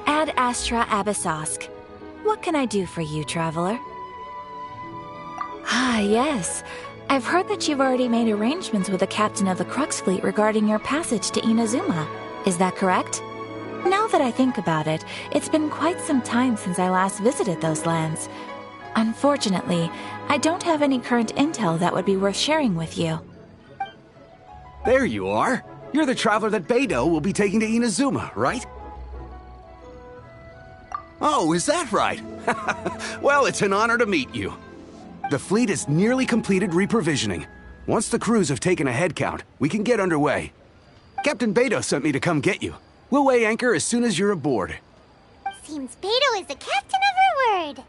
Ad Astra Abyssosk. What can I do for you, traveler? Ah, yes. I've heard that you've already made arrangements with the captain of the Crux Fleet regarding your passage to Inazuma. Is that correct? Now that I think about it, it's been quite some time since I last visited those lands. Unfortunately, I don't have any current intel that would be worth sharing with you. There you are. You're the traveler that Beidou will be taking to Inazuma, right? Oh, is that right? Well, it's an honor to meet you. The fleet is nearly completed reprovisioning. Once the crews have taken a head count, we can get underway. Captain Beidou sent me to come get you. We'll weigh anchor as soon as you're aboard. Seems Beidou is the captain of her word.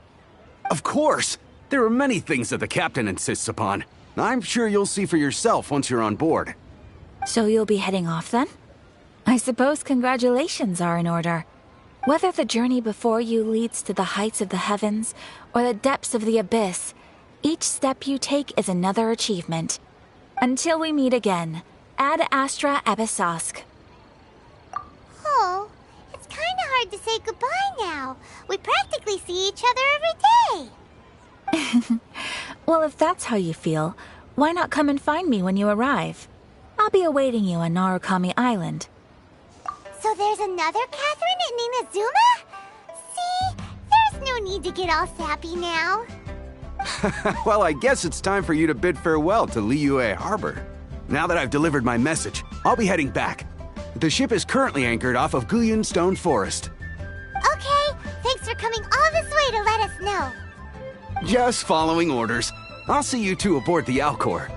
Of course! There are many things that the captain insists upon. I'm sure you'll see for yourself once you're on board. So you'll be heading off then? I suppose congratulations are in order. Whether the journey before you leads to the heights of the heavens or the depths of the abyss, each step you take is another achievement. Until we meet again, Ad Astra Abyssosk. Oh, it's kinda hard to say goodbye now. We practically see each other every day. Well, if that's how you feel, why not come and find me when you arrive? I'll be awaiting you on Narukami Island. So there's another Catherine in Inazuma? See, there's no need to get all sappy now. Well, I guess it's time for you to bid farewell to Liyue Harbor. Now that I've delivered my message, I'll be heading back. The ship is currently anchored off of Guyun Stone Forest. Okay, thanks for coming all this way to let us know. Just following orders. I'll see you two aboard the Alcor.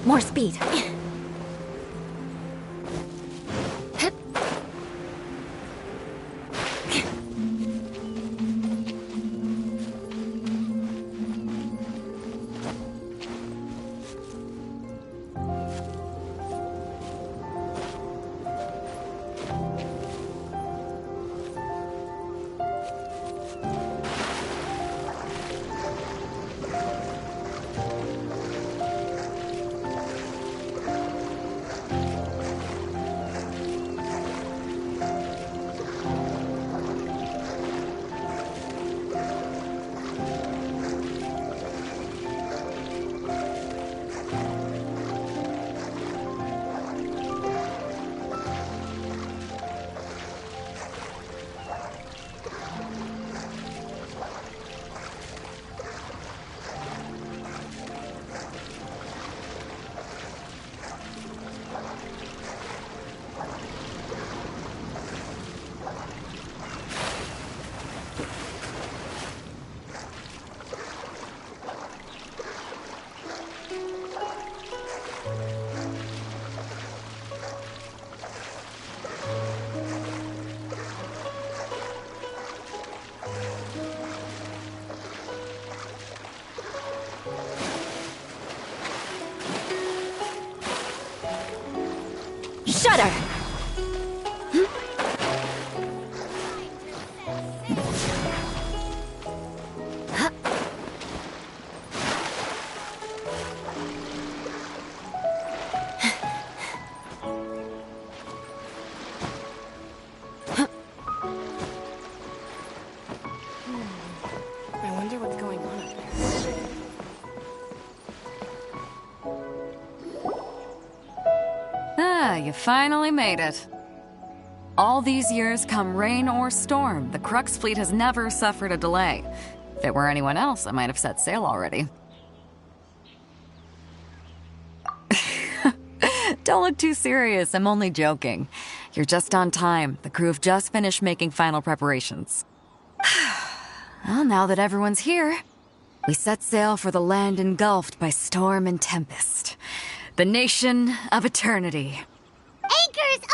More speed. Shudder! I wonder what's going on up there. Ah, you finally made it. All these years, come rain or storm, the Crux fleet has never suffered a delay. If it were anyone else, I might have set sail already. Don't look too serious, I'm only joking. You're just on time. The crew have just finished making final preparations. Well, now that everyone's here, we set sail for the land engulfed by storm and tempest. The nation of eternity. Anchors away!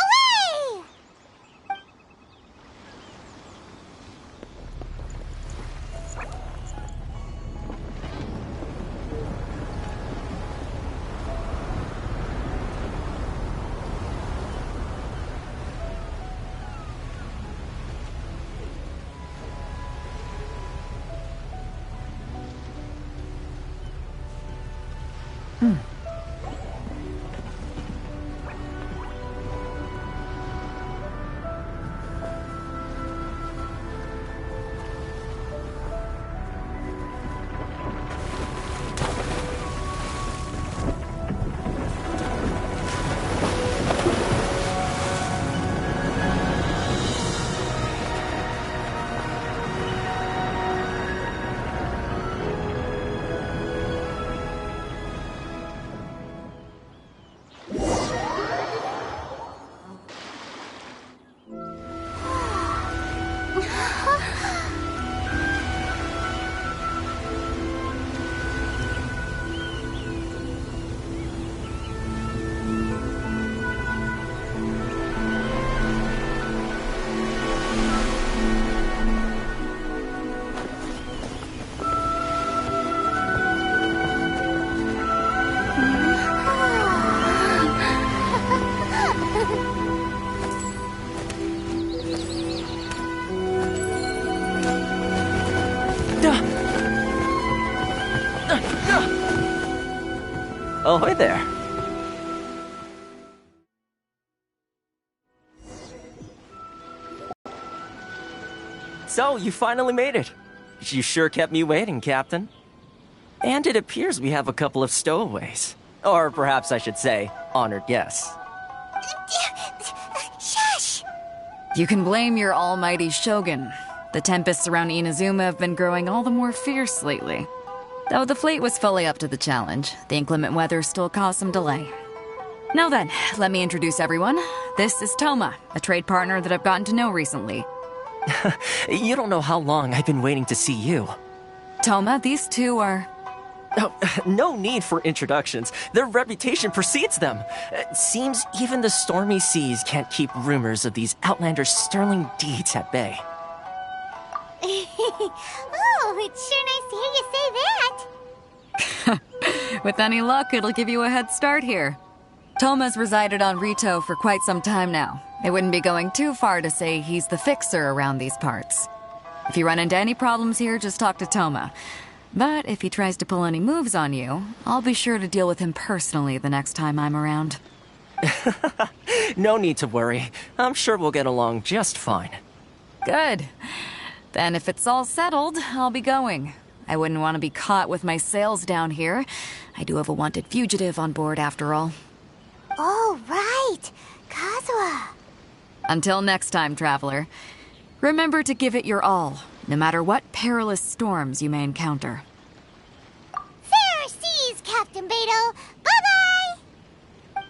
Oh, hi there. So, you finally made it. You sure kept me waiting, Captain. And it appears we have a couple of stowaways. Or perhaps I should say, honored guests. Shush! You can blame your almighty Shogun. The tempests around Inazuma have been growing all the more fierce lately. Though the fleet was fully up to the challenge, the inclement weather still caused some delay. Now then, let me introduce everyone. This is Toma, a trade partner that I've gotten to know recently. You don't know how long I've been waiting to see you. Toma, these two are... Oh, no need for introductions. Their reputation precedes them. Seems even the stormy seas can't keep rumors of these outlanders' sterling deeds at bay. Oh, it's sure nice to hear you say that. With any luck, it'll give you a head start here. Toma's resided on Rito for quite some time now. It wouldn't be going too far to say he's the fixer around these parts. If you run into any problems here, just talk to Toma. But if he tries to pull any moves on you, I'll be sure to deal with him personally the next time I'm around. No need to worry. I'm sure we'll get along just fine. Good. Then if it's all settled, I'll be going. I wouldn't want to be caught with my sails down here. I do have a wanted fugitive on board after all. Oh, right. Kazuha. Until next time, traveler. Remember to give it your all, no matter what perilous storms you may encounter. Fair seas, Captain Beto. Bye-bye!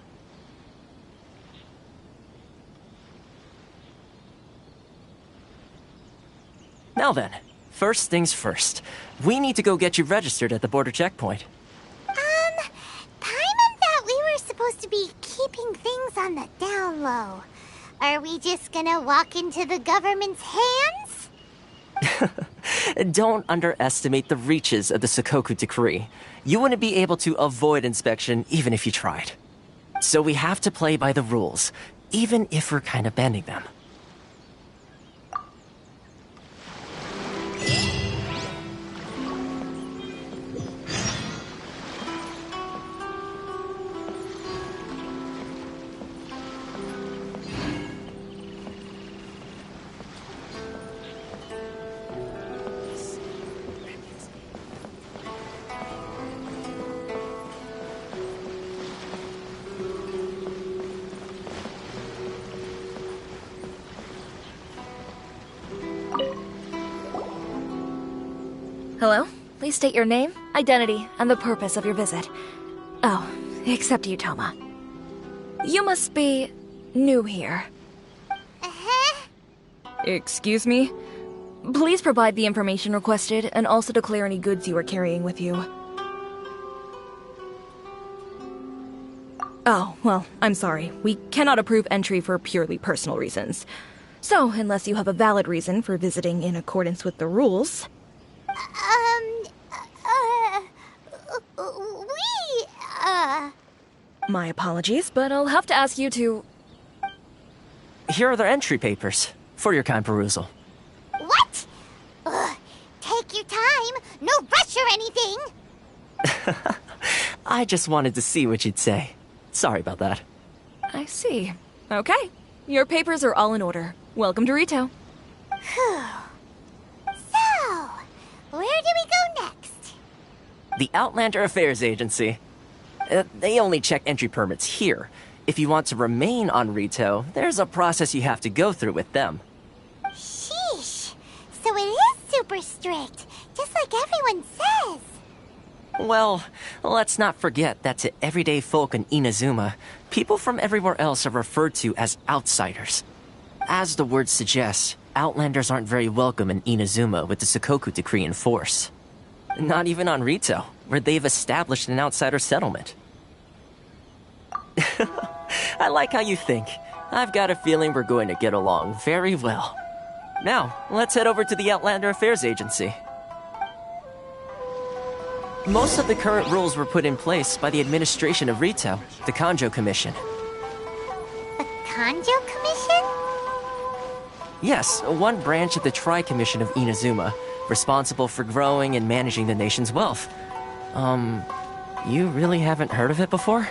Now then, first things first. We need to go get you registered at the border checkpoint. Paimon thought we were supposed to be keeping things on the down low. Are we just gonna walk into the government's hands? Don't underestimate the reaches of the Sakoku Decree. You wouldn't be able to avoid inspection even if you tried. So we have to play by the rules, even if we're kind of bending them. Hello? Please state your name, identity, and the purpose of your visit. Oh, except you, Toma. You must be new here. Uh-huh. Excuse me? Please provide the information requested and also declare any goods you are carrying with you. Oh, well, I'm sorry. We cannot approve entry for purely personal reasons. So, unless you have a valid reason for visiting in accordance with the rules... My apologies, but I'll have to ask you to... Here are their entry papers, for your kind perusal. What? Ugh, take your time. No rush or anything. I just wanted to see what you'd say. Sorry about that. I see. Okay. Your papers are all in order. Welcome to Rito. So, where do we go next? The Outlander Affairs Agency. They only check entry permits here. If you want to remain on Rito, there's a process you have to go through with them. Sheesh. So it is super strict, just like everyone says. Well, let's not forget that to everyday folk in Inazuma, people from everywhere else are referred to as outsiders. As the word suggests, Outlanders aren't very welcome in Inazuma with the Sakoku Decree in force. Not even on Rito, where they've established an outsider settlement. I like how you think. I've got a feeling we're going to get along very well. Now, let's head over to the Outlander Affairs Agency. Most of the current rules were put in place by the administration of Rito, the Kanjo Commission. The Kanjo Commission? Yes, one branch of the Tri-Commission of Inazuma, responsible for growing and managing the nation's wealth. You really haven't heard of it before?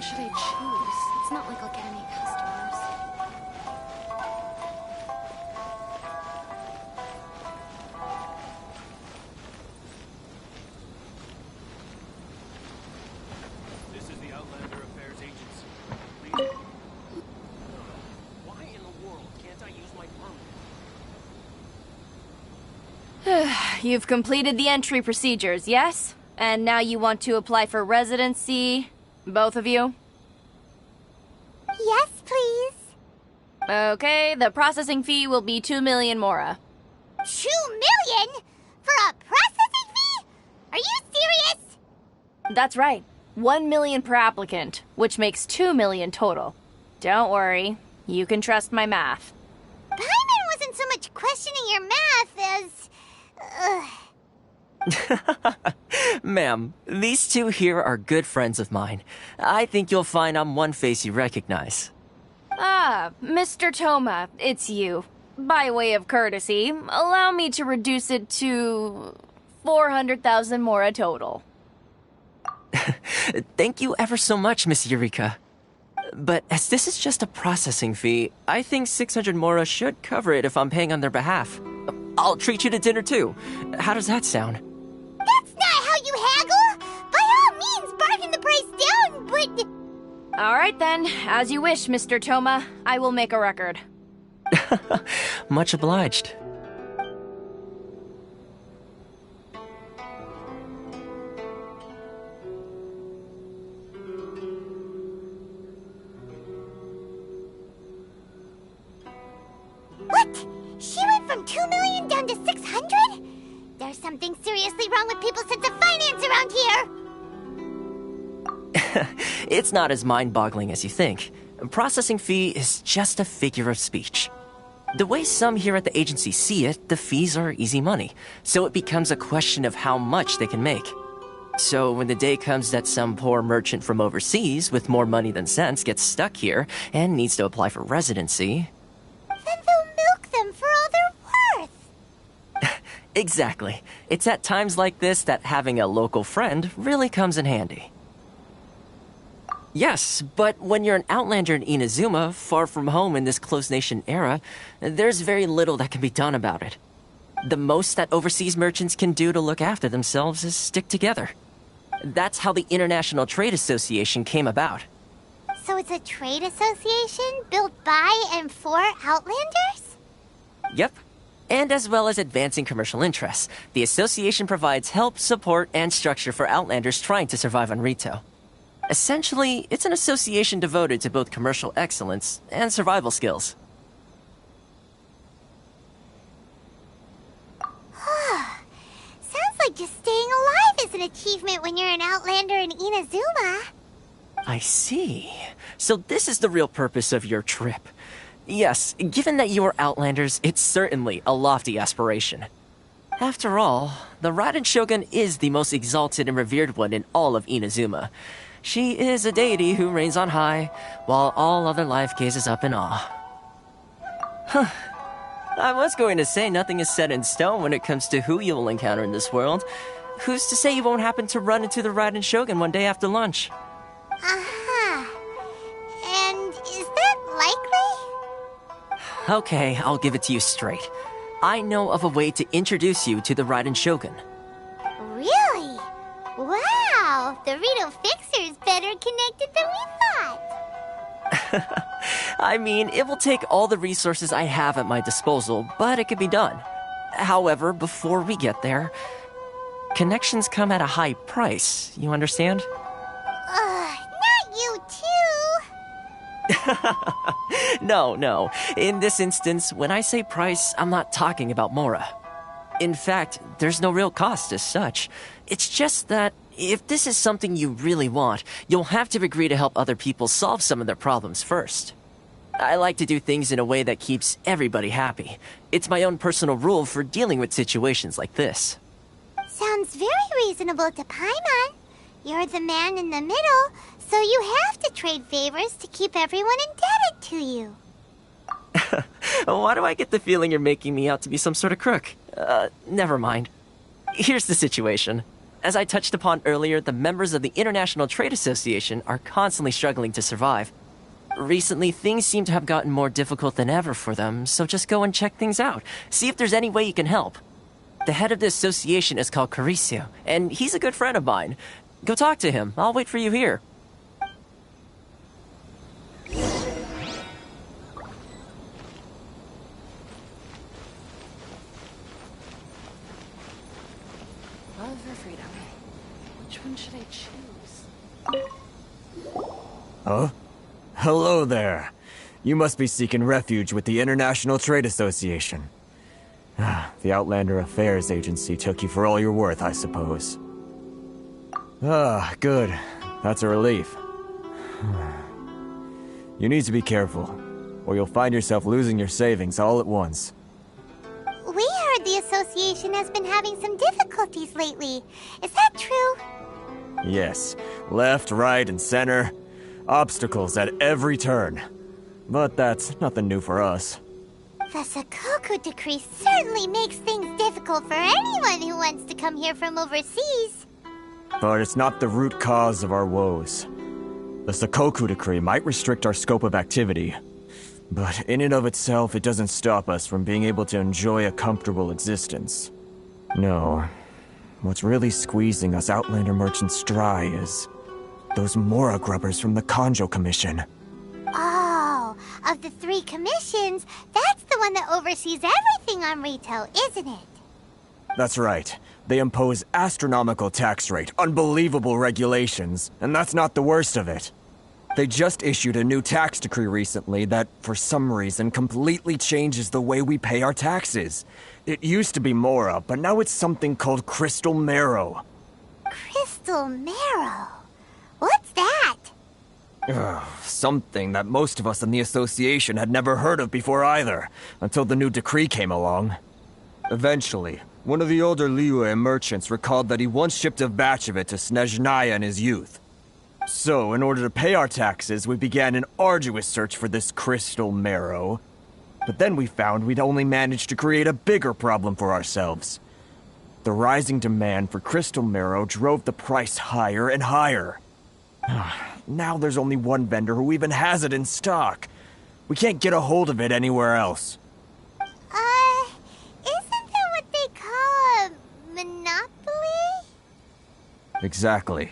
Should I choose? It's not like I'll get any customers. This is the Outlander Affairs Agency. Please. Why in the world can't I use my permit? You've completed the entry procedures, yes? And now you want to apply for residency? Both of you? Yes, please. Okay, the processing fee will be 2 million mora. 2 million? For a processing fee? Are you serious? That's right. 1 million per applicant, which makes 2 million total. Don't worry, you can trust my math. Paimon wasn't so much questioning your math as... Ma'am, these two here are good friends of mine. I think you'll find I'm one face you recognize. Ah, Mr. Toma, it's you. By way of courtesy, allow me to reduce it to 400,000 mora total. Thank you ever so much, Miss Eureka. But as this is just a processing fee, I think 600 mora should cover it if I'm paying on their behalf. I'll treat you to dinner too. How does that sound? That's not how you haggle! By all means, bargain the price down, but... Alright then, as you wish, Mr. Toma. I will make a record. Much obliged. What? She went from 2 million down to 600? There's something seriously wrong with people's sense of finance around here! It's not as mind-boggling as you think. Processing fee is just a figure of speech. The way some here at the agency see it, the fees are easy money, so it becomes a question of how much they can make. So when the day comes that some poor merchant from overseas with more money than sense gets stuck here and needs to apply for residency... Then they'll milk them for all they're worth! Exactly. It's at times like this that having a local friend really comes in handy. Yes, but when you're an outlander in Inazuma, far from home in this close nation era, there's very little that can be done about it. The most that overseas merchants can do to look after themselves is stick together. That's how the International Trade Association came about. So it's a trade association built by and for Outlanders? Yep. And as well as advancing commercial interests, the association provides help, support, and structure for Outlanders trying to survive on Rito. Essentially, it's an association devoted to both commercial excellence and survival skills. Sounds like just staying alive is an achievement when you're an Outlander in Inazuma. I see. So this is the real purpose of your trip. Yes, given that you are Outlanders, it's certainly a lofty aspiration. After all, the Raiden Shogun is the most exalted and revered one in all of Inazuma. She is a deity who reigns on high, while all other life gazes up in awe. Huh. I was going to say nothing is set in stone when it comes to who you'll encounter in this world. Who's to say you won't happen to run into the Raiden Shogun one day after lunch? Uh-huh. And is that likely? Okay, I'll give it to you straight. I know of a way to introduce you to the Raiden Shogun. Really? Wow! The Rito Fixer is better connected than we thought. I mean, it will take all the resources I have at my disposal, but it can be done. However, before we get there, connections come at a high price, you understand? Not you too! No. In this instance, when I say price, I'm not talking about Mora. In fact, there's no real cost as such. It's just that if this is something you really want, you'll have to agree to help other people solve some of their problems first. I like to do things in a way that keeps everybody happy. It's my own personal rule for dealing with situations like this. Sounds very reasonable to Paimon. You're the man in the middle, so you have to trade favors to keep everyone indebted to you. Why do I get the feeling you're making me out to be some sort of crook? Never mind. Here's the situation. As I touched upon earlier, the members of the International Trade Association are constantly struggling to survive. Recently, things seem to have gotten more difficult than ever for them, so just go and check things out. See if there's any way you can help. The head of the association is called Caricio, and he's a good friend of mine. Go talk to him. I'll wait for you here. Love or freedom? Which one should I choose? Huh? Hello there. You must be seeking refuge with the International Trade Association. The Outlander Affairs Agency took you for all you're worth, I suppose. Good. That's a relief. You need to be careful, or you'll find yourself losing your savings all at once. We heard the association has been having some difficulties lately. Is that true? Yes. Left, right, and center. Obstacles at every turn. But that's nothing new for us. The Sakoku Decree certainly makes things difficult for anyone who wants to come here from overseas. But it's not the root cause of our woes. The Sakoku Decree might restrict our scope of activity, but in and of itself, it doesn't stop us from being able to enjoy a comfortable existence. No. What's really squeezing us Outlander merchants dry is those Mora grubbers from the Kanjo Commission. Oh, of the 3 commissions, that's the one that oversees everything on Rito, isn't it? That's right. They impose astronomical tax rate, unbelievable regulations, and that's not the worst of it. They just issued a new tax decree recently that, for some reason, completely changes the way we pay our taxes. It used to be Mora, but now it's something called Crystal Marrow. Crystal Marrow? What's that? Something that most of us in the association had never heard of before either, until the new decree came along. Eventually, one of the older Liyue merchants recalled that he once shipped a batch of it to Snezhnaya in his youth. So, in order to pay our taxes, we began an arduous search for this crystal marrow. But then we found we'd only managed to create a bigger problem for ourselves. The rising demand for crystal marrow drove the price higher and higher. Now there's only one vendor who even has it in stock. We can't get a hold of it anywhere else. Isn't that what they Exactly.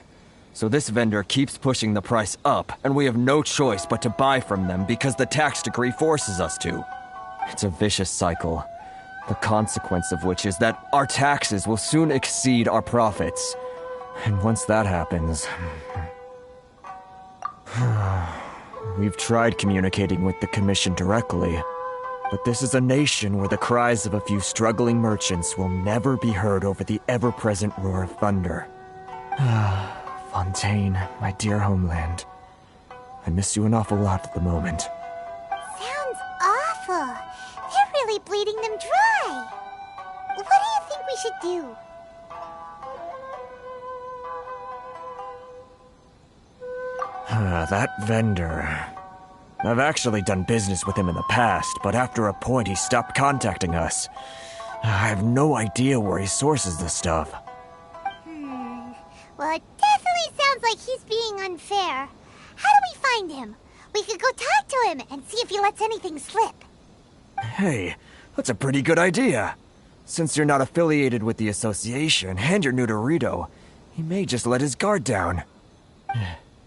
So this vendor keeps pushing the price up, and we have no choice but to buy from them because the tax decree forces us to. It's a vicious cycle. The consequence of which is that our taxes will soon exceed our profits. And once that happens... We've tried communicating with the Commission directly, but this is a nation where the cries of a few struggling merchants will never be heard over the ever-present roar of thunder. Fontaine, my dear homeland. I miss you an awful lot at the moment. Sounds awful. They're really bleeding them dry. What do you think we should do? That vendor... I've actually done business with him in the past, but after a point he stopped contacting us. I have no idea where he sources this stuff. Well, it definitely sounds like he's being unfair. How do we find him? We could go talk to him and see if he lets anything slip. Hey, that's a pretty good idea. Since you're not affiliated with the association and you're new to Rito, he may just let his guard down.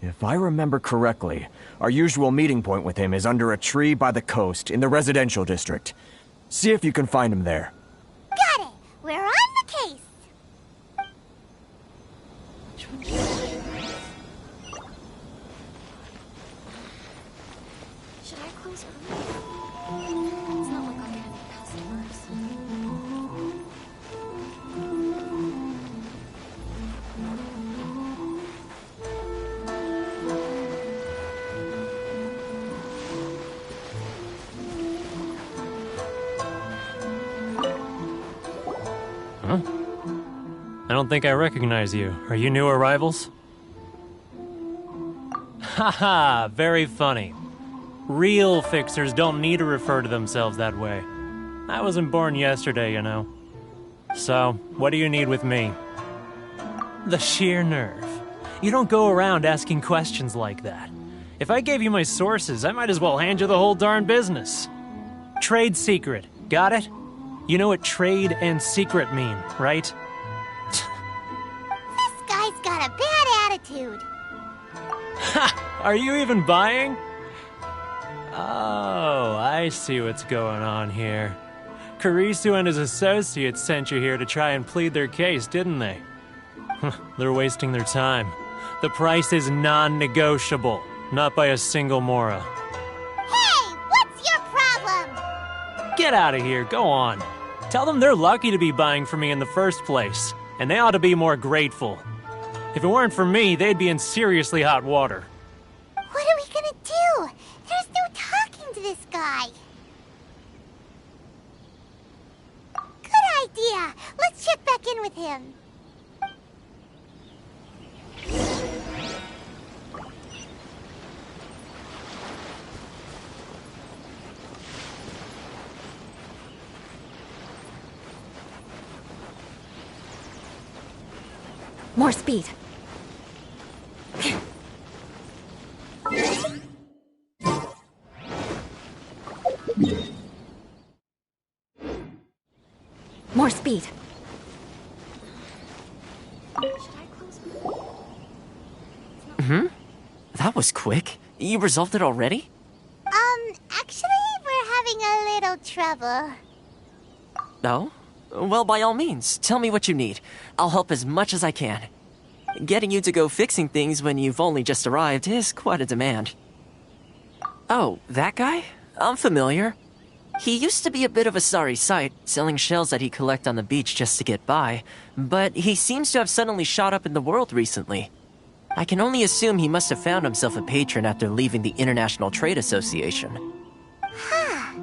If I remember correctly, our usual meeting point with him is under a tree by the coast in the residential district. See if you can find him there. Got it! We're on the case! Should I close early? It's not like I'll get any customers. Huh? I don't think I recognize you. Are you new arrivals? Haha, very funny. Real fixers don't need to refer to themselves that way. I wasn't born yesterday, you know. So, what do you need with me? The sheer nerve. You don't go around asking questions like that. If I gave you my sources, I might as well hand you the whole darn business. Trade secret, got it? You know what trade and secret mean, right? This guy's got a bad attitude. Ha! Are you even buying? Oh, I see what's going on here. Karisu and his associates sent you here to try and plead their case, didn't they? They're wasting their time. The price is non-negotiable, not by a single Mora. Hey, what's your problem? Get out of here, go on. Tell them they're lucky to be buying from me in the first place, and they ought to be more grateful. If it weren't for me, they'd be in seriously hot water. What are we gonna do? There's no talking to this guy. Good idea. Let's check back in with him. More speed. More speed. That was quick. You resolved it already? Actually, we're having a little trouble. No? Well, by all means, tell me what you need. I'll help as much as I can. Getting you to go fixing things when you've only just arrived is quite a demand. Oh, that guy? I'm familiar. He used to be a bit of a sorry sight, selling shells that he collect on the beach just to get by, but he seems to have suddenly shot up in the world recently. I can only assume he must have found himself a patron after leaving the International Trade Association. Huh.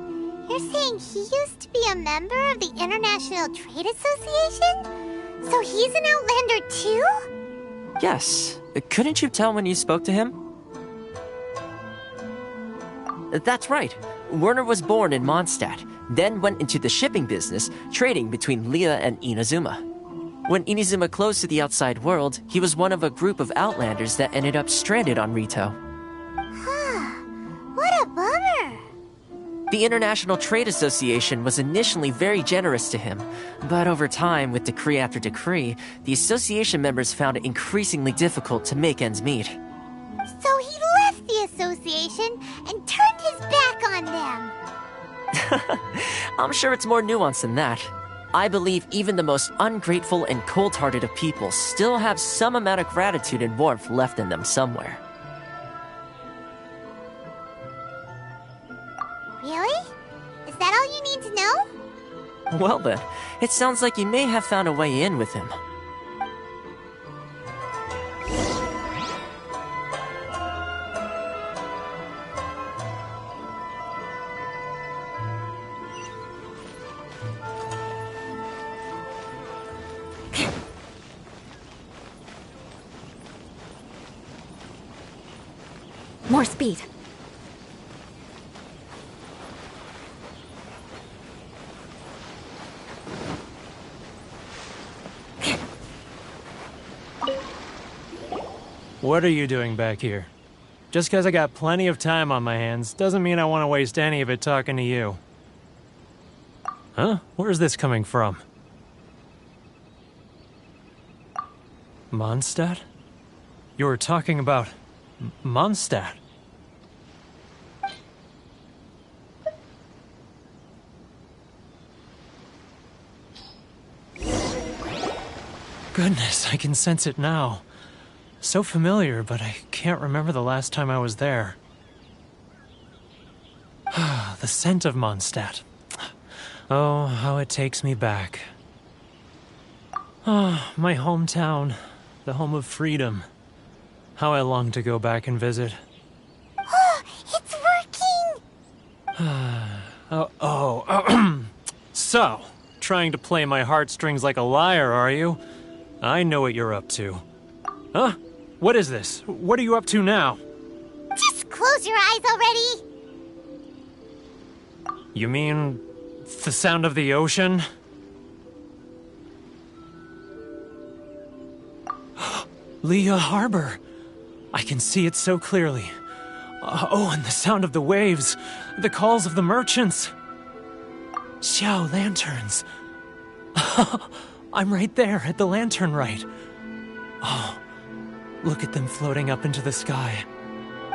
You're saying he used to be a member of the International Trade Association? So he's an Outlander too? Yes. Couldn't you tell when you spoke to him? That's right. Werner was born in Mondstadt, then went into the shipping business, trading between Leah and Inazuma. When Inazuma closed to the outside world, he was one of a group of Outlanders that ended up stranded on Rito. Huh. What a bummer. The International Trade Association was initially very generous to him, but over time, with decree after decree, the association members found it increasingly difficult to make ends meet. So he left the association and turned his back on them. I'm sure it's more nuanced than that. I believe even the most ungrateful and cold-hearted of people still have some amount of gratitude and warmth left in them somewhere. Really? Is that all you need to know? Well then, it sounds like you may have found a way in with him. More speed. What are you doing back here? Just because I got plenty of time on my hands doesn't mean I want to waste any of it talking to you. Huh? Where's this coming from? Mondstadt? You were talking about Mondstadt. Goodness, I can sense it now. So familiar, but I can't remember the last time I was there. The scent of Mondstadt. Oh, how it takes me back. Oh, my hometown, the home of freedom. How I long to go back and visit. Oh, it's working! So, trying to play my heartstrings like a liar, are you? I know what you're up to. Huh? What is this? What are you up to now? Just close your eyes already! You mean the sound of the ocean? Leah Harbor. I can see it so clearly. Oh, and the sound of the waves. The calls of the merchants. Xiao lanterns. I'm right there at the lantern right. Oh, look at them floating up into the sky.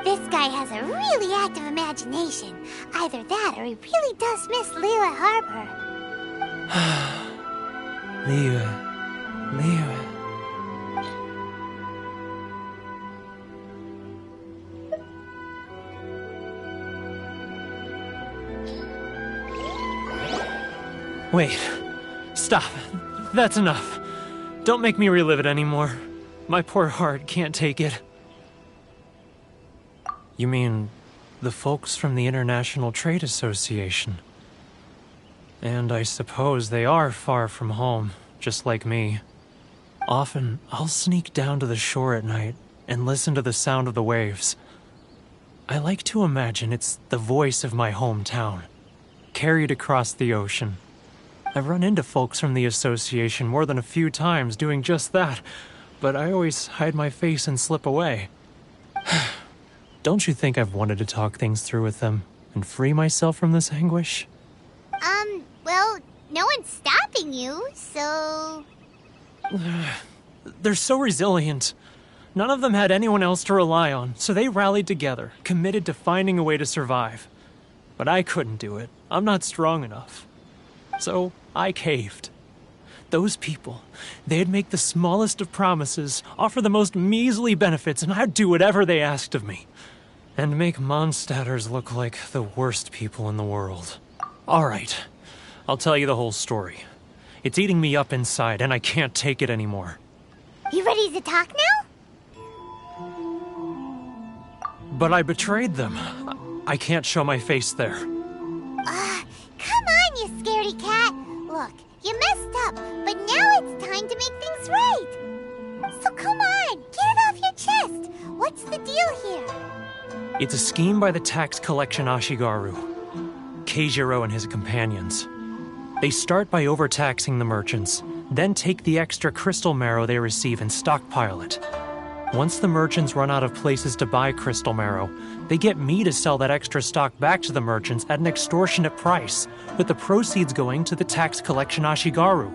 This guy has a really active imagination. Either that or he really does miss Leela Harbor. Leah. Wait. Stop. That's enough. Don't make me relive it anymore. My poor heart can't take it. You mean the folks from the International Trade Association? And I suppose they are far from home, just like me. Often, I'll sneak down to the shore at night and listen to the sound of the waves. I like to imagine it's the voice of my hometown, carried across the ocean. I've run into folks from the association more than a few times doing just that, but I always hide my face and slip away. Don't you think I've wanted to talk things through with them and free myself from this anguish? Well, no one's stopping you, so... They're so resilient. None of them had anyone else to rely on, so they rallied together, committed to finding a way to survive. But I couldn't do it. I'm not strong enough. So I caved. Those people, they'd make the smallest of promises, offer the most measly benefits, and I'd do whatever they asked of me. And make Mondstadters look like the worst people in the world. All right, I'll tell you the whole story. It's eating me up inside, and I can't take it anymore. You ready to talk now? But I betrayed them. I can't show my face there. Come on, you scaredy cat. Look, you messed up, but now it's time to make things right. So come on, get it off your chest. What's the deal here? It's a scheme by the tax collection Ashigaru, Keijiro and his companions. They start by overtaxing the merchants, then take the extra crystal marrow they receive and stockpile it. Once the merchants run out of places to buy crystal marrow, they get me to sell that extra stock back to the merchants at an extortionate price, with the proceeds going to the tax collection Ashigaru.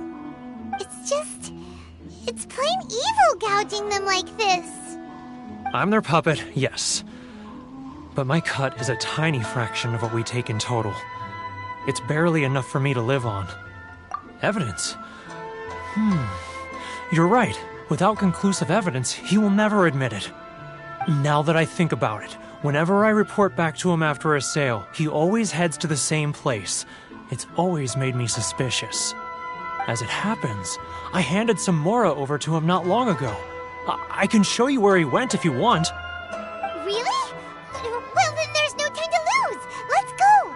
It's plain evil gouging them like this. I'm their puppet, yes. But my cut is a tiny fraction of what we take in total. It's barely enough for me to live on. Evidence? You're right. Without conclusive evidence, he will never admit it. Now that I think about it, whenever I report back to him after a sale, he always heads to the same place. It's always made me suspicious. As it happens, I handed some Mora over to him not long ago. I can show you where he went if you want. Really? Well, then there's no time to lose. Let's go.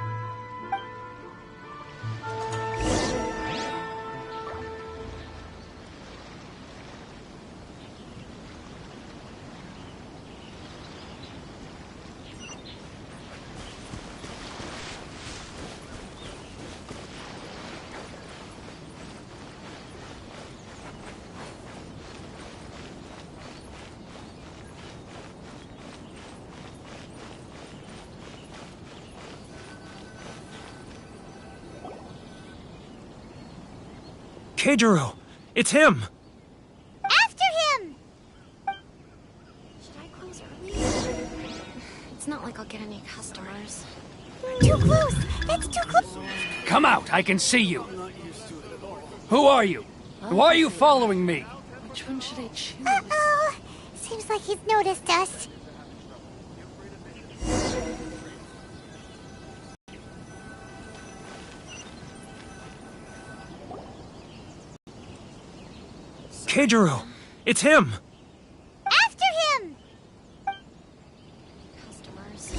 Keijiro! It's him! After him! Should I close early? It's not like I'll get any customers. Too close! That's too close! Come out! I can see you! Who are you? Why are you following me? Which one should I choose? Uh-oh! Seems like he's noticed us. Keijiro! It's him! After him! Customers.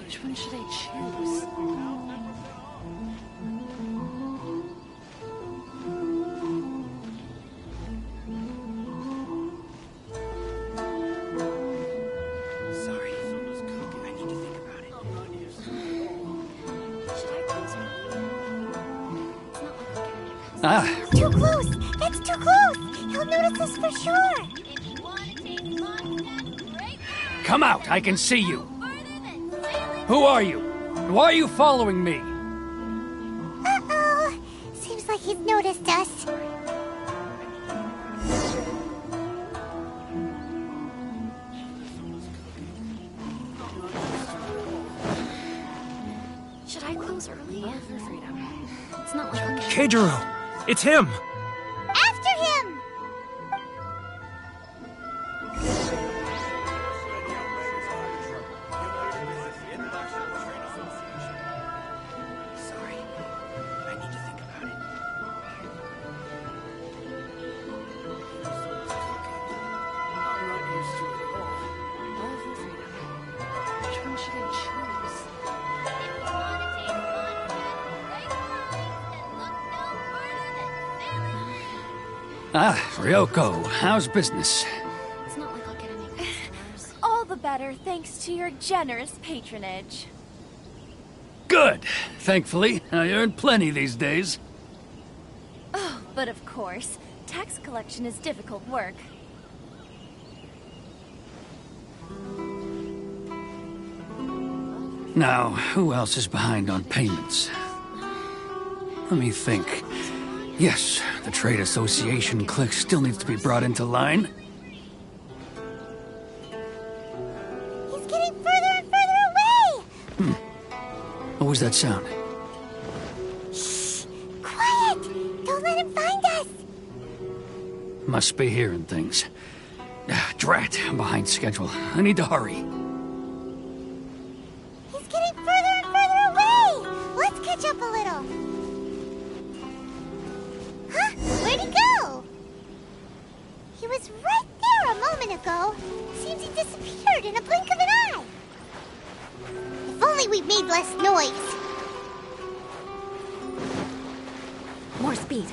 Which one should I choose? Sorry. I need to think about it. Should I close early? It's not like I'll get any customers. Ah, Too close! That's too close! He'll notice us for sure! come out! I can see you! Who are you? Why are you following me? Uh-oh! Seems like he's noticed us. Should I close early? For freedom. It's not like I'll get Keijiro! It's him! After him! Sorry. I need to think about it. I'm not used to it at all. all for freedom. Which one should I choose? Ah, Ryoko, how's business? It's not like I'll get any customers. All the better thanks to your generous patronage. Good. Thankfully, I earn plenty these days. Oh, but of course, tax collection is difficult work. Now, who else is behind on payments? Let me think. Yes, the Trade Association clique still needs to be brought into line. He's getting further and further away! What was that sound? Shh! Quiet! Don't let him find us! Must be hearing things. Ah, drat, I'm behind schedule. I need to hurry. He's getting further and further away! Let's catch up a little. Huh? Where'd he go? He was right there a moment ago. Seems he disappeared in a blink of an eye. If only we made less noise. More speed.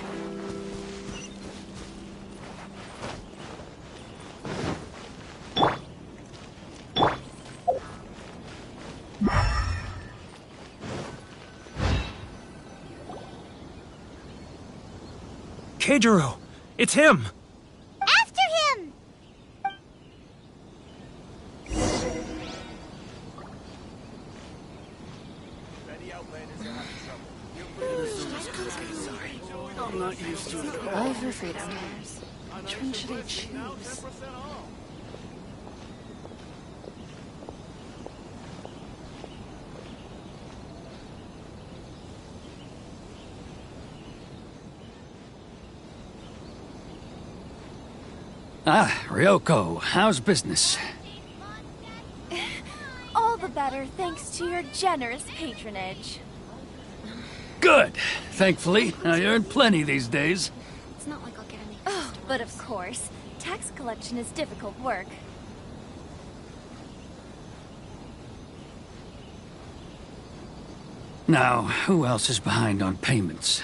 Keijiro! It's him! After him! I'm not used to it. All for freedom. Which one should I choose? Ah, Ryoko, how's business? All the better thanks to your generous patronage. Good. Thankfully, I earn plenty these days. It's not like I'll get any. Oh, but of course, tax collection is difficult work. Now, who else is behind on payments?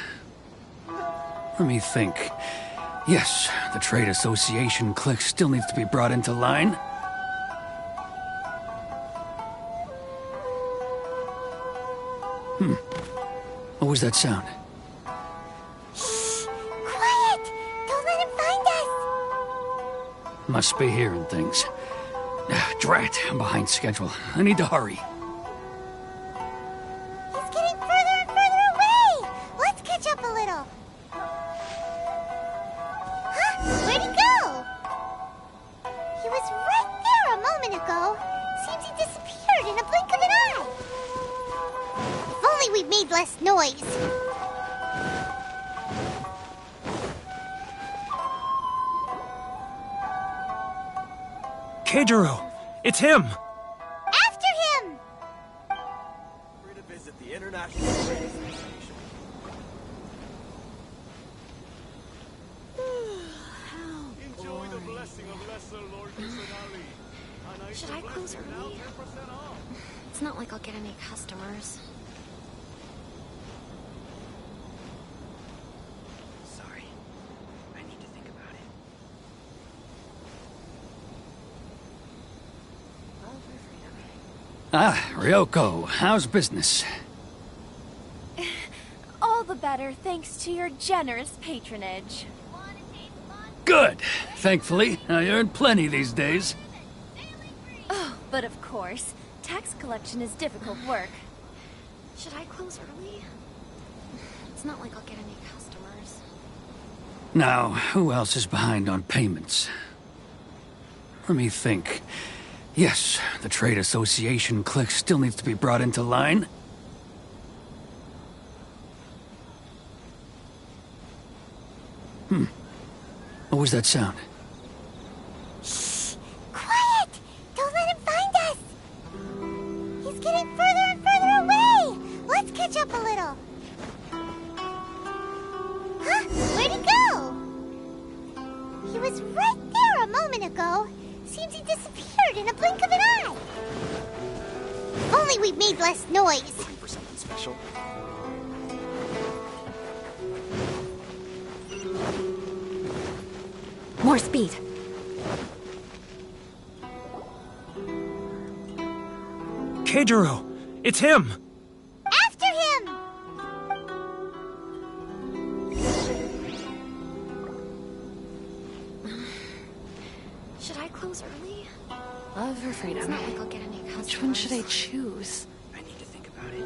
Let me think. Yes, the Trade Association clique still needs to be brought into line. What was that sound? Shh! Quiet! Don't let him find us! Must be hearing things. Drat, I'm behind schedule. I need to hurry. He's getting further and further away! Let's catch up a little. Huh? Where'd he go? He was right there a moment ago. Seems he disappeared in a blink of an eye. If only we'd made less noise. Keijiro! It's him! After him! Free to visit the International Trade Association. Enjoy the blessing of Lesser Lord Kusanali. Should I close early? It's not like I'll get any customers. Sorry. I need to think about it. Ah, Ryoko, how's business? All the better thanks to your generous patronage. Good. Thankfully, I earn plenty these days. Oh, but of course, tax collection is difficult work. Should I close early? It's not like I'll get any customers. Now, who else is behind on payments? Let me think. Yes, the Trade Association clique still needs to be brought into line. What was that sound? Shh! Quiet! Don't let him find us! He's getting further and further away! Let's catch up a little. Huh? Where'd he go? He was right there a moment ago. Seems he disappeared in a blink of an eye. If only we'd made less noise. Looking for something special? More speed. Keijiro! It's him! After him! Should I close early? Love for freedom. It's not like I'll get any customers. Which one should I choose? I need to think about it.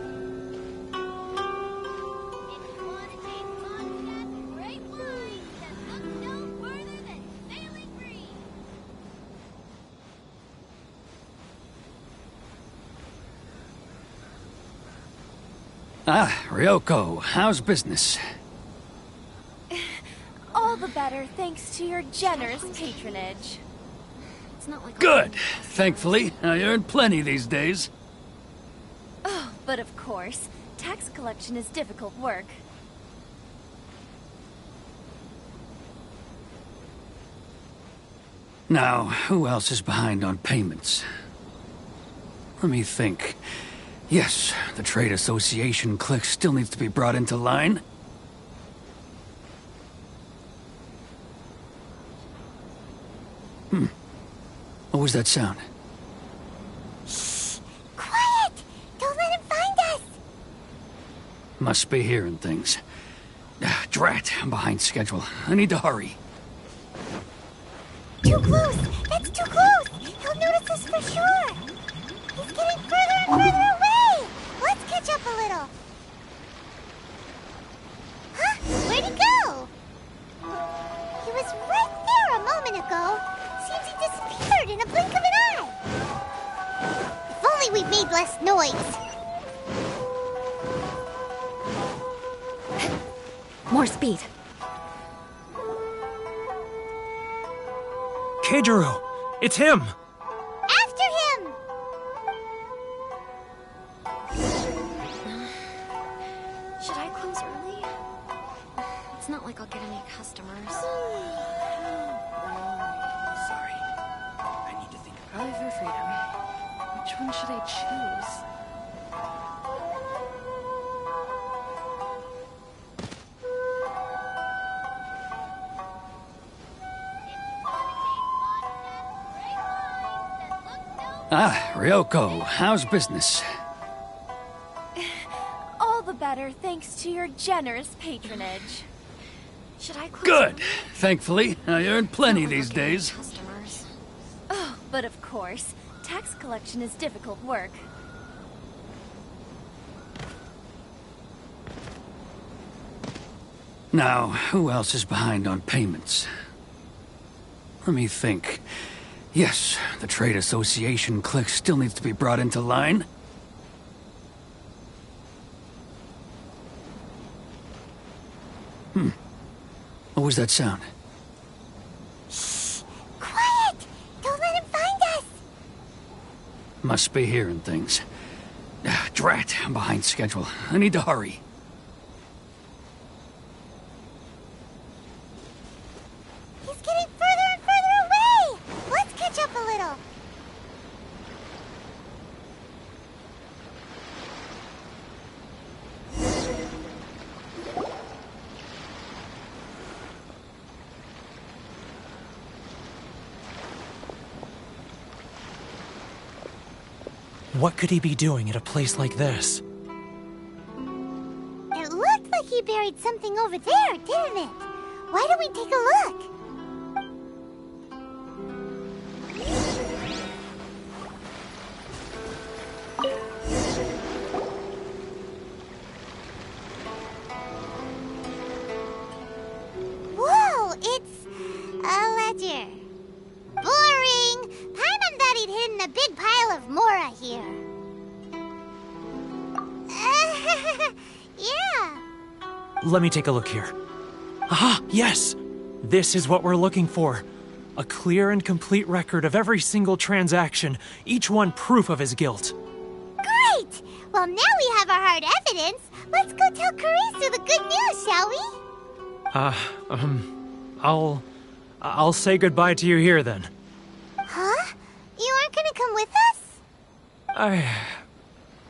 Ah, Ryoko, how's business? All the better thanks to your generous patronage. It's not like I'll Good. get any customers. Thankfully, I earn plenty these days. Oh, but of course, tax collection is difficult work. Now, who else is behind on payments? Let me think. Yes, the Trade Association clique still needs to be brought into line. What was that sound? Shh! Quiet! Don't let him find us! Must be hearing things. Drat, I'm behind schedule. I need to hurry. Too close! That's too close! He'll notice us for sure! He's getting further and further away! Let's catch up a little. Huh? Where'd he go? He was right there a moment ago. Seems he disappeared in a blink of an eye. If only we'd made less noise. More speed. Keijiro! It's him! After him! Should I close early? It's not like I'll get any customers. Sorry. I need to think about Probably for freedom. Which one should I choose? Ah, Ryoko, how's business? All the better thanks to your generous patronage. Should I close Good. early? Thankfully, I earn plenty these Not like I'll get any days. Customers. Oh, but of course, tax collection is difficult work. Now, who else is behind on payments? Let me think. Yes, the Trade Association clique still needs to be brought into line. What was that sound? Quiet! Don't let him find us! Must be hearing things. Ah, drat, I'm behind schedule. I need to hurry. He's getting further and further away! Let's catch up a little. What could he be doing at a place like this? It looked like he buried something over there, didn't it? Why don't we take a look? Whoa, it's a ledger. Boring! Paimon thought he'd hidden a big pile of Mora here. Yeah. Let me take a look here. Aha! Yes! This is what we're looking for. A clear and complete record of every single transaction, each one proof of his guilt. Great! Well, now we have our hard evidence. Let's go tell Karisu the good news, shall we? I'll say goodbye to you here then. Huh? You aren't gonna come with us?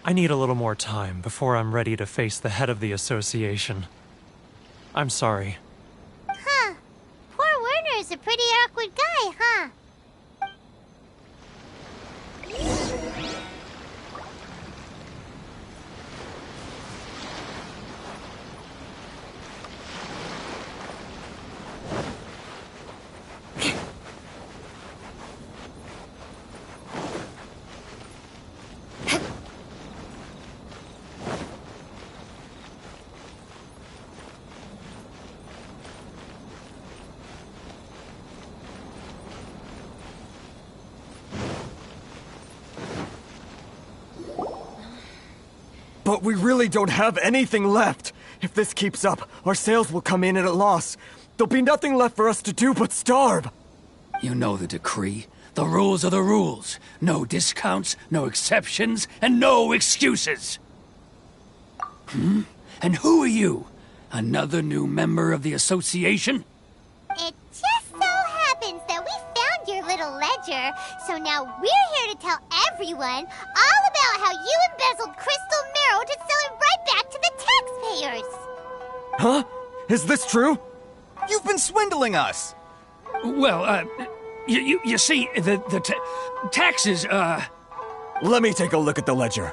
I need a little more time before I'm ready to face the head of the association. I'm sorry. Huh. Poor Werner's a pretty awkward guy, huh? But we really don't have anything left. If this keeps up, our sales will come in at a loss. There'll be nothing left for us to do but starve. You know the decree. The rules are the rules. No discounts, no exceptions, and no excuses. And who are you? Another new member of the association? It just so happens that we found your little ledger, so now we're here to tell everyone all about how you embezzled Crystal Marrow to sell it right back to the taxpayers. Huh? Is this true? You've been swindling us! Well, you see, the taxes, Let me take a look at the ledger.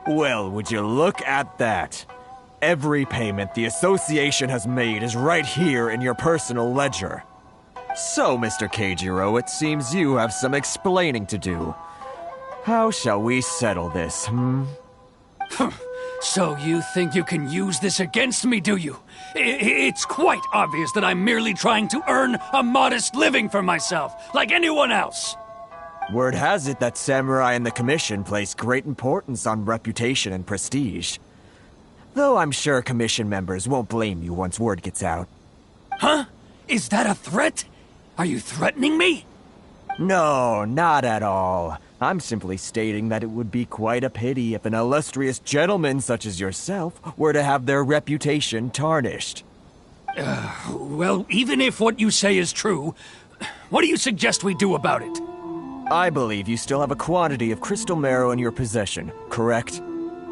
Well, would you look at that? Every payment the association has made is right here in your personal ledger. So, Mr. Keijiro, it seems you have some explaining to do. How shall we settle this, So you think you can use this against me, do you? It's quite obvious that I'm merely trying to earn a modest living for myself, like anyone else. Word has it that Samurai and the Commission place great importance on reputation and prestige. Though I'm sure Commission members won't blame you once word gets out. Huh? Is that a threat? Are you threatening me? No, not at all. I'm simply stating that it would be quite a pity if an illustrious gentleman such as yourself were to have their reputation tarnished. Well, even if what you say is true, what do you suggest we do about it? I believe you still have a quantity of crystal marrow in your possession, correct?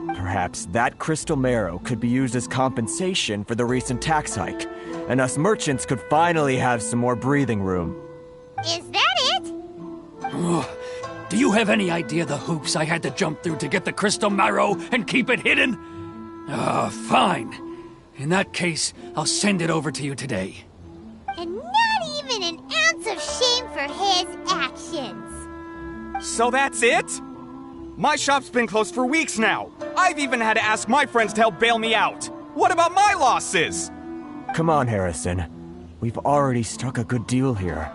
Perhaps that crystal marrow could be used as compensation for the recent tax hike, and us merchants could finally have some more breathing room. Is that it? Do you have any idea the hoops I had to jump through to get the crystal marrow and keep it hidden? Fine. In that case, I'll send it over to you today. And not even an ounce of shame for his actions. So that's it? My shop's been closed for weeks now. I've even had to ask my friends to help bail me out. What about my losses? Come on, Harrison. We've already struck a good deal here.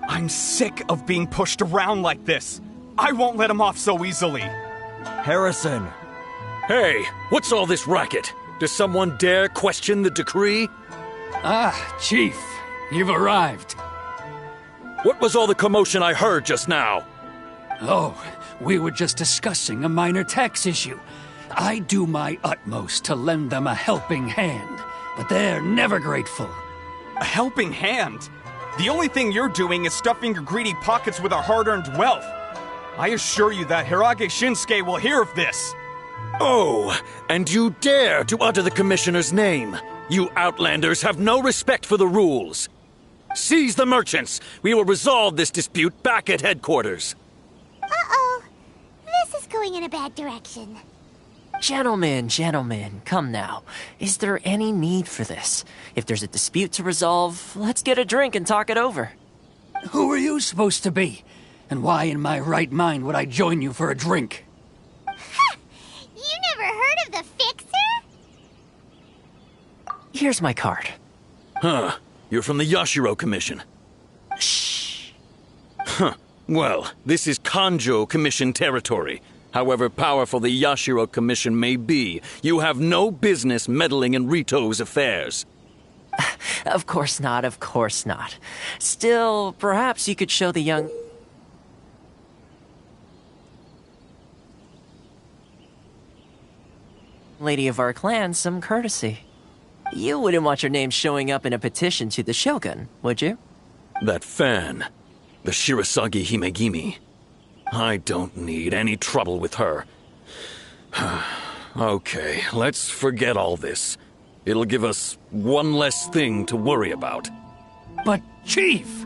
I'm sick of being pushed around like this. I won't let him off so easily. Harrison! Hey, what's all this racket? Does someone dare question the decree? Chief, you've arrived. What was all the commotion I heard just now? Oh, we were just discussing a minor tax issue. I do my utmost to lend them a helping hand, but they're never grateful. A helping hand? The only thing you're doing is stuffing your greedy pockets with our hard-earned wealth. I assure you that Hirage Shinsuke will hear of this. Oh, and you dare to utter the Commissioner's name. You Outlanders have no respect for the rules. Seize the merchants. We will resolve this dispute back at headquarters. Uh-oh. This is going in a bad direction. Gentlemen, come now. Is there any need for this? If there's a dispute to resolve, let's get a drink and talk it over. Who are you supposed to be? And why in my right mind would I join you for a drink? Ha! You never heard of the Fixer? Here's my card. Huh. You're from the Yashiro Commission. Shh. Huh. Well, this is Kanjo Commission territory. However powerful the Yashiro Commission may be, you have no business meddling in Rito's affairs. Of course not. Still, perhaps you could show the young... lady of our clan some courtesy. You wouldn't want your name showing up in a petition to the Shogun, would you? That fan, the Shirasagi Himegimi. I don't need any trouble with her. Okay, let's forget all this. It'll give us one less thing to worry about. But, Chief!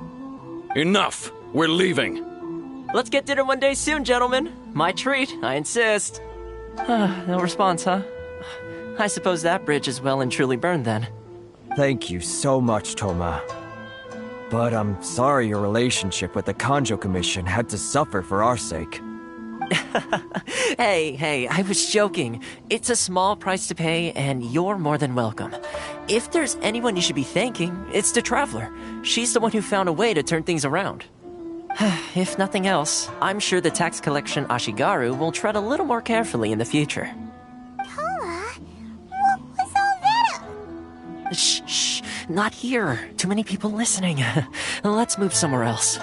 Enough! We're leaving. Let's get dinner one day soon, gentlemen. My treat, I insist. No response, huh? I suppose that bridge is well and truly burned then. Thank you so much, Toma. But I'm sorry your relationship with the Kanjo Commission had to suffer for our sake. Hey, I was joking. It's a small price to pay, and you're more than welcome. If there's anyone you should be thanking, it's the Traveler. She's the one who found a way to turn things around. If nothing else, I'm sure the tax collection Ashigaru will tread a little more carefully in the future. Toma, what was all that? Shh, not here. Too many people listening. Let's move somewhere else.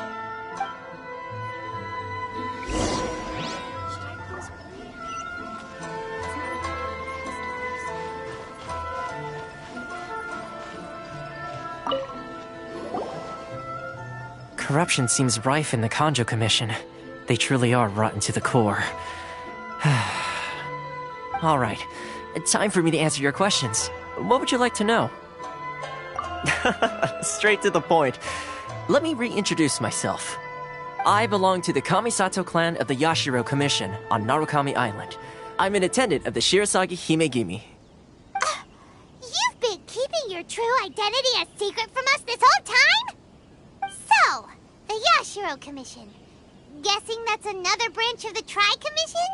Corruption seems rife in the Kanjo Commission. They truly are rotten to the core. All right, time for me to answer your questions. What would you like to know? Straight to the point. Let me reintroduce myself. I belong to the Kamisato clan of the Yashiro Commission on Narukami Island. I'm an attendant of the Shirasagi Himegimi. You've been keeping your true identity a secret from us this whole time? So, the Yashiro Commission. Guessing that's another branch of the Tri-Commission?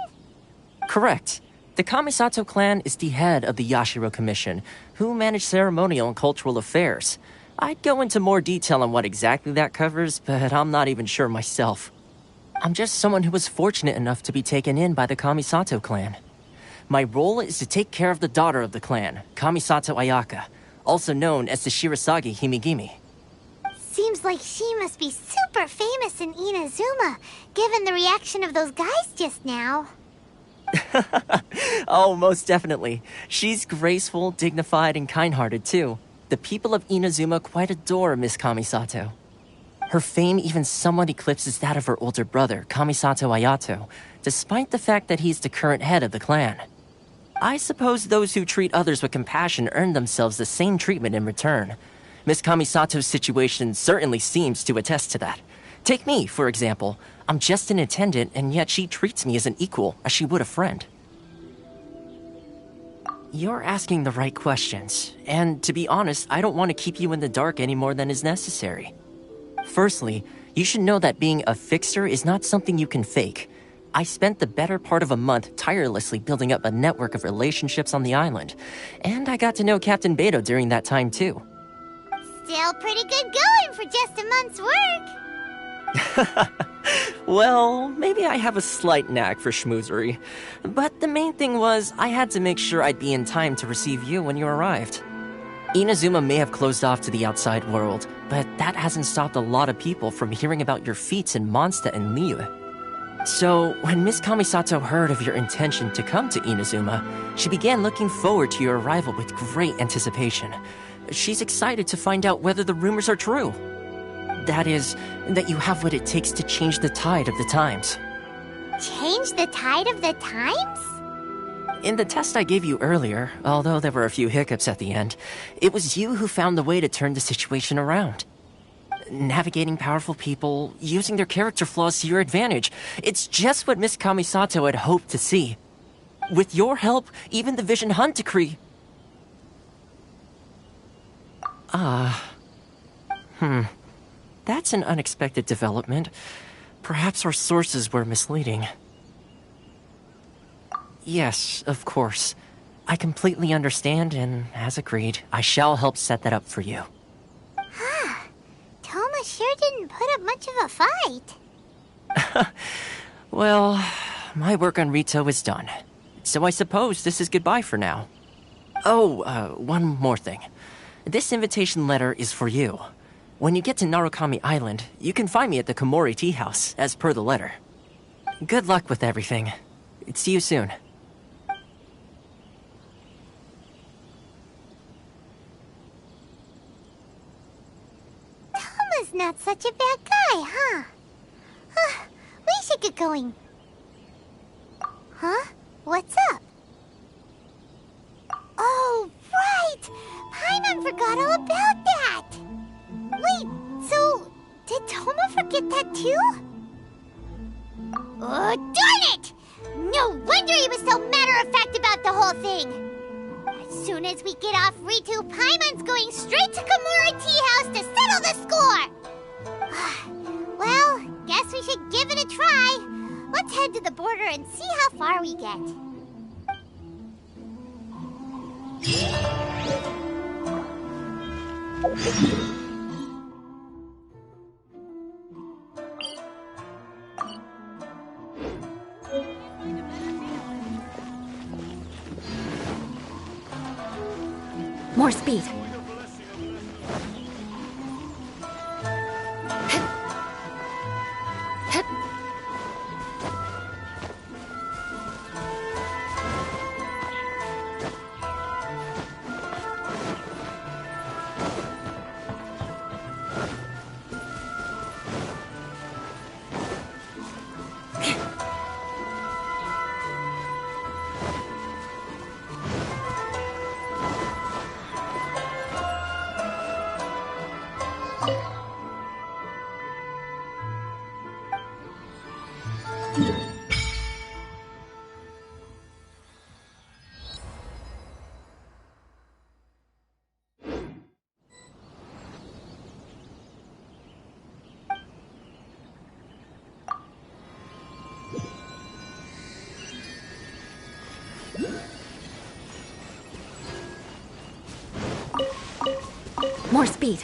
Correct. The Kamisato clan is the head of the Yashiro Commission, who manage ceremonial and cultural affairs. I'd go into more detail on what exactly that covers, but I'm not even sure myself. I'm just someone who was fortunate enough to be taken in by the Kamisato clan. My role is to take care of the daughter of the clan, Kamisato Ayaka, also known as the Shirasagi Himegimi. Seems like she must be super famous in Inazuma, given the reaction of those guys just now. Oh, most definitely. She's graceful, dignified, and kind-hearted, too. The people of Inazuma quite adore Miss Kamisato. Her fame even somewhat eclipses that of her older brother, Kamisato Ayato, despite the fact that he's the current head of the clan. I suppose those who treat others with compassion earn themselves the same treatment in return. Miss Kamisato's situation certainly seems to attest to that. Take me, for example. I'm just an attendant, and yet she treats me as an equal, as she would a friend. You're asking the right questions, and to be honest, I don't want to keep you in the dark any more than is necessary. Firstly, you should know that being a fixer is not something you can fake. I spent the better part of a month tirelessly building up a network of relationships on the island, and I got to know Captain Beto during that time too. Still pretty good going for just a month's work. Well, maybe I have a slight knack for schmoozery, but the main thing was I had to make sure I'd be in time to receive you when you arrived. Inazuma may have closed off to the outside world, but that hasn't stopped a lot of people from hearing about your feats in Mondstadt and Liyue. So, when Miss Kamisato heard of your intention to come to Inazuma, she began looking forward to your arrival with great anticipation. She's excited to find out whether the rumors are true. That is, that you have what it takes to change the tide of the times. Change the tide of the times? In the test I gave you earlier, although there were a few hiccups at the end, it was you who found the way to turn the situation around. Navigating powerful people, using their character flaws to your advantage. It's just what Miss Kamisato had hoped to see. With your help, even the Vision Hunt decree... That's an unexpected development. Perhaps our sources were misleading. Yes, of course. I completely understand, and as agreed, I shall help set that up for you. Toma sure didn't put up much of a fight. Well, my work on Rito is done. So I suppose this is goodbye for now. Oh, one more thing. This invitation letter is for you. When you get to Narukami Island, you can find me at the Komori Tea House, as per the letter. Good luck with everything. See you soon. Toma's not such a bad guy, huh? We should get going. Huh? What's up? Oh, right! Paimon forgot all about that! Wait, so... did Toma forget that too? Oh, darn it! No wonder he was so matter-of-fact about the whole thing! As soon as we get off Ritu, Paimon's going straight to Komori Tea House to settle the score! Well, guess we should give it a try. Let's head to the border and see how far we get. More speed. More speed.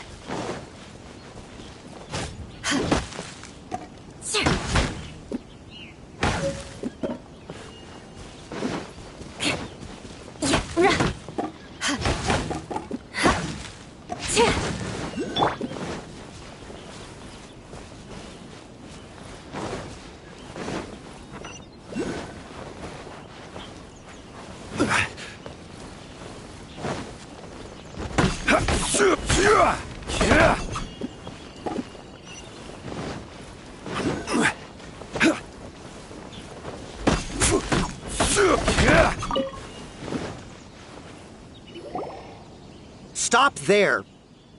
Stop there!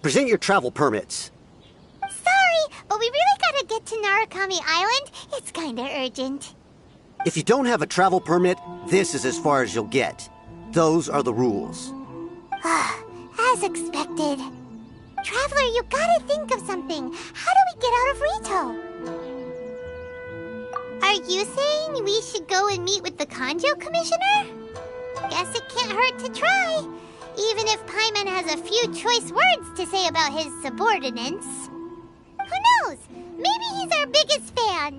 Present your travel permits. Sorry, but we really gotta get to Narukami Island. It's kinda urgent. If you don't have a travel permit, this is as far as you'll get. Those are the rules. As expected. Traveler, you gotta think of something. How do we get out of Rito? Are you saying we should go and meet with the Kanjo Commissioner? Guess it can't hurt to try. Even if Paimon has a few choice words to say about his subordinates. Who knows? Maybe he's our biggest fan.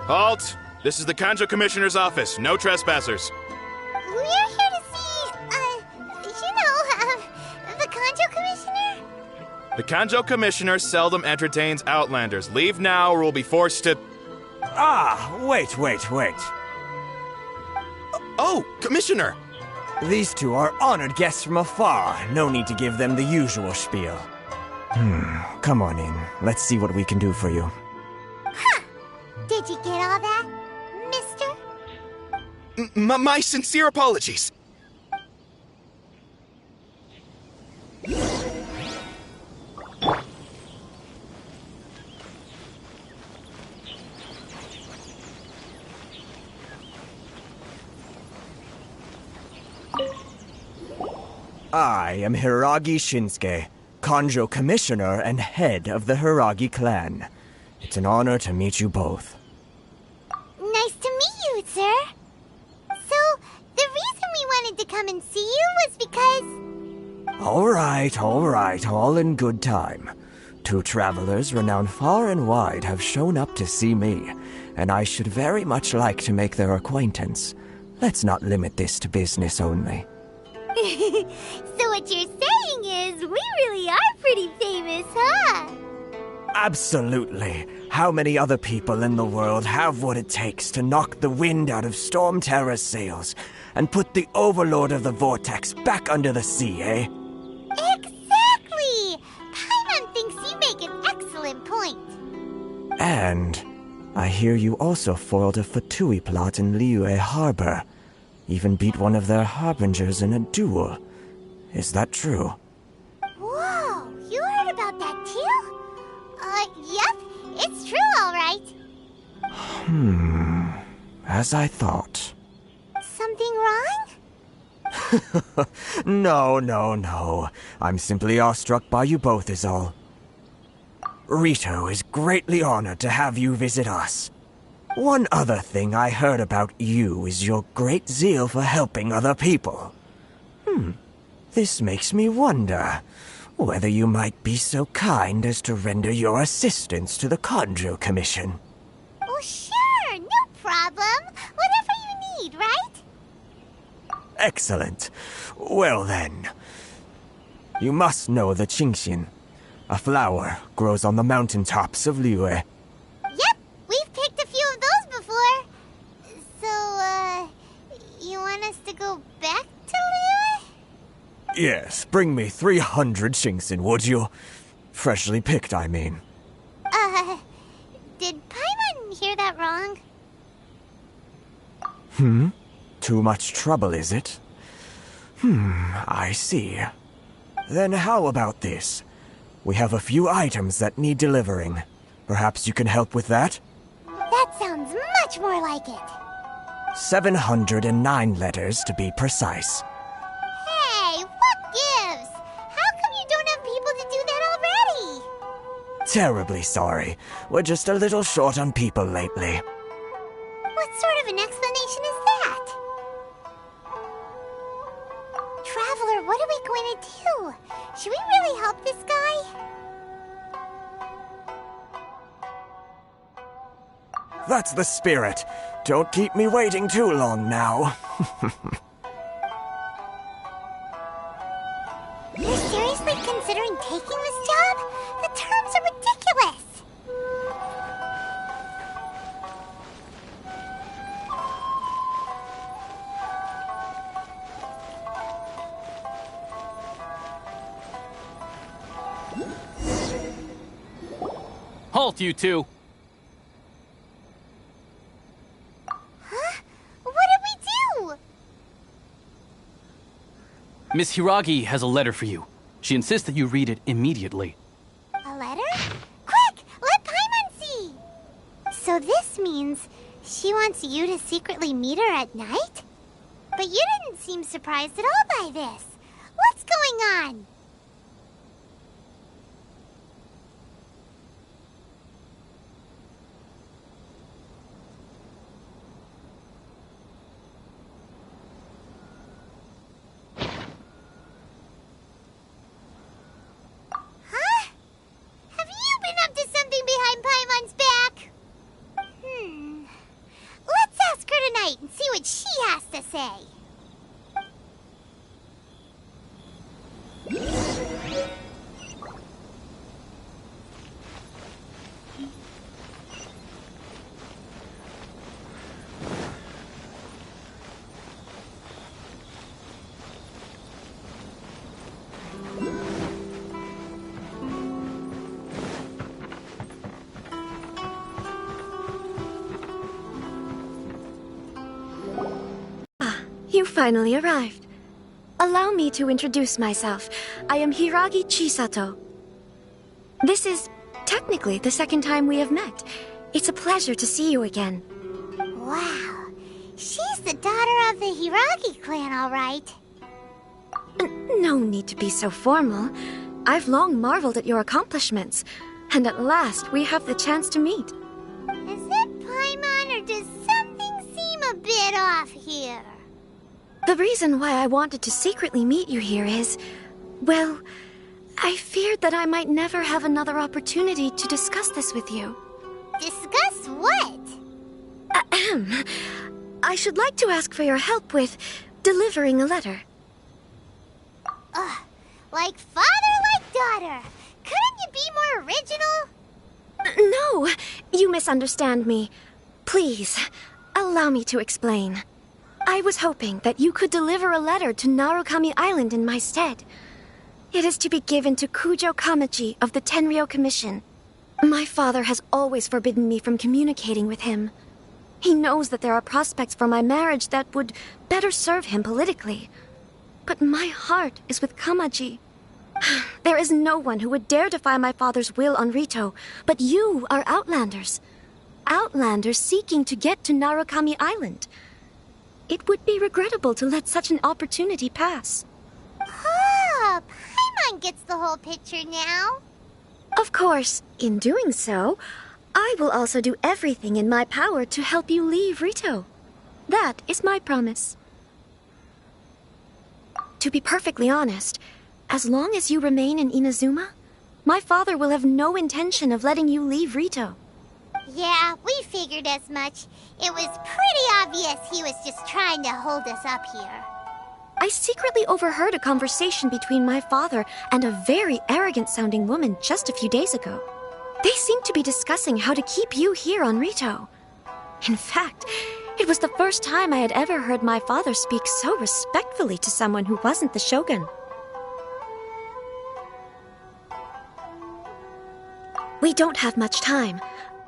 Halt! This is the Kanjo Commissioner's office. No trespassers. We're here to see, the Kanjo Commissioner? The Kanjo Commissioner seldom entertains Outlanders. Leave now or we'll be forced to... Wait. Oh, Commissioner! These two are honored guests from afar. No need to give them the usual spiel. Come on in. Let's see what we can do for you. Huh. Did you get all that, mister? My sincere apologies. I am Hiragi Shinsuke, Kanjo Commissioner and head of the Hiragi clan. It's an honor to meet you both. Nice to meet you, sir. So, the reason we wanted to come and see you was because... All right, all in good time. Two travelers renowned far and wide have shown up to see me, and I should very much like to make their acquaintance. Let's not limit this to business only. So what you're saying is, we really are pretty famous, huh? Absolutely. How many other people in the world have what it takes to knock the wind out of Storm Terror's sails and put the Overlord of the Vortex back under the sea, eh? Exactly! Paimon thinks you make an excellent point. And I hear you also foiled a Fatui plot in Liyue Harbor. Even beat one of their harbingers in a duel. Is that true? Whoa, you heard about that too? Yep, it's true, all right. As I thought. Something wrong? No. I'm simply awestruck by you both is all. Rito is greatly honored to have you visit us. One other thing I heard about you is your great zeal for helping other people. This makes me wonder whether you might be so kind as to render your assistance to the Kanjo Commission. Oh, sure, no problem. Whatever you need, right? Excellent. Well then, you must know the Genshin. A flower grows on the mountaintops of Liyue. Yep, we've picked a few of those before. So, you want us to go back to Liyue? Yes, bring me 300 Genshin, would you? Freshly picked, I mean. Did Paimon hear that wrong? Too much trouble, is it? I see. Then how about this? We have a few items that need delivering. Perhaps you can help with that? That sounds much more like it. 709 letters to be precise. Hey, what gives? How come you don't have people to do that already? Terribly sorry. We're just a little short on people lately. What sort of an explanation is that? Traveler, what are we going to do? Should we really help this guy? That's the spirit. Don't keep me waiting too long now. You're seriously considering taking this job? The terms are ridiculous. Halt, you two! Huh? What did we do? Miss Hiragi has a letter for you. She insists that you read it immediately. A letter? Quick! Let Paimon see! So this means she wants you to secretly meet her at night? But you didn't seem surprised at all by this. What's going on? And see what she has to say. You finally arrived. Allow me to introduce myself. I am Hiragi Chisato. This is technically the second time we have met. It's a pleasure to see you again. Wow. She's the daughter of the Hiragi clan, all right. No need to be so formal. I've long marveled at your accomplishments. And at last, we have the chance to meet. Is it Paimon, or does something seem a bit off here? The reason why I wanted to secretly meet you here is, well, I feared that I might never have another opportunity to discuss this with you. Discuss what? Ahem. I should like to ask for your help with delivering a letter. Like father, like daughter. Couldn't you be more original? No, you misunderstand me. Please, allow me to explain. I was hoping that you could deliver a letter to Narukami Island in my stead. It is to be given to Kujo Kamaji of the Tenryou Commission. My father has always forbidden me from communicating with him. He knows that there are prospects for my marriage that would better serve him politically. But my heart is with Kamaji. There is no one who would dare defy my father's will on Rito, but you are Outlanders. Outlanders seeking to get to Narukami Island. It would be regrettable to let such an opportunity pass. Oh, Paimon gets the whole picture now. Of course, in doing so, I will also do everything in my power to help you leave Rito. That is my promise. To be perfectly honest, as long as you remain in Inazuma, my father will have no intention of letting you leave Rito. Yeah, we figured as much. It was pretty obvious he was just trying to hold us up here. I secretly overheard a conversation between my father and a very arrogant-sounding woman just a few days ago. They seemed to be discussing how to keep you here on Rito. In fact, it was the first time I had ever heard my father speak so respectfully to someone who wasn't the shogun. We don't have much time.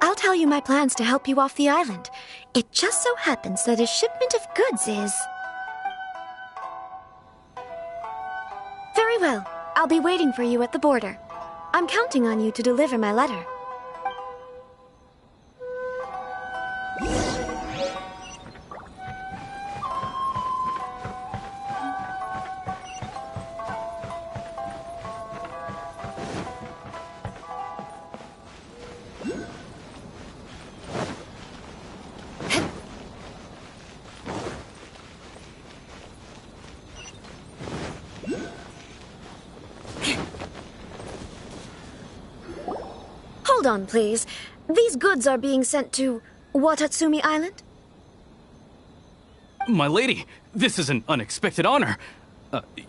I'll tell you my plans to help you off the island. It just so happens that a shipment of goods is... Very well. I'll be waiting for you at the border. I'm counting on you to deliver my letter. Hold on, please. These goods are being sent to Watatsumi Island? My lady, this is an unexpected honor.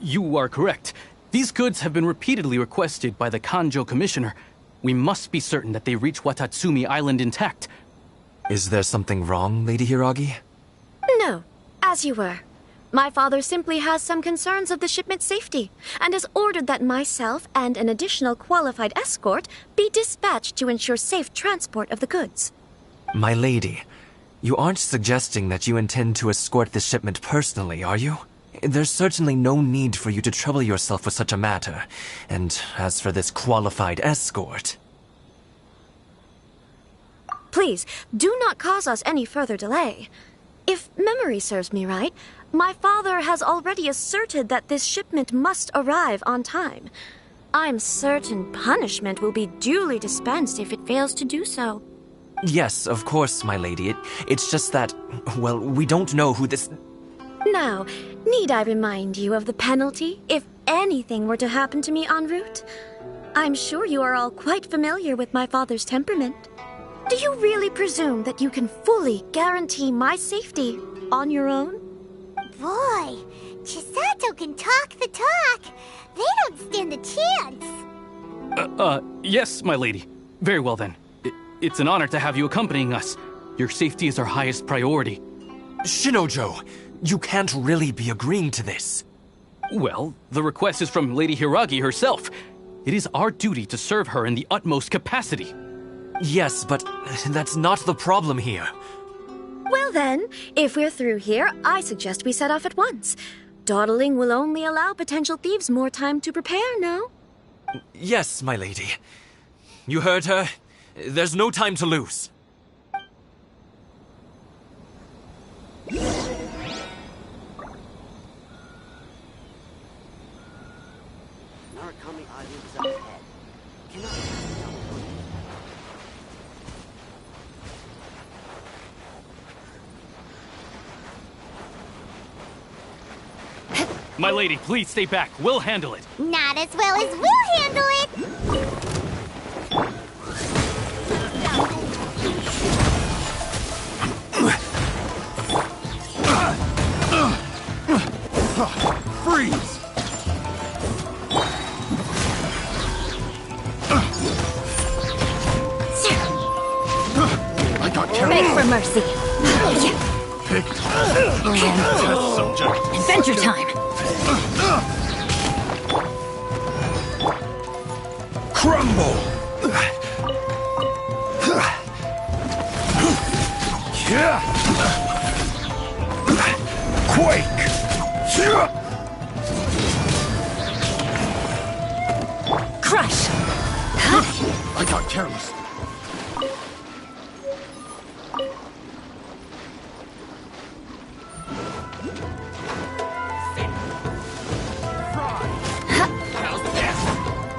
You are correct. These goods have been repeatedly requested by the Kanjo Commissioner. We must be certain that they reach Watatsumi Island intact. Is there something wrong, Lady Hiragi? No, as you were. My father simply has some concerns of the shipment's safety, and has ordered that myself and an additional qualified escort be dispatched to ensure safe transport of the goods. My lady, you aren't suggesting that you intend to escort this shipment personally, are you? There's certainly no need for you to trouble yourself with such a matter. And as for this qualified escort... Please, do not cause us any further delay. If memory serves me right, my father has already asserted that this shipment must arrive on time. I'm certain punishment will be duly dispensed if it fails to do so. Yes, of course, my lady. It's just that, well, we don't know who this... Now, need I remind you of the penalty if anything were to happen to me en route? I'm sure you are all quite familiar with my father's temperament. Do you really presume that you can fully guarantee my safety on your own? Boy, Chisato can talk the talk. They don't stand a chance. Yes, my lady. Very well then. It's an honor to have you accompanying us. Your safety is our highest priority. Shinojo, you can't really be agreeing to this. Well, the request is from Lady Hiragi herself. It is our duty to serve her in the utmost capacity. Yes, but that's not the problem here. Well then, if we're through here, I suggest we set off at once. Dawdling will only allow potential thieves more time to prepare, no? Yes, my lady. You heard her. There's no time to lose. Narukami Island is up ahead. My lady, please stay back. We'll handle it. Not as well as we'll handle it. Freeze! I got carried. Beg for mercy. Picked the wrong test subject. Adventure time. Crumble! Quake! Crush! I got careless.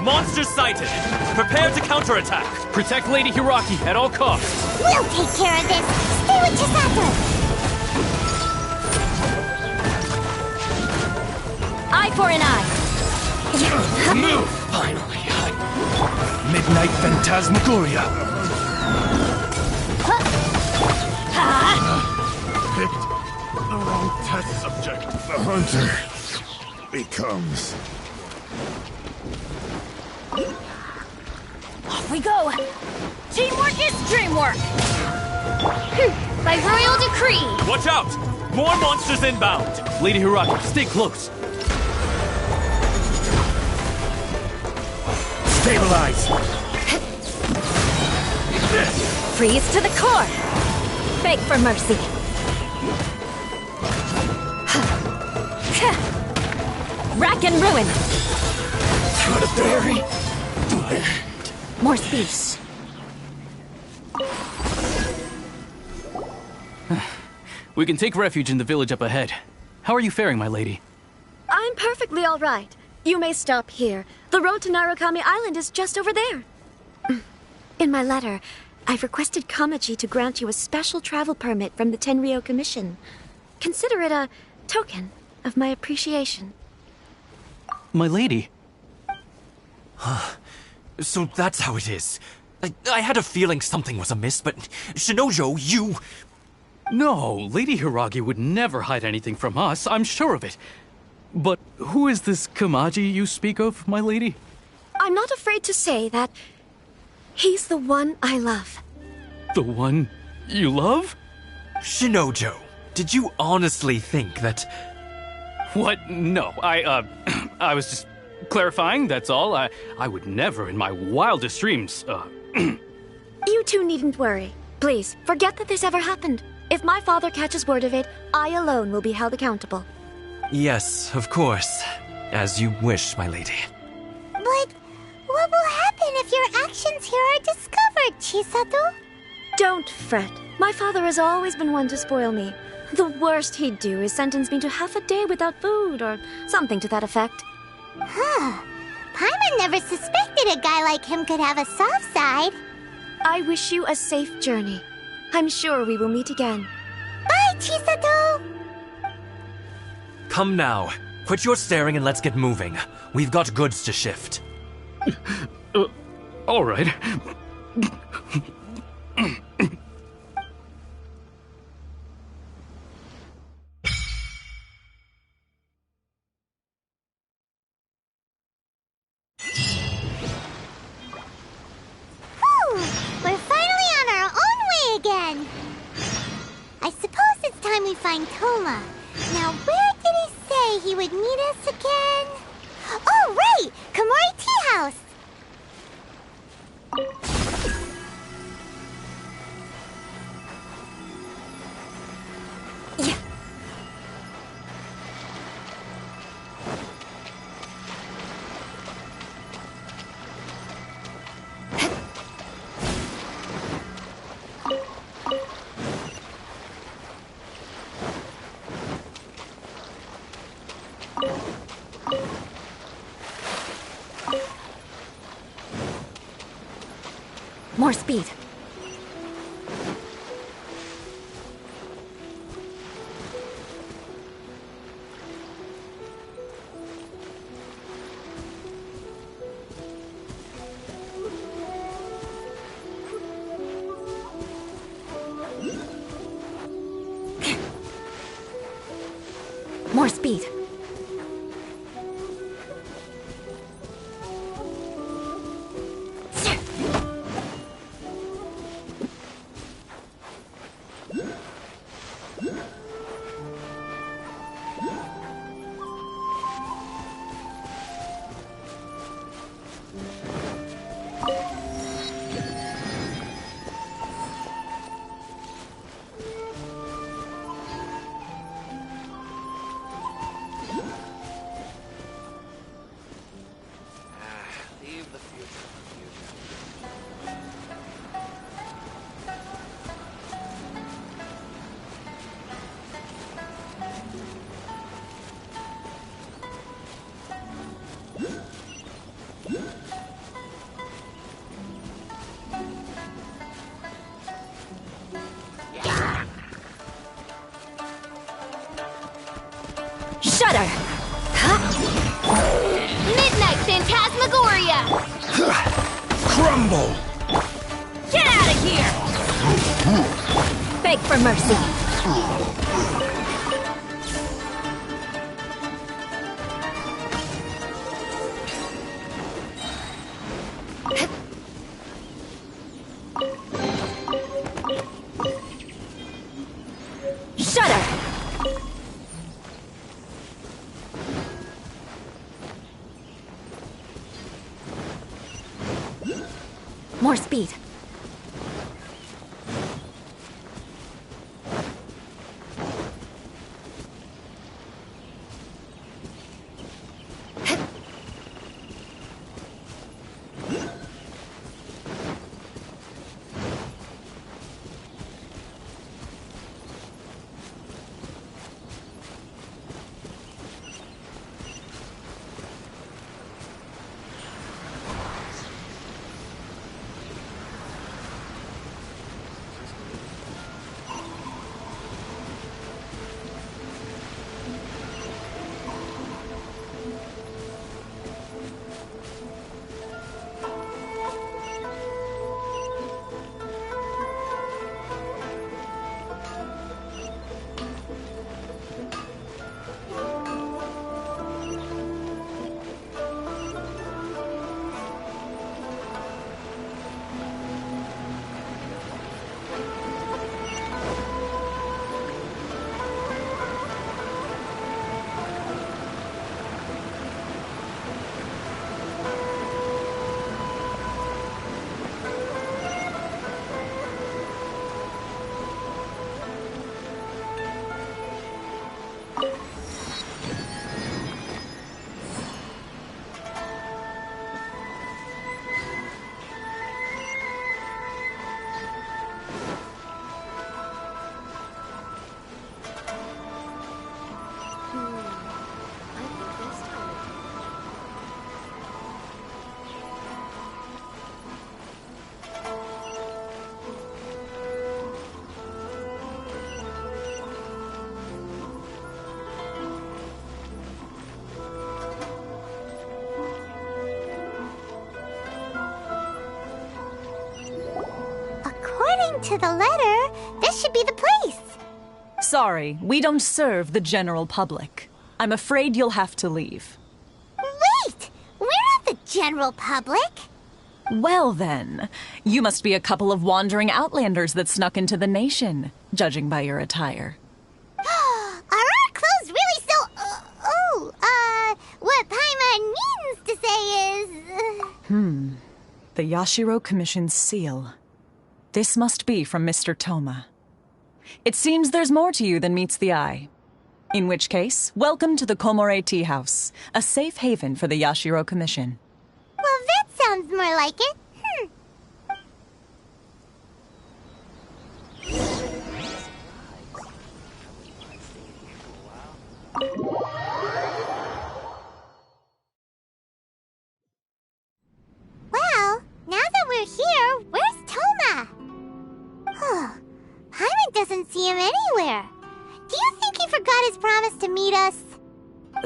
Monsters sighted! Prepare to counterattack! Protect Lady Hiragi at all costs! We'll take care of this! Stay with Chisato! Eye for an eye! Move! Finally, Midnight Phantasmagoria! Picked the wrong test subject. The hunter becomes... Off we go! Teamwork is dreamwork! By royal decree! Watch out! More monsters inbound! Lady Hiragi, stay close! Stabilize! Freeze to the core! Beg for mercy! Rack and ruin! More speed. We can take refuge in the village up ahead. How are you faring, my lady? I'm perfectly all right. You may stop here. The road to Narukami Island is just over there. In my letter, I've requested Kamaji to grant you a special travel permit from the Tenryou Commission. Consider it a token of my appreciation. My lady. So that's how it is. I had a feeling something was amiss, but Shinojo, you... No, Lady Hiragi would never hide anything from us, I'm sure of it. But who is this Kamaji you speak of, my lady? I'm not afraid to say that he's the one I love. The one you love? Shinojo, did you honestly think that... What? No, I was just clarifying, that's all. I would never in my wildest dreams, You two needn't worry. Please, forget that this ever happened. If my father catches word of it, I alone will be held accountable. Yes, of course. As you wish, my lady. But what will happen if your actions here are discovered, Chisato? Don't fret. My father has always been one to spoil me. The worst he'd do is sentence me to half a day without food, or something to that effect. Huh. Paimon never suspected a guy like him could have a soft side. I wish you a safe journey. I'm sure we will meet again. Bye, Chisato! Come now. Quit your staring and let's get moving. We've got goods to shift. All right. We're finally on our own way again. I suppose it's time we find Toma. Now, where did he say he would meet us again? Oh, right! Komori Tea House! More speed. More speed. Shudder! Midnight Phantasmagoria! Crumble! Get out of here! Beg for mercy. Shudder! More speed. According to the letter, this should be the place. Sorry, we don't serve the general public. I'm afraid you'll have to leave. Wait! We're not the general public. Well then, you must be a couple of wandering outlanders that snuck into the nation, judging by your attire. Are our clothes really so... what Paimon means to say is... The Yashiro Commission's seal. This must be from Mr. Toma. It seems there's more to you than meets the eye. In which case, welcome to the Komore Tea House, a safe haven for the Yashiro Commission. Well, that sounds more like it. Well, now that we're here, where's Toma? Paimon doesn't see him anywhere. Do you think he forgot his promise to meet us?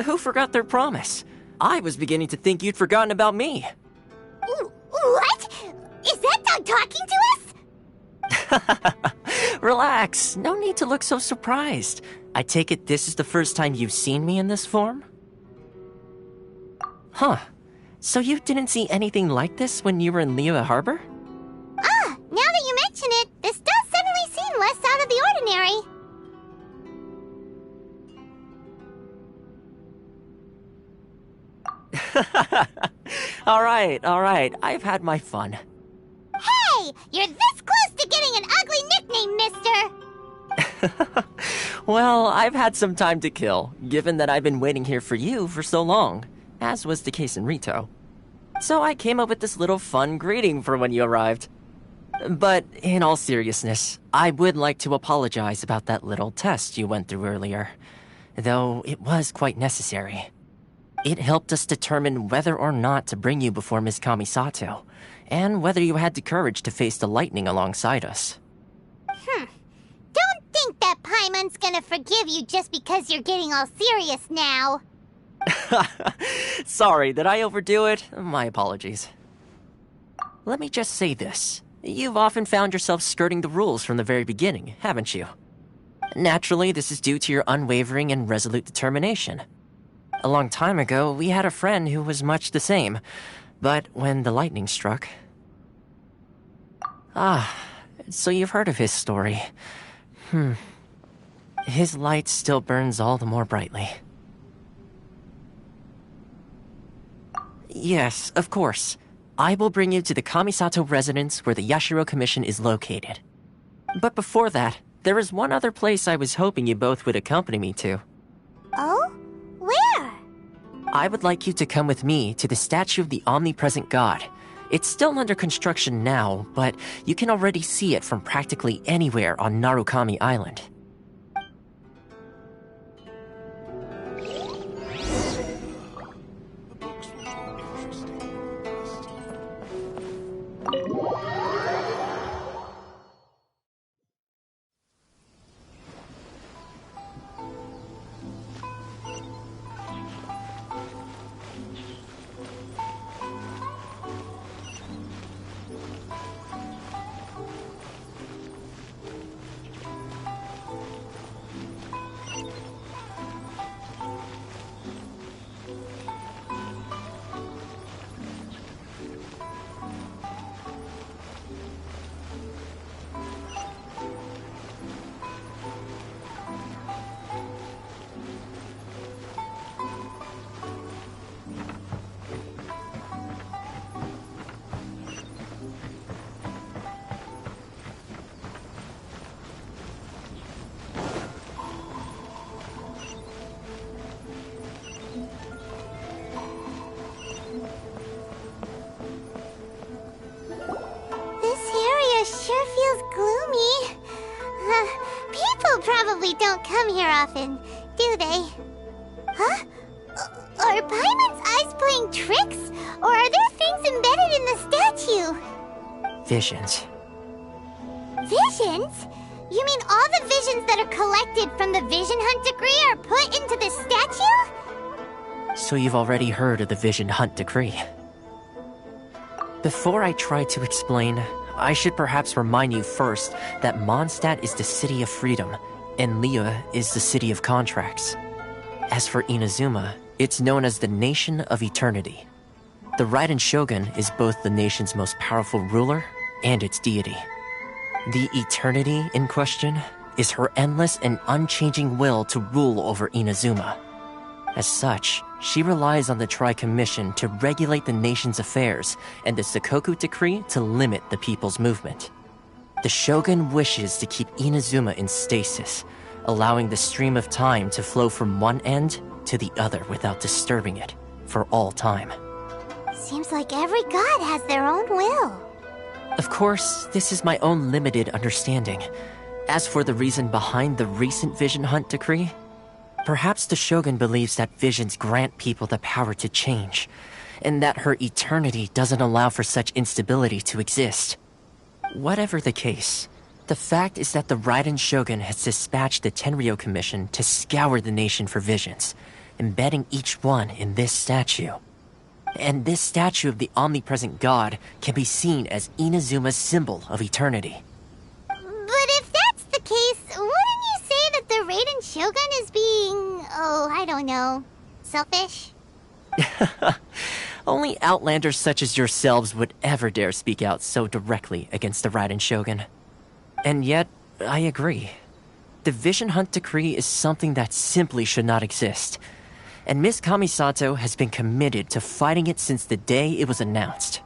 Who forgot their promise? I was beginning to think you'd forgotten about me. What? Is that dog talking to us? Relax. No need to look so surprised. I take it this is the first time you've seen me in this form? Huh. So you didn't see anything like this when you were in Liyue Harbor? Now that you mention it, this does suddenly seem less out of the ordinary. All right. I've had my fun. Hey! You're this close to getting an ugly nickname, mister! Well, I've had some time to kill, given that I've been waiting here for you for so long, as was the case in Rito. So I came up with this little fun greeting for when you arrived. But in all seriousness, I would like to apologize about that little test you went through earlier, though it was quite necessary. It helped us determine whether or not to bring you before Ms. Kamisato, and whether you had the courage to face the lightning alongside us. Don't think that Paimon's gonna forgive you just because you're getting all serious now. Sorry, did I overdo it? My apologies. Let me just say this. You've often found yourself skirting the rules from the very beginning, haven't you? Naturally, this is due to your unwavering and resolute determination. A long time ago, we had a friend who was much the same, but when the lightning struck... so you've heard of his story. His light still burns all the more brightly. Yes, of course. I will bring you to the Kamisato residence where the Yashiro Commission is located. But before that, there is one other place I was hoping you both would accompany me to. Oh? Where? I would like you to come with me to the statue of the omnipresent god. It's still under construction now, but you can already see it from practically anywhere on Narukami Island. Sure feels gloomy. People probably don't come here often, do they? Huh? Are Paimon's eyes playing tricks? Or are there things embedded in the statue? Visions. Visions? You mean all the visions that are collected from the Vision Hunt decree are put into the statue? So you've already heard of the Vision Hunt decree. Before I try to explain, I should perhaps remind you first that Mondstadt is the city of freedom, and Liyue is the city of contracts. As for Inazuma, it's known as the Nation of Eternity. The Raiden Shogun is both the nation's most powerful ruler and its deity. The Eternity in question is her endless and unchanging will to rule over Inazuma. As such, she relies on the Tri-Commission to regulate the nation's affairs and the Sakoku Decree to limit the people's movement. The Shogun wishes to keep Inazuma in stasis, allowing the stream of time to flow from one end to the other without disturbing it for all time. Seems like every god has their own will. Of course, this is my own limited understanding. As for the reason behind the recent Vision Hunt decree, perhaps the Shogun believes that visions grant people the power to change, and that her eternity doesn't allow for such instability to exist. Whatever the case, the fact is that the Raiden Shogun has dispatched the Tenryou Commission to scour the nation for visions, embedding each one in this statue. And this statue of the omnipresent god can be seen as Inazuma's symbol of eternity. But if that's the case, wouldn't you say that the Raiden Shogun is being, I don't know, selfish? Only outlanders such as yourselves would ever dare speak out so directly against the Raiden Shogun. And yet, I agree. The Vision Hunt decree is something that simply should not exist. And Miss Kamisato has been committed to fighting it since the day it was announced.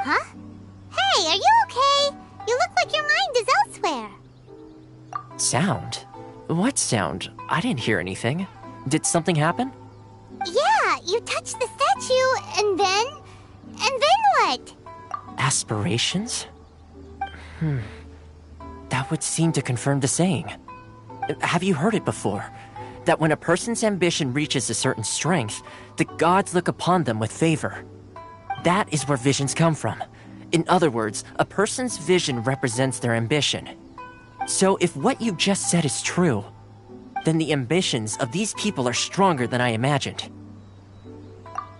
Huh? Hey, are you okay? You look like your mind is elsewhere. Sound? What sound? I didn't hear anything. Did something happen? Yeah, you touched the statue, and then what? Aspirations? That would seem to confirm the saying. Have you heard it before? That when a person's ambition reaches a certain strength, the gods look upon them with favor. That is where visions come from. In other words, a person's vision represents their ambition. So if what you just said is true, then the ambitions of these people are stronger than I imagined.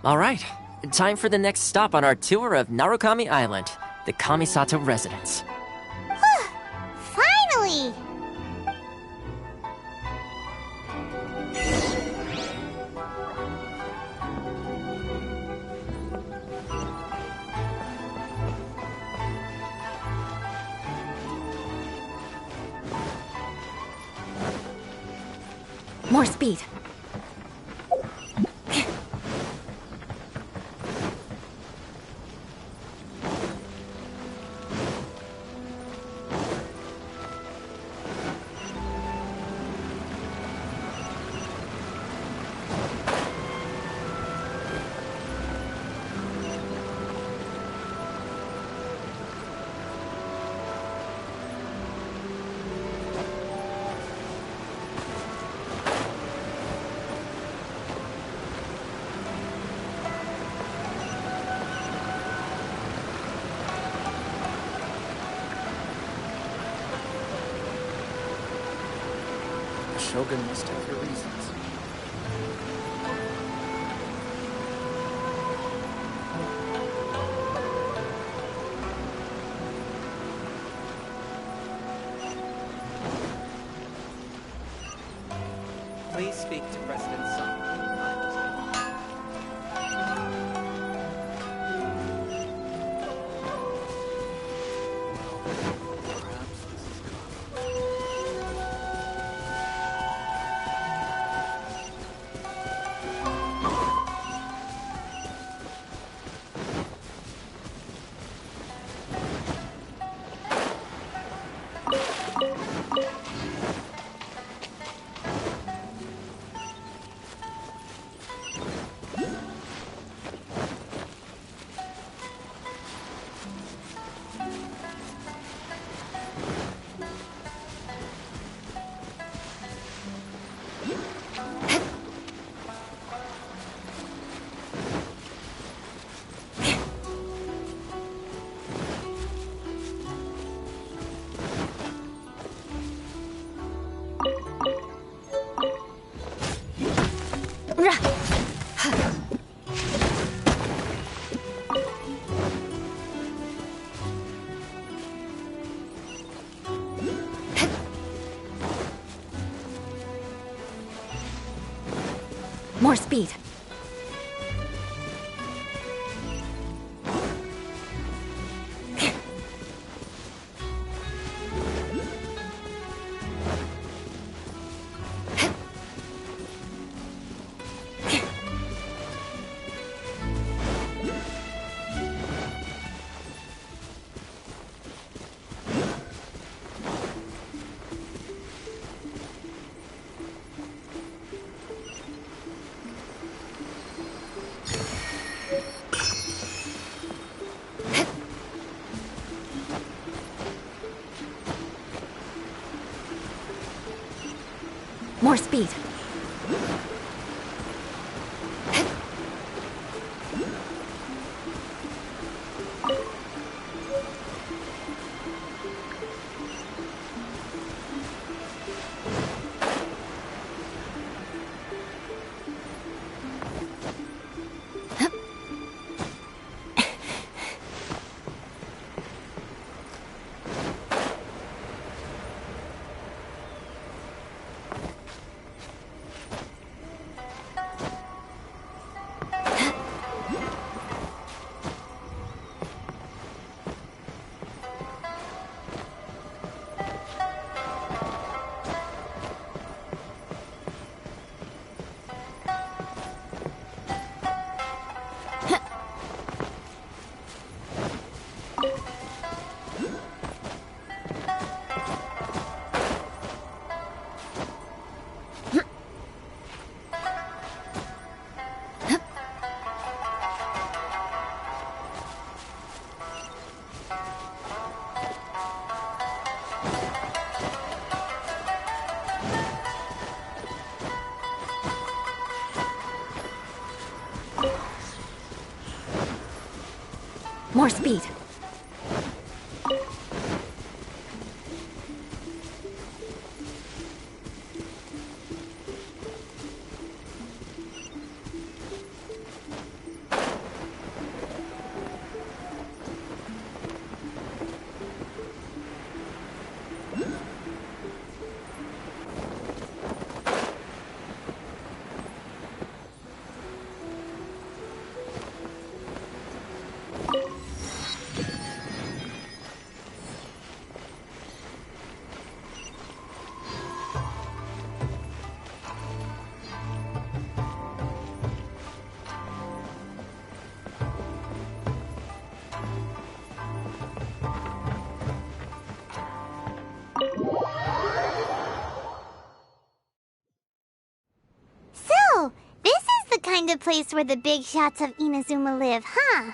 Alright, time for the next stop on our tour of Narukami Island, the Kamisato residence. Finally! More speed. Shogun must have her reasons. Please speak to President Sung. More speed. More speed. More speed. So, this is the kind of place where the big shots of Inazuma live, huh?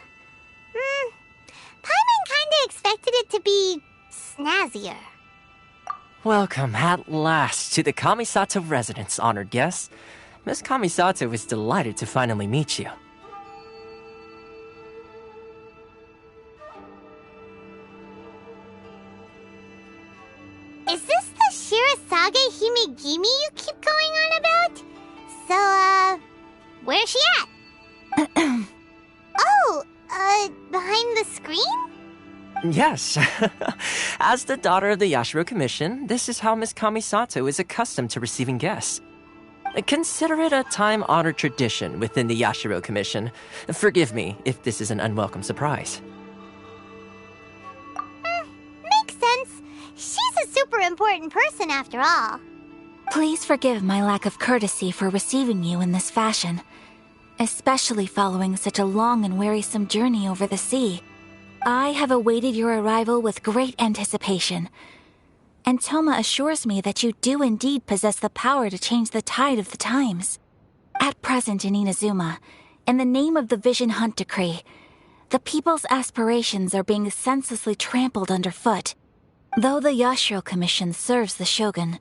Paimon kinda expected it to be snazzier. Welcome at last to the Kamisato residence, honored guests. Miss Kamisato is delighted to finally meet you. Is this the Shirazage Himegimi you keep going on about? So, where's she at? Oh, behind the screen? Yes. As the daughter of the Yashiro Commission, this is how Miss Kamisato is accustomed to receiving guests. Consider it a time-honored tradition within the Yashiro Commission. Forgive me if this is an unwelcome surprise. Makes sense. She's a super important person after all. Please forgive my lack of courtesy for receiving you in this fashion, especially following such a long and wearisome journey over the sea. I have awaited your arrival with great anticipation, and Toma assures me that you do indeed possess the power to change the tide of the times. At present in Inazuma, in the name of the Vision Hunt Decree, the people's aspirations are being senselessly trampled underfoot. Though the Yashiro Commission serves the Shogun,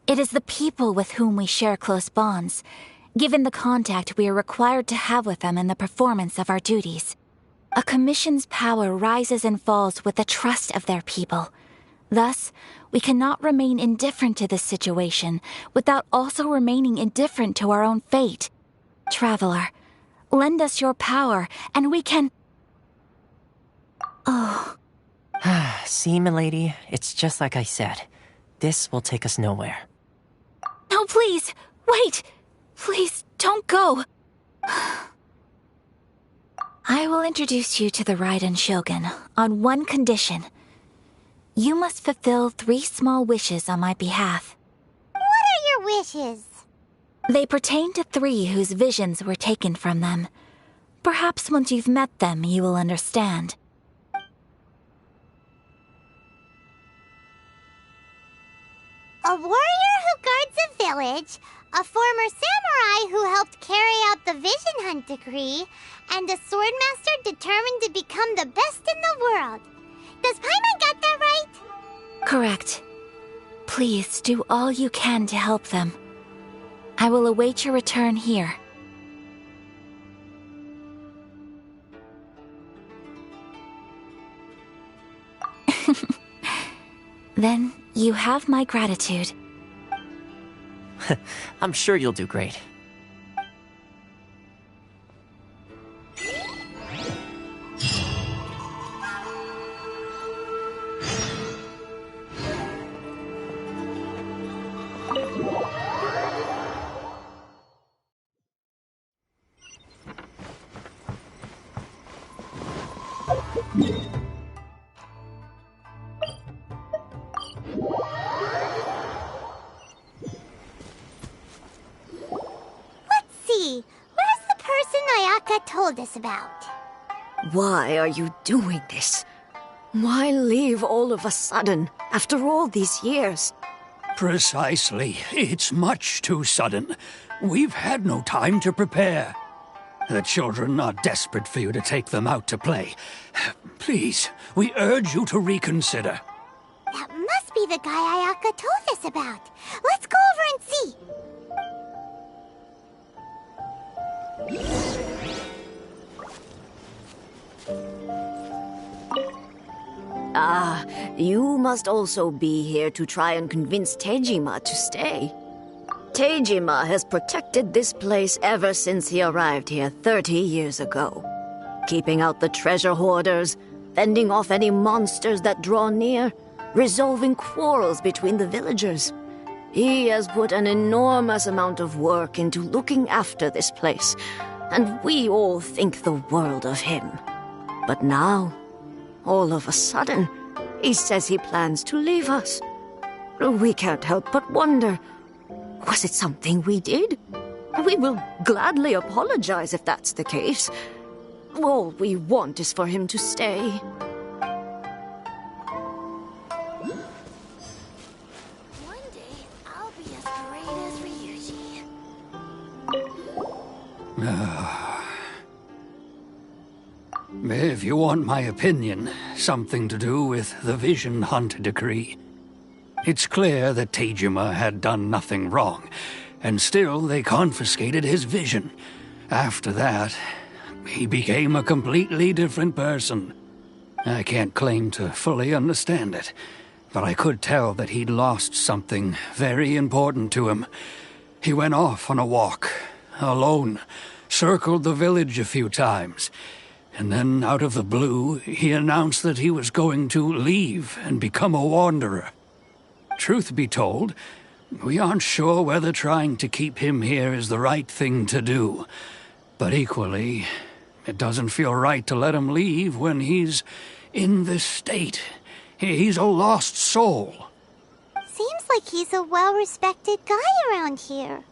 it is the people with whom we share close bonds, given the contact we are required to have with them in the performance of our duties. A commission's power rises and falls with the trust of their people. Thus, we cannot remain indifferent to this situation without also remaining indifferent to our own fate. Traveler, lend us your power, and we can... Oh. See, milady, it's just like I said. This will take us nowhere. No, please, wait! Please, don't go. I will introduce you to the Raiden Shogun on one condition. You must fulfill 3 small wishes on my behalf. What are your wishes? They pertain to 3 whose visions were taken from them. Perhaps once you've met them, you will understand. A warrior who guards a village, a former samurai who helped carry out the Vision Hunt decree, and a swordmaster determined to become the best in the world. Does Paimon got that right? Correct. Please do all you can to help them. I will await your return here. Then you have my gratitude. I'm sure you'll do great. Told us about. Why are you doing this? Why leave all of a sudden, after all these years? Precisely. It's much too sudden. We've had no time to prepare. The children are desperate for you to take them out to play. Please, we urge you to reconsider. That must be the guy Ayaka told us about. Let's go over and see. Ah, you must also be here to try and convince Tejima to stay. Tejima has protected this place ever since he arrived here 30 years ago. Keeping out the treasure hoarders, fending off any monsters that draw near, resolving quarrels between the villagers. He has put an enormous amount of work into looking after this place, and we all think the world of him. But now, all of a sudden, he says he plans to leave us. We can't help but wonder, was it something we did? We will gladly apologize if that's the case. All we want is for him to stay. One day, I'll be as great as Ryuji. If you want my opinion, something to do with the Vision Hunt decree. It's clear that Tejima had done nothing wrong, and still they confiscated his vision. After that, he became a completely different person. I can't claim to fully understand it, but I could tell that he'd lost something very important to him. He went off on a walk, alone, circled the village a few times, and then, out of the blue, he announced that he was going to leave and become a wanderer. Truth be told, we aren't sure whether trying to keep him here is the right thing to do. But equally, it doesn't feel right to let him leave when he's in this state. He's a lost soul. Seems like he's a well-respected guy around here.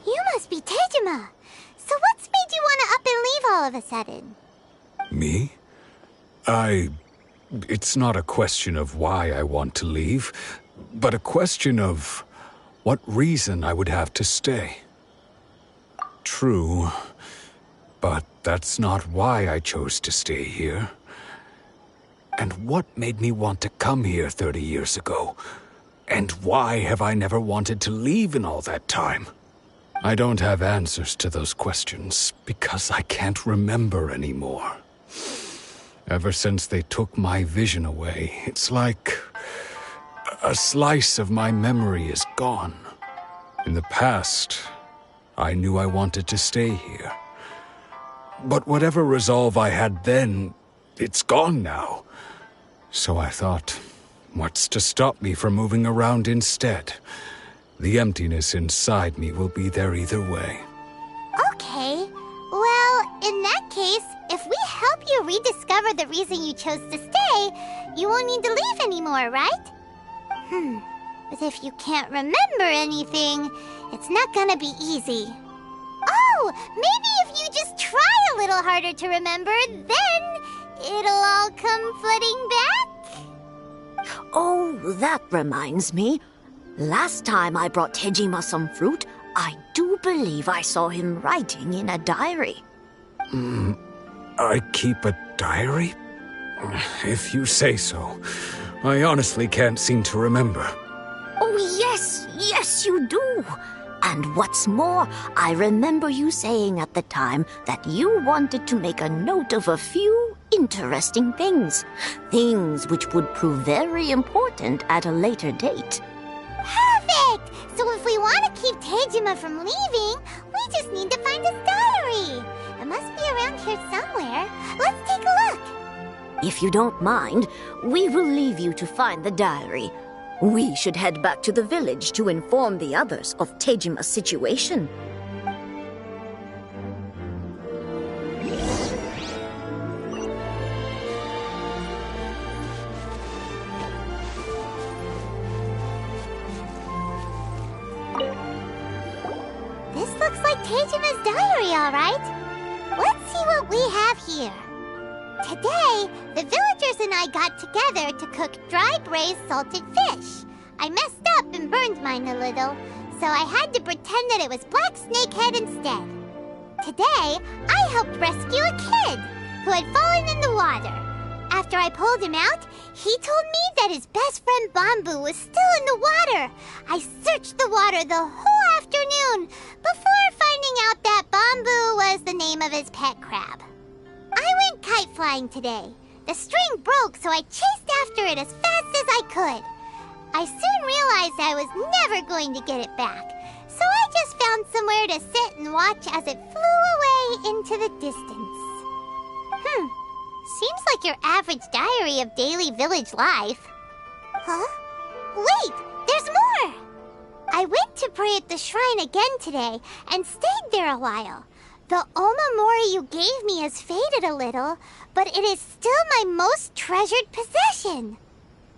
You must be Tejima. So what's made you want to up and leave all of a sudden? Me? It's not a question of why I want to leave, but a question of what reason I would have to stay. True, but that's not why I chose to stay here. And what made me want to come here 30 years ago? And why have I never wanted to leave in all that time? I don't have answers to those questions because I can't remember anymore. Ever since they took my vision away, it's like a slice of my memory is gone. In the past, I knew I wanted to stay here. But whatever resolve I had then, it's gone now. So I thought, What's to stop me from moving around instead? The emptiness inside me will be there either way. Okay. Well, in that case, if we help you rediscover the reason you chose to stay, you won't need to leave anymore, right? But if you can't remember anything, it's not gonna be easy. Oh, maybe if you just try a little harder to remember, then it'll all come flooding back? Oh, that reminds me. Last time I brought Tejima some fruit, I do believe I saw him writing in a diary. I keep a diary? If you say so. I honestly can't seem to remember. Oh, yes, you do. And what's more, I remember you saying at the time that you wanted to make a note of a few interesting things. Things which would prove very important at a later date. Perfect! So if we want to keep Tejima from leaving, we just need to find his diary. It must be around here somewhere. Let's take a look. If you don't mind, we will leave you to find the diary. We should head back to the village to inform the others of Tejima's situation. This looks like Tejima's diary, all right. Let's see what we have here. Today, the villagers and I got together to cook dry braised salted fish. I messed up and burned mine a little, so I had to pretend that it was black snakehead instead. Today, I helped rescue a kid who had fallen in the water. After I pulled him out, he told me that his best friend Bamboo was still in the water. I searched the water the whole afternoon before finding out that Bamboo was the name of his pet crab. I went kite flying today. The string broke, so I chased after it as fast as I could. I soon realized I was never going to get it back, so I just found somewhere to sit and watch as it flew away into the distance. Seems like your average diary of daily village life. Huh? Wait, there's more! I went to pray at the shrine again today and stayed there a while. The Omamori you gave me has faded a little, but it is still my most treasured possession.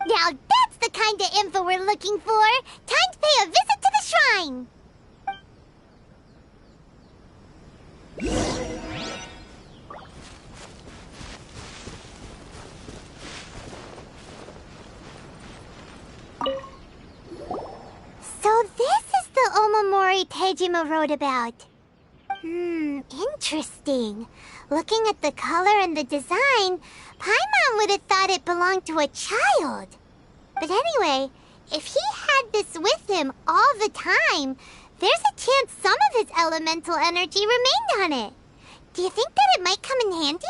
Now that's the kind of info we're looking for. Time to pay a visit to the shrine. So this is the Omamori Tejima wrote about. Interesting. Looking at the color and the design, Paimon would have thought it belonged to a child. But anyway, if he had this with him all the time, there's a chance some of his elemental energy remained on it. Do you think that it might come in handy?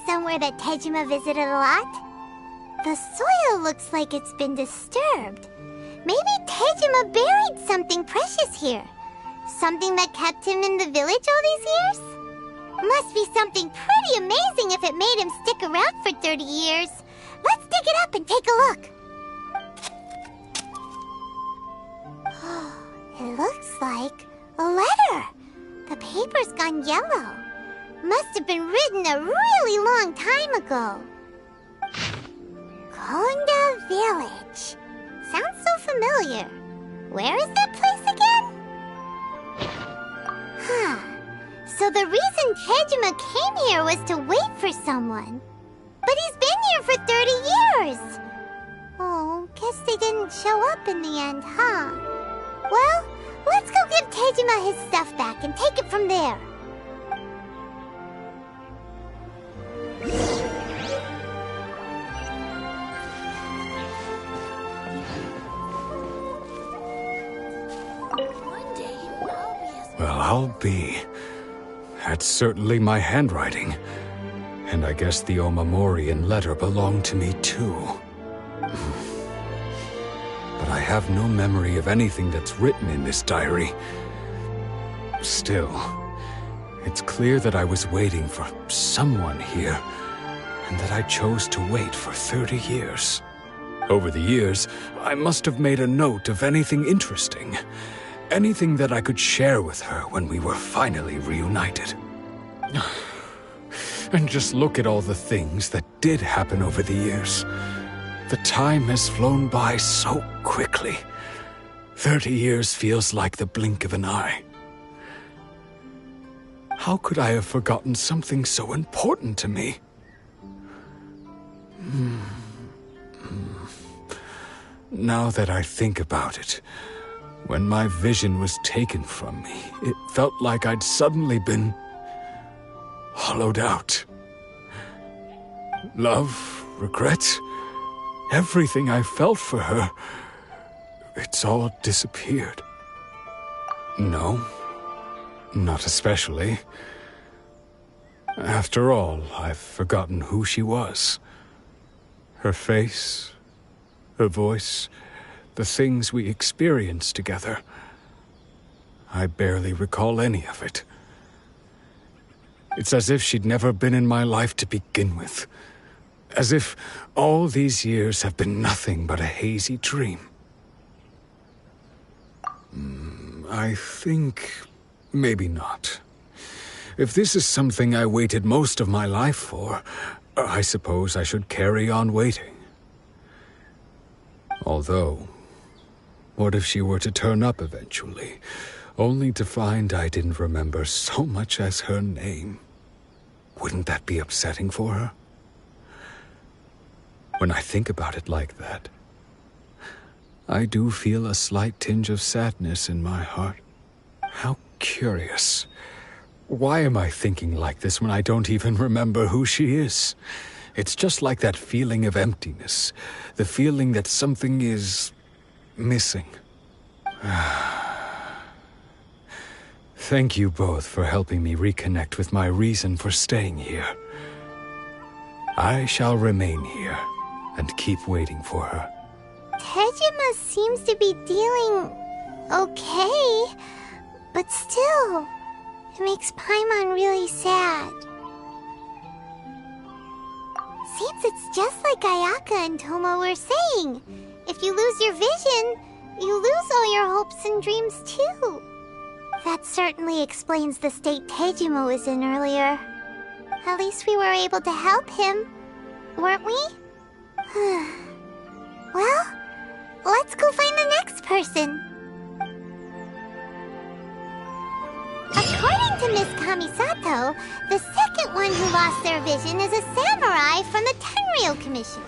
Somewhere that Tejima visited a lot. The soil looks like it's been disturbed. Maybe Tejima buried something precious here. Something that kept him in the village all these years? Must be something pretty amazing if it made him stick around for 30 years. Let's dig it up and take a look. It looks like a letter. The paper's gone yellow. Must have been written a really long time ago. Konda Village. Sounds so familiar. Where is that place again? So the reason Tejima came here was to wait for someone. But he's been here for 30 years. Oh, guess they didn't show up in the end, huh? Well, let's go give Tejima his stuff back and take it from there. Well, I'll be. That's certainly my handwriting. And I guess the Omamorian letter belonged to me too. But I have no memory of anything that's written in this diary. Still, it's clear that I was waiting for someone here, and that I chose to wait for 30 years. Over the years, I must have made a note of anything interesting. Anything that I could share with her when we were finally reunited. And just look at all the things that did happen over the years. The time has flown by so quickly. 30 years feels like the blink of an eye. How could I have forgotten something so important to me? Now that I think about it, when my vision was taken from me, it felt like I'd suddenly been hollowed out. Love, regret, everything I felt for her, it's all disappeared. No, not especially. After all, I've forgotten who she was. Her face, her voice, the things we experienced together. I barely recall any of it. It's as if she'd never been in my life to begin with. As if all these years have been nothing but a hazy dream. I think maybe not. If this is something I waited most of my life for, I suppose I should carry on waiting. Although, what if she were to turn up eventually, only to find I didn't remember so much as her name? Wouldn't that be upsetting for her? When I think about it like that, I do feel a slight tinge of sadness in my heart. How curious. Why am I thinking like this when I don't even remember who she is? It's just like that feeling of emptiness, the feeling that something is missing. Thank you both for helping me reconnect with my reason for staying here. I shall remain here and keep waiting for her. Tejima seems to be dealing okay, but still, it makes Paimon really sad. Seems it's just like Ayaka and Toma were saying. If you lose your vision, you lose all your hopes and dreams too. That certainly explains the state Tejima was in earlier. At least we were able to help him, weren't we? Well, let's go find the next person. According to Miss Kamisato, the second one who lost their vision is a samurai from the Tenryou Commission.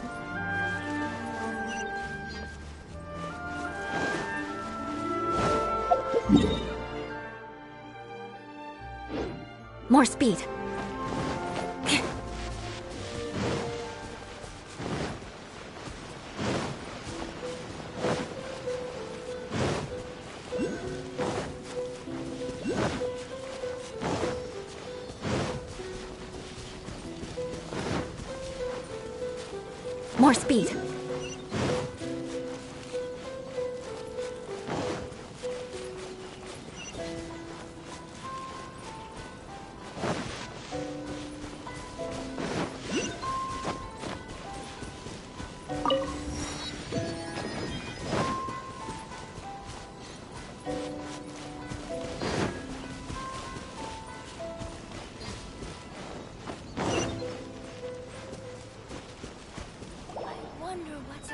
More speed. More speed.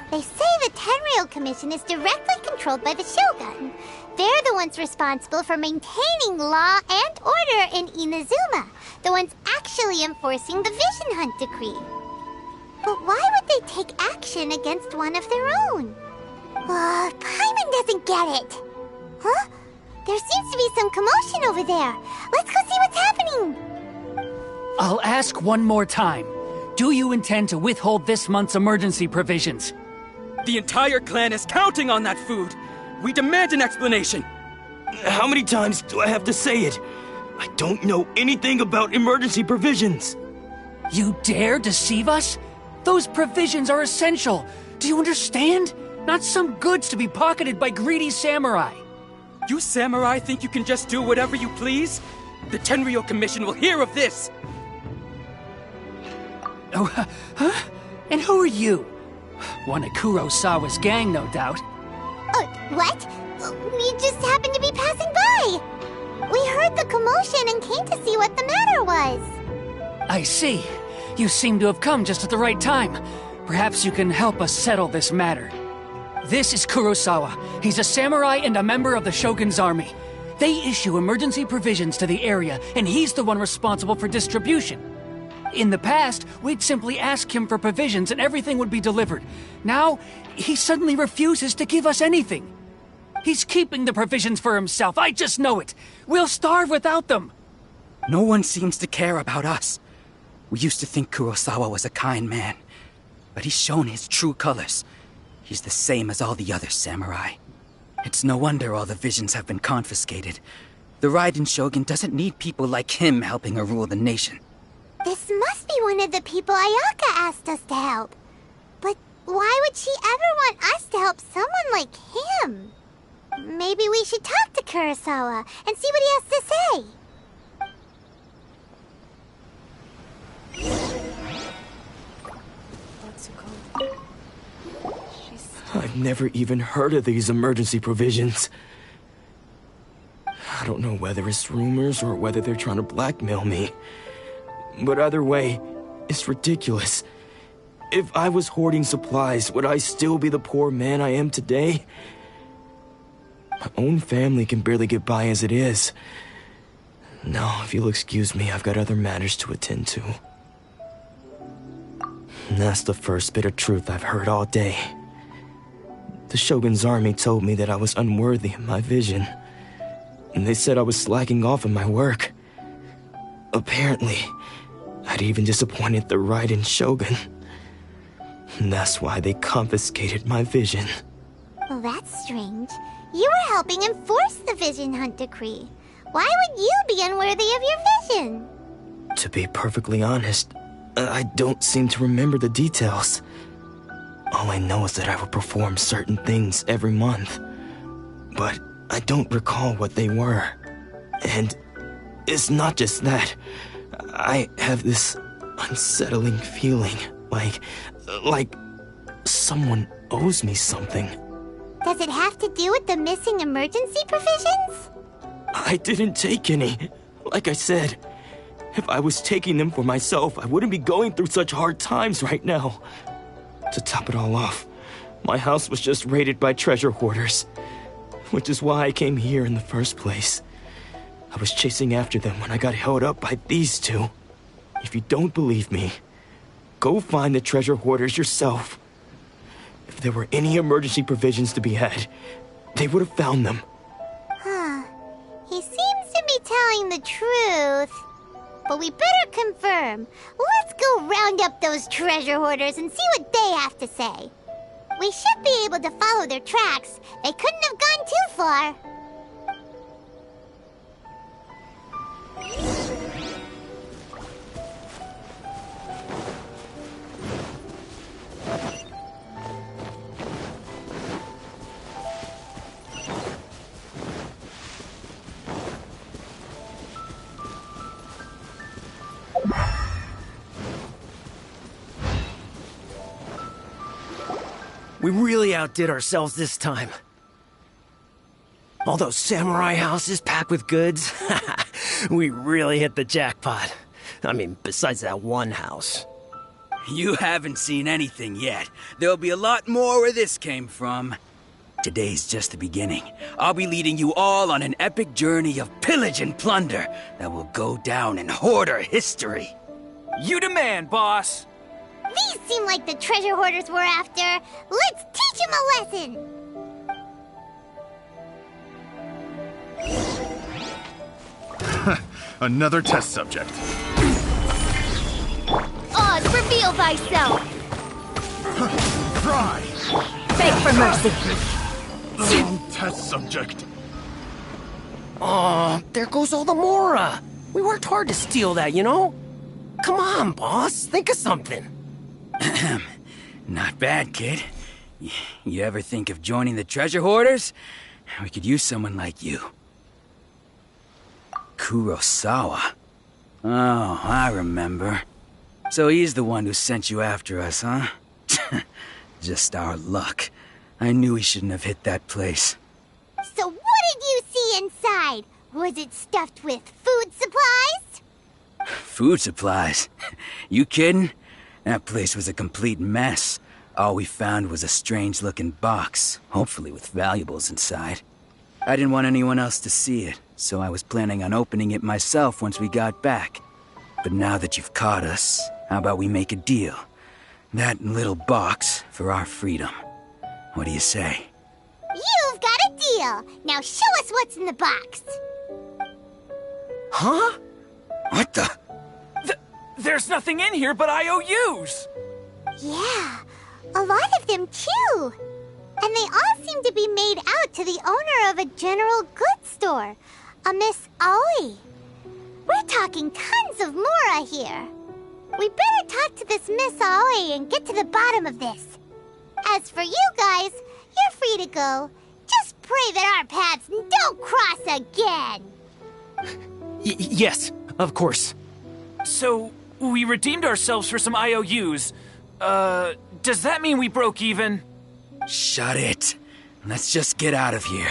They say the Tenryou Commission is directly controlled by the Shogun. They're the ones responsible for maintaining law and order in Inazuma, the ones actually enforcing the Vision Hunt decree. But why would they take action against one of their own? Paimon doesn't get it. Huh? There seems to be some commotion over there. Let's go see what's happening. I'll ask one more time. Do you intend to withhold this month's emergency provisions? The entire clan is counting on that food! We demand an explanation! How many times do I have to say it? I don't know anything about emergency provisions. You dare deceive us? Those provisions are essential. Do you understand? Not some goods to be pocketed by greedy samurai. You samurai think you can just do whatever you please? The Tenryou Commission will hear of this! Oh, huh? And who are you? One of Kurosawa's gang, no doubt. What? We just happened to be passing by. We heard the commotion and came to see what the matter was. I see. You seem to have come just at the right time. Perhaps you can help us settle this matter. This is Kurosawa. He's a samurai and a member of the Shogun's army. They issue emergency provisions to the area, and he's the one responsible for distribution. In the past, we'd simply ask him for provisions and everything would be delivered. Now, he suddenly refuses to give us anything. He's keeping the provisions for himself, I just know it. We'll starve without them. No one seems to care about us. We used to think Kurosawa was a kind man, but he's shown his true colors. He's the same as all the other samurai. It's no wonder all the visions have been confiscated. The Raiden Shogun doesn't need people like him helping her rule the nation. This must be one of the people Ayaka asked us to help. But why would she ever want us to help someone like him? Maybe we should talk to Kurosawa and see what he has to say. I've never even heard of these emergency provisions. I don't know whether it's rumors or whether they're trying to blackmail me. But either way, it's ridiculous. If I was hoarding supplies, would I still be the poor man I am today? My own family can barely get by as it is. Now, if you'll excuse me, I've got other matters to attend to. And that's the first bit of truth I've heard all day. The Shogun's army told me that I was unworthy of my vision. And they said I was slacking off in my work. Apparently, I'd even disappointed the Raiden Shogun. And that's why they confiscated my vision. Well, that's strange. You were helping enforce the Vision Hunt Decree. Why would you be unworthy of your vision? To be perfectly honest, I don't seem to remember the details. All I know is that I would perform certain things every month. But I don't recall what they were. And it's not just that. I have this unsettling feeling, like someone owes me something. Does it have to do with the missing emergency provisions? I didn't take any. Like I said, if I was taking them for myself, I wouldn't be going through such hard times right now. To top it all off, my house was just raided by treasure hoarders, which is why I came here in the first place. I was chasing after them when I got held up by these two. If you don't believe me, go find the treasure hoarders yourself. If there were any emergency provisions to be had, they would have found them. Huh. He seems to be telling the truth. But we better confirm. Let's go round up those treasure hoarders and see what they have to say. We should be able to follow their tracks. They couldn't have gone too far. We really outdid ourselves this time. All those samurai houses packed with goods, we really hit the jackpot. I mean, besides that one house. You haven't seen anything yet. There'll be a lot more where this came from. Today's just the beginning. I'll be leading you all on an epic journey of pillage and plunder that will go down in hoarder history. You demand, boss! These seem like the treasure hoarders we're after. Let's teach them a lesson! Another test subject. Oz, reveal thyself! Try! Beg for mercy! The wrong test subject. Oh, there goes all the Mora. We worked hard to steal that, you know? Come on, boss. Think of something. Not bad, kid. You ever think of joining the treasure hoarders? We could use someone like you. Kurosawa. Oh, I remember. So he's the one who sent you after us, huh? Just our luck. I knew he shouldn't have hit that place. So what did you see inside? Was it stuffed with food supplies? Food supplies? You kidding? That place was a complete mess. All we found was a strange-looking box, hopefully with valuables inside. I didn't want anyone else to see it, so I was planning on opening it myself once we got back. But now that you've caught us, how about we make a deal? That little box for our freedom. What do you say? You've got a deal! Now show us what's in the box! Huh? What the? There's nothing in here but IOUs! Yeah, a lot of them too! And they all seem to be made out to the owner of a general goods store, a Miss Aoi. We're talking tons of Mora here. We better talk to this Miss Aoi and get to the bottom of this. As for you guys, you're free to go. Just pray that our paths don't cross again. Yes, of course. So, we redeemed ourselves for some IOUs. Does that mean we broke even? Shut it. Let's just get out of here.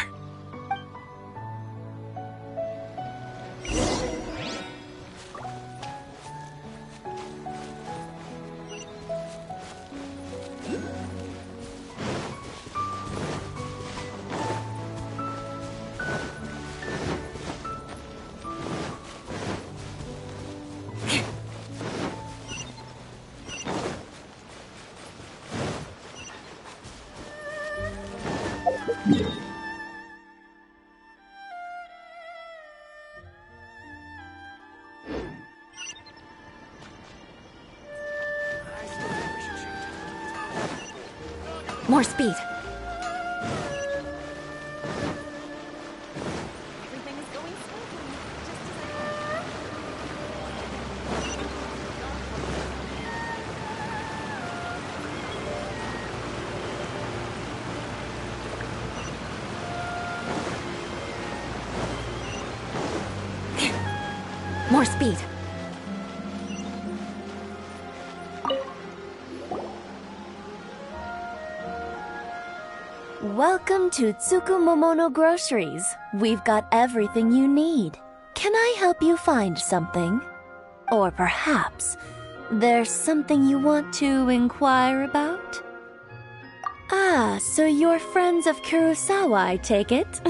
More speed. More speed. Welcome to Tsukumomono Groceries. We've got everything you need. Can I help you find something? Or perhaps there's something you want to inquire about? Ah, so you're friends of Kurosawa, I take it?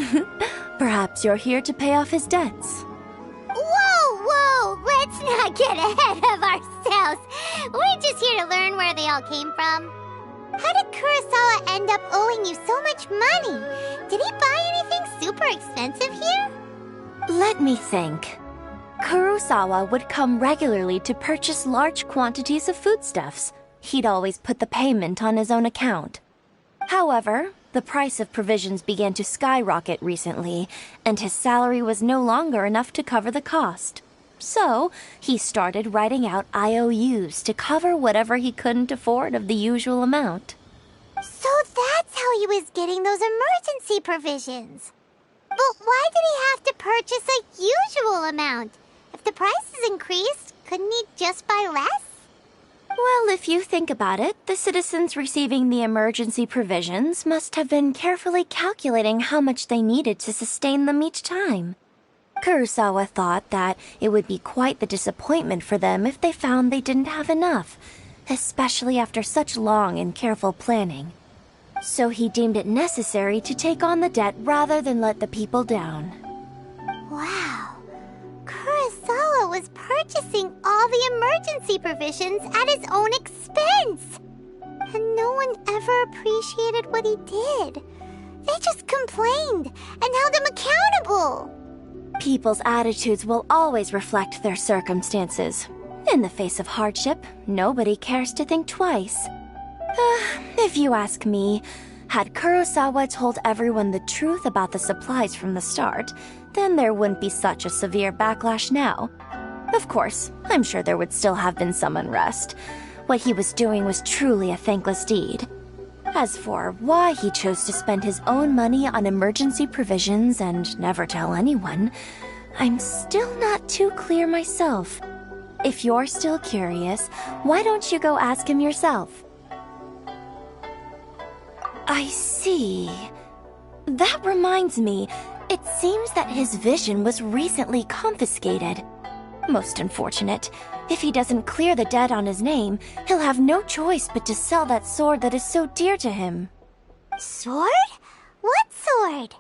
Perhaps you're here to pay off his debts. Whoa! Let's not get ahead of ourselves. We're just here to learn where they all came from. How did Kurosawa end up owing you so much money? Did he buy anything super expensive here? Let me think. Kurosawa would come regularly to purchase large quantities of foodstuffs. He'd always put the payment on his own account. However, the price of provisions began to skyrocket recently, and his salary was no longer enough to cover the cost. So, he started writing out IOUs to cover whatever he couldn't afford of the usual amount. So that's how he was getting those emergency provisions. But why did he have to purchase a usual amount? If the prices increased, couldn't he just buy less? Well, if you think about it, the citizens receiving the emergency provisions must have been carefully calculating how much they needed to sustain them each time. Kurosawa thought that it would be quite the disappointment for them if they found they didn't have enough, especially after such long and careful planning. So he deemed it necessary to take on the debt rather than let the people down. Wow. Kurosawa was purchasing all the emergency provisions at his own expense. And no one ever appreciated what he did. They just complained and held him accountable. People's attitudes will always reflect their circumstances. In the face of hardship, nobody cares to think twice. If you ask me, Had Kurosawa told everyone the truth about the supplies from the start, then there wouldn't be such a severe backlash now. Of course, I'm sure there would still have been some unrest. What he was doing was truly a thankless deed. As for why he chose to spend his own money on emergency provisions and never tell anyone, I'm still not too clear myself. If you're still curious, why don't you go ask him yourself? I see. That reminds me, it seems that his vision was recently confiscated. Most unfortunate. If he doesn't clear the debt on his name, he'll have no choice but to sell that sword that is so dear to him. Sword? What sword?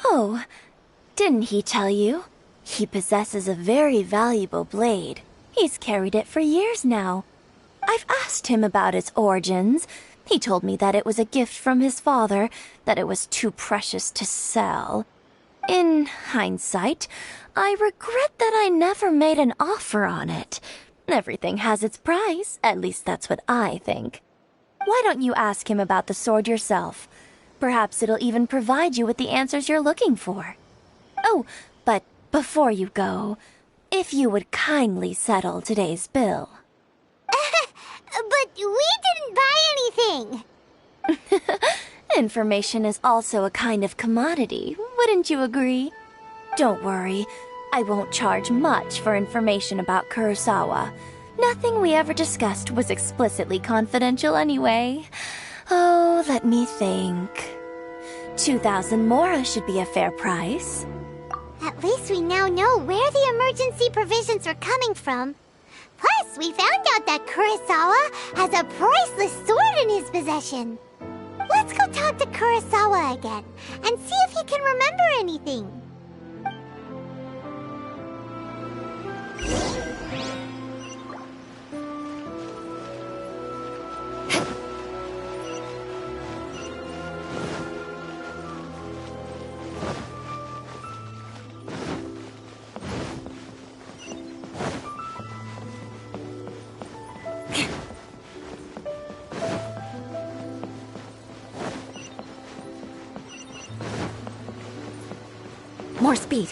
Oh, didn't he tell you? He possesses a very valuable blade. He's carried it for years now. I've asked him about its origins. He told me that it was a gift from his father, that it was too precious to sell. In hindsight, I regret that I never made an offer on it. Everything has its price, at least that's what I think. Why don't you ask him about the sword yourself? Perhaps it'll even provide you with the answers you're looking for. Oh, but before you go, if you would kindly settle today's bill. But we didn't buy anything! Information is also a kind of commodity, wouldn't you agree? Don't worry, I won't charge much for information about Kurosawa. Nothing we ever discussed was explicitly confidential anyway. Oh, let me think. 2,000 mora should be a fair price. At least we now know where the emergency provisions are coming from. Plus, we found out that Kurosawa has a priceless sword in his possession. Let's go talk to Kurosawa again, and see if he can remember anything. More speed.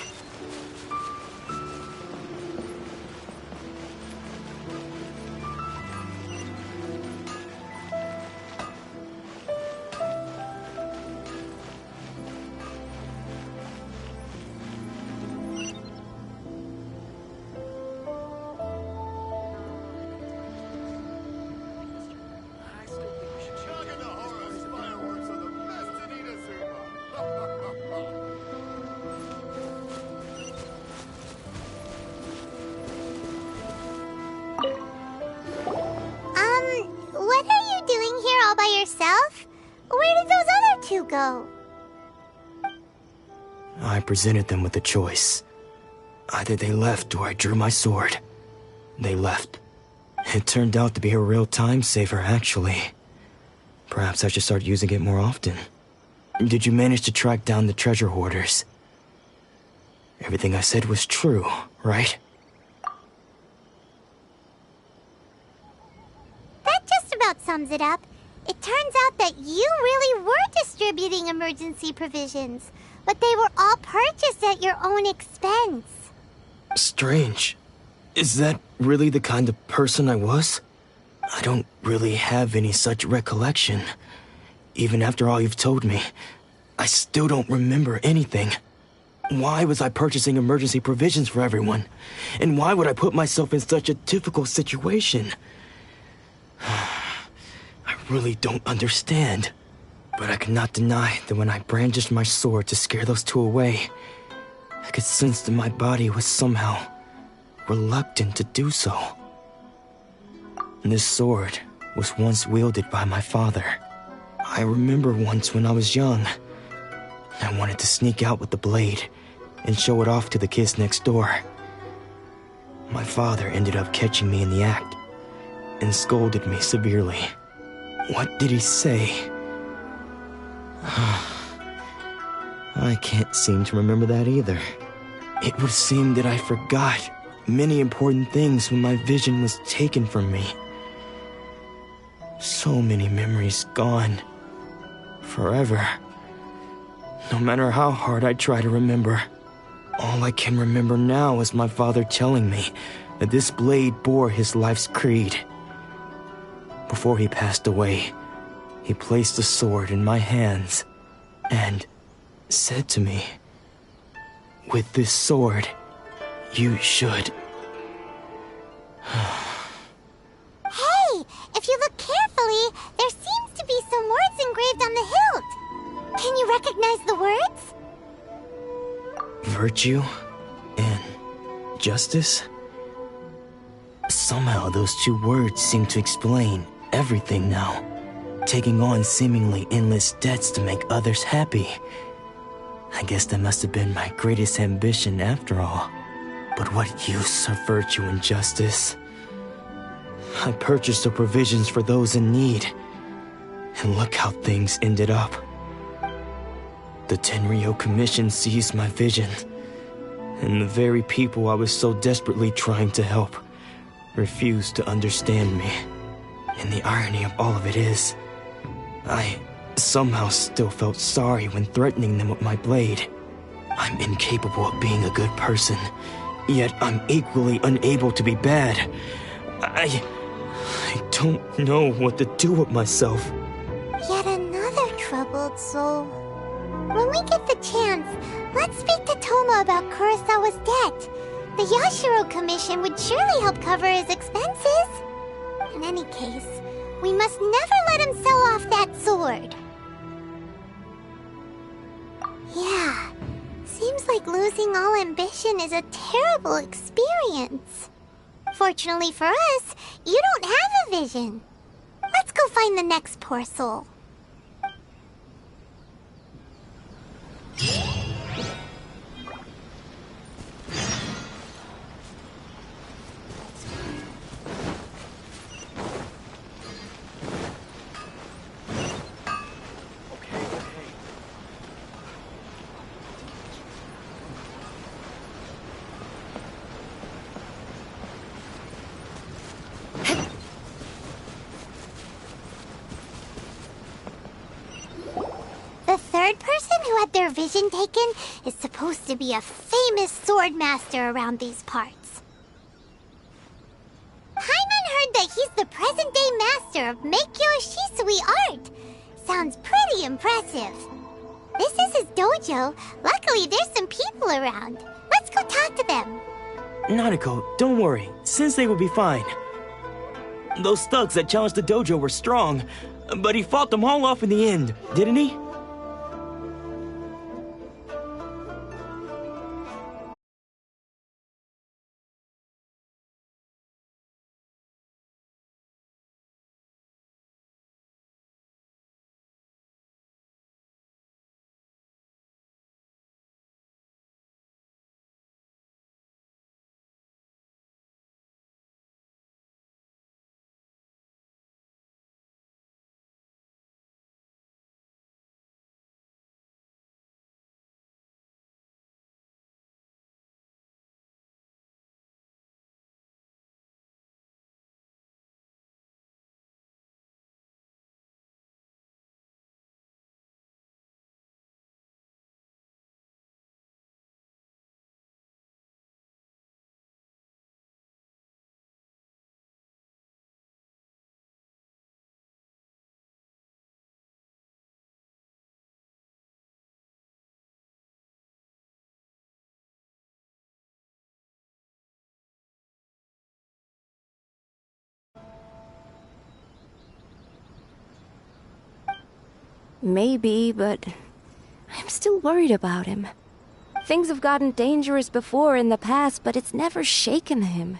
What are you doing here all by yourself? Where did those other two go? I presented them with a choice. Either they left or I drew my sword. They left. It turned out to be a real time saver, actually. Perhaps I should start using it more often. Did you manage to track down the treasure hoarders? Everything I said was true, right? That just about sums it up. It turns out that you really were distributing emergency provisions, but they were all purchased at your own expense. Strange. Is that really the kind of person I was? I don't really have any such recollection. Even after all you've told me, I still don't remember anything. Why was I purchasing emergency provisions for everyone? And why would I put myself in such a difficult situation? I really don't understand. But I cannot deny that when I brandished my sword to scare those two away, I could sense that my body was somehow reluctant to do so. This sword was once wielded by my father. I remember once when I was young, I wanted to sneak out with the blade and show it off to the kids next door. My father ended up catching me in the act and scolded me severely. What did he say? I can't seem to remember that either. It would seem that I forgot many important things when my vision was taken from me. So many memories gone. Forever. No matter how hard I try to remember, all I can remember now is my father telling me that this blade bore his life's creed. Before he passed away, he placed the sword in my hands and said to me, "With this sword, you should..." Hey, if you look carefully, there seems to be some words engraved on the hilt. Can you recognize the words? Virtue and justice? Somehow those two words seem to explain everything now. Taking on seemingly endless debts to make others happy. I guess that must have been my greatest ambition after all. But what use are virtue and justice? I purchased the provisions for those in need. And look how things ended up. The Tenryo Commission seized my vision. And the very people I was so desperately trying to help refused to understand me. And the irony of all of it is, I somehow still felt sorry when threatening them with my blade. I'm incapable of being a good person, yet I'm equally unable to be bad. I don't know what to do with myself. Yet another troubled soul. When we get the chance, let's speak to Toma about Kurosawa's debt. The Yashiro Commission would surely help cover his expenses. In any case, we must never let him sell off that sword. Yeah, seems like losing all ambition is a terrible experience. Fortunately for us, you don't have a vision. Let's go find the next poor soul. The third person who had their vision taken is supposed to be a famous sword master around these parts. Paimon heard that he's the present-day master of Meikyo Shisui art. Sounds pretty impressive. This is his dojo. Luckily, there's some people around. Let's go talk to them. Nanako, don't worry. Sensei will be fine. Those thugs that challenged the dojo were strong, but he fought them all off in the end, didn't he? Maybe, but I'm still worried about him. Things have gotten dangerous before in the past, but it's never shaken him.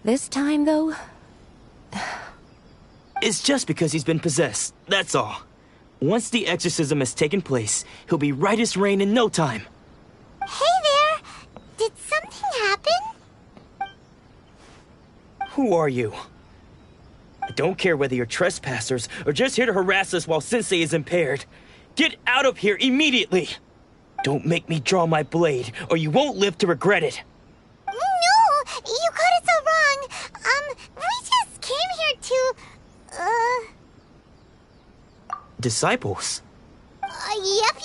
This time, though... It's just because he's been possessed, that's all. Once the exorcism has taken place, he'll be right as rain in no time. Hey there! Did something happen? Who are you? I don't care whether you're trespassers or just here to harass us while Sensei is impaired. Get out of here immediately! Don't make me draw my blade, or you won't live to regret it. No! You got it so wrong. We just came here to... Disciples? Yep.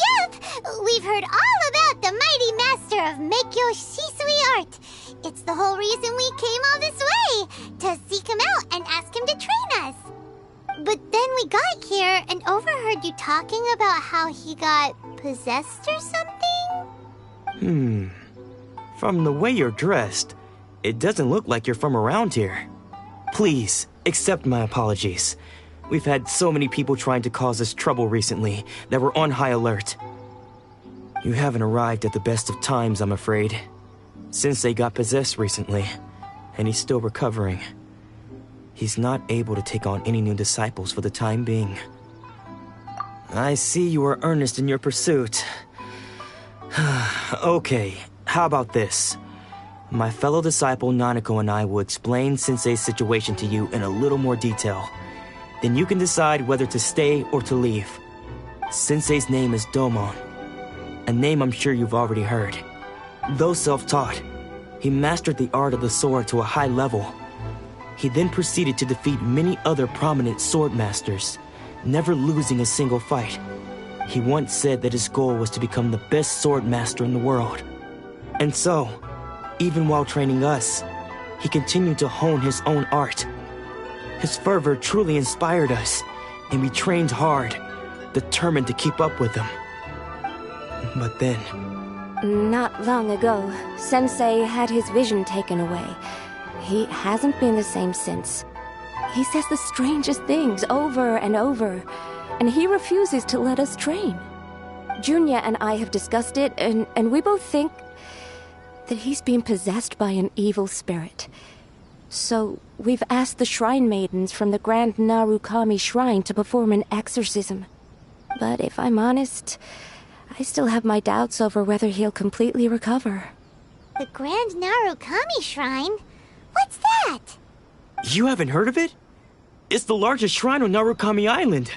We've heard all about the mighty master of Make-Yo Shisui art. It's the whole reason we came all this way, to seek him out and ask him to train us. But then we got here and overheard you talking about how he got possessed or something? From the way you're dressed, it doesn't look like you're from around here. Please, accept my apologies. We've had so many people trying to cause us trouble recently that we're on high alert. You haven't arrived at the best of times, I'm afraid. Sensei got possessed recently, and he's still recovering. He's not able to take on any new disciples for the time being. I see you are earnest in your pursuit. Okay, how about this? My fellow disciple Nanako and I will explain Sensei's situation to you in a little more detail. Then you can decide whether to stay or to leave. Sensei's name is Domon, a name I'm sure you've already heard. Though self-taught, he mastered the art of the sword to a high level. He then proceeded to defeat many other prominent sword masters, never losing a single fight. He once said that his goal was to become the best sword master in the world. And so, even while training us, he continued to hone his own art. His fervor truly inspired us, and we trained hard, determined to keep up with him. But then... Not long ago, Sensei had his vision taken away. He hasn't been the same since. He says the strangest things over and over, and he refuses to let us train. Junya and I have discussed it, and we both think that he's been possessed by an evil spirit. So we've asked the shrine maidens from the Grand Narukami Shrine to perform an exorcism. But if I'm honest, I still have my doubts over whether he'll completely recover. The Grand Narukami Shrine? What's that? You haven't heard of it? It's the largest shrine on Narukami Island.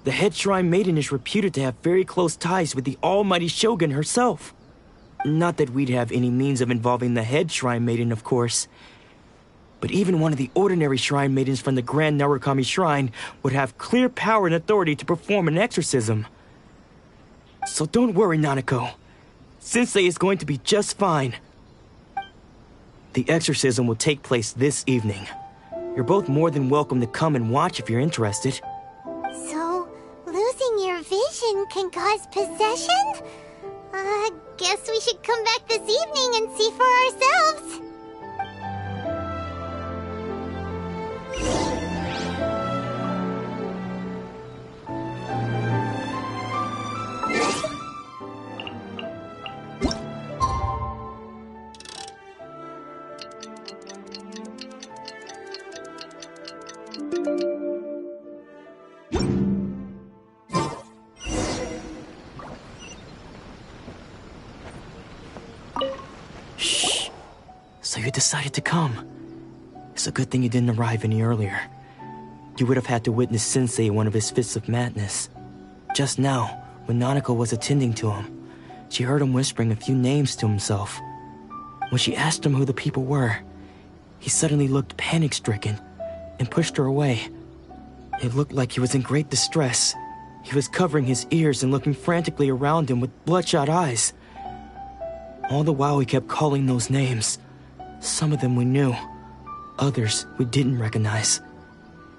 The head shrine maiden is reputed to have very close ties with the almighty Shogun herself. Not that we'd have any means of involving the head shrine maiden, of course. But even one of the ordinary shrine maidens from the Grand Narukami Shrine would have clear power and authority to perform an exorcism. So don't worry, Nanako. Sensei is going to be just fine. The exorcism will take place this evening. You're both more than welcome to come and watch if you're interested. So, losing your vision can cause possession? Guess we should come back this evening and see for ourselves. Shh. So you decided to come. It's a good thing you didn't arrive any earlier. You would have had to witness Sensei in one of his fits of madness. Just now, when Nanako was attending to him, she heard him whispering a few names to himself. When she asked him who the people were, he suddenly looked panic-stricken and pushed her away. It looked like he was in great distress. He was covering his ears and looking frantically around him with bloodshot eyes. All the while he kept calling those names. Some of them we knew, others we didn't recognize.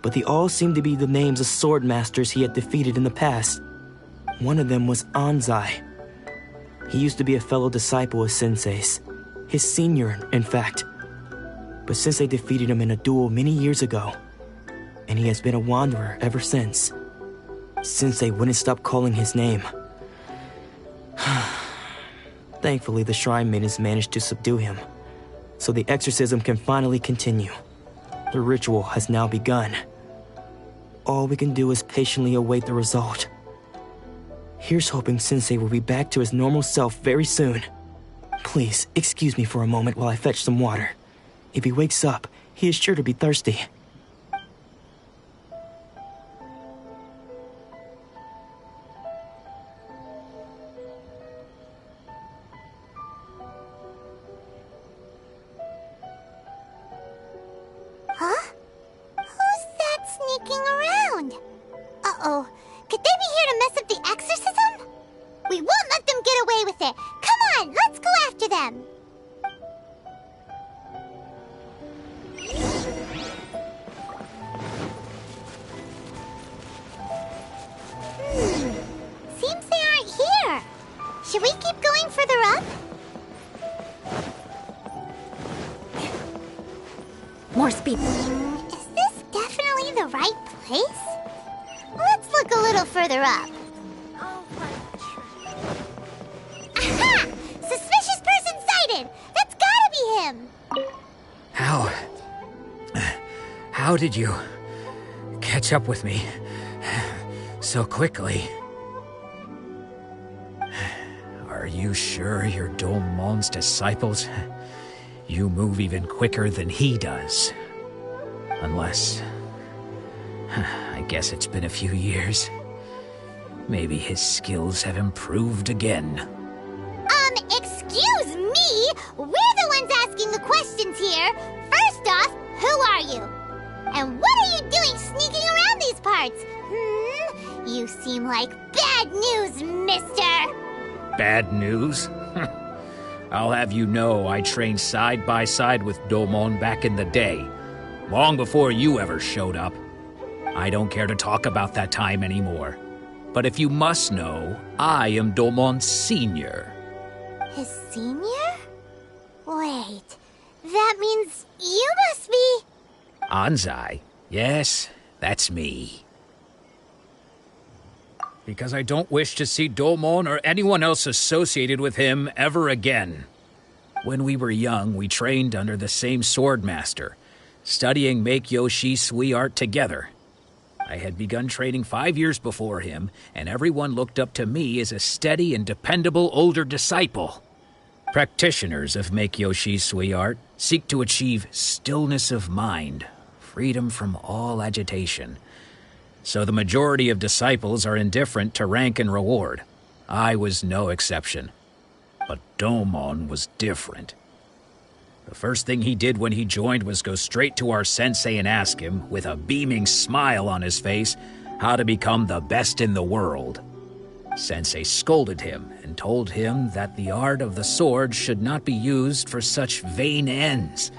But they all seemed to be the names of sword masters he had defeated in the past. One of them was Anzai. He used to be a fellow disciple of Sensei's, his senior, in fact. But Sensei defeated him in a duel many years ago, and he has been a wanderer ever since. Sensei wouldn't stop calling his name. Thankfully, the shrine maidens managed to subdue him, so the exorcism can finally continue. The ritual has now begun. All we can do is patiently await the result. Here's hoping Sensei will be back to his normal self very soon. Please, excuse me for a moment while I fetch some water. If he wakes up, he is sure to be thirsty. Huh? Who's that sneaking around? Uh-oh. Could they be here to mess up the exorcism? them. Seems they aren't here. Should we keep going further up? More speed. Is this definitely the right place? Let's look a little further up. Aha! Suspicious person sighted! That's gotta be him! How did you catch up with me so quickly? Are you sure you're Dolmon's disciples? You move even quicker than he does. Unless... I guess it's been a few years. Maybe his skills have improved again. Excuse me? We're the ones asking the questions here. First off, who are you? And what are you doing sneaking around these parts? You seem like bad news, mister! Bad news? I'll have you know I trained side by side with Dolmon back in the day, long before you ever showed up. I don't care to talk about that time anymore. But if you must know, I am Dolmon's senior. His senior? Wait, that means you must be... Anzai? Yes, that's me. Because I don't wish to see Dolmon or anyone else associated with him ever again. When we were young, we trained under the same swordmaster, studying Make-Yoshi Sui art together. I had begun training 5 years before him, and everyone looked up to me as a steady and dependable older disciple. Practitioners of Make-Yoshi Sui art seek to achieve stillness of mind, freedom from all agitation. So the majority of disciples are indifferent to rank and reward. I was no exception. But Dolmon was different. The first thing he did when he joined was go straight to our sensei and ask him, with a beaming smile on his face, how to become the best in the world. Sensei scolded him and told him that the art of the sword should not be used for such vain ends.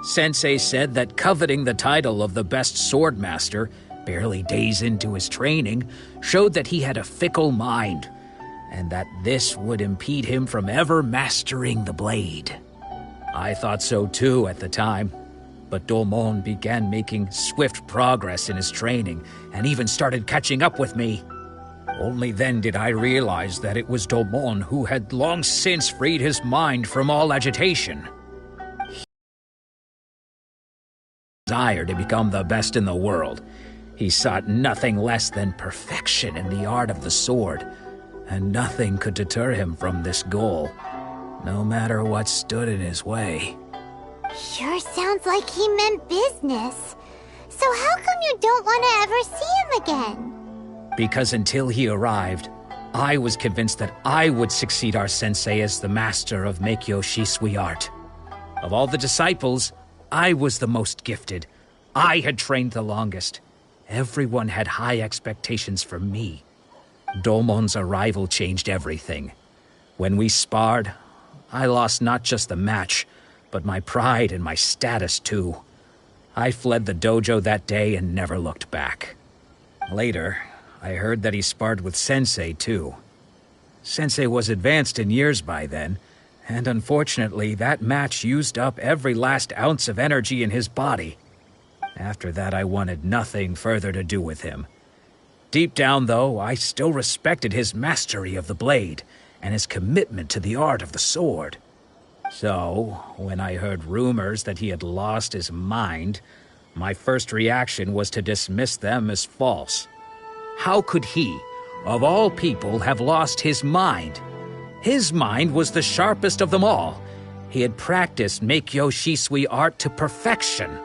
Sensei said that coveting the title of the best swordmaster, barely days into his training, showed that he had a fickle mind, and that this would impede him from ever mastering the blade. I thought so too at the time, but Dolmon began making swift progress in his training and even started catching up with me. Only then did I realize that it was Dolmon who had long since freed his mind from all agitation. He desired to become the best in the world. He sought nothing less than perfection in the art of the sword, and nothing could deter him from this goal, no matter what stood in his way. Sure sounds like he meant business. So how come you don't want to ever see him again? Because until he arrived, I was convinced that I would succeed our sensei as the master of Make-Yoshi Sui art. Of all the disciples, I was the most gifted. I had trained the longest. Everyone had high expectations for me. Dolmon's arrival changed everything. When we sparred, I lost not just the match, but my pride and my status too. I fled the dojo that day and never looked back. Later, I heard that he sparred with Sensei too. Sensei was advanced in years by then, and unfortunately that match used up every last ounce of energy in his body. After that, I wanted nothing further to do with him. Deep down, though, I still respected his mastery of the blade and his commitment to the art of the sword. So, when I heard rumors that he had lost his mind, my first reaction was to dismiss them as false. How could he, of all people, have lost his mind? His mind was the sharpest of them all. He had practiced Make-Yoshi Sui art to perfection.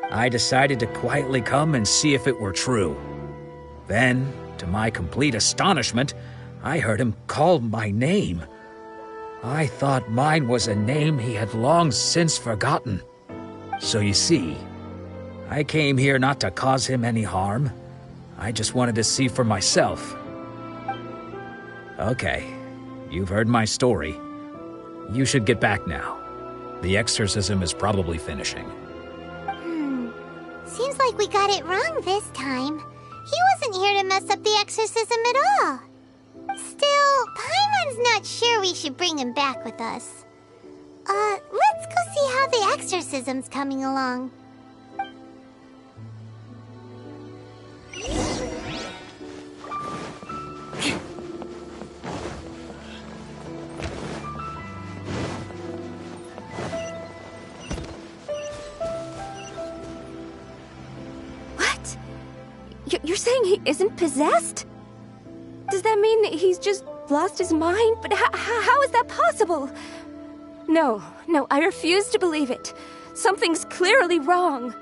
I decided to quietly come and see if it were true. Then, to my complete astonishment, I heard him call my name. I thought mine was a name he had long since forgotten. So you see, I came here not to cause him any harm. I just wanted to see for myself. Okay, you've heard my story. You should get back now. The exorcism is probably finishing. Seems like we got it wrong this time. He wasn't here to mess up the exorcism at all. Still, Paimon's not sure we should bring him back with us. Let's go see how the exorcism's coming along. What? You're saying he isn't possessed? Does that mean he's just lost his mind? But how is that possible? No, I refuse to believe it. Something's clearly wrong.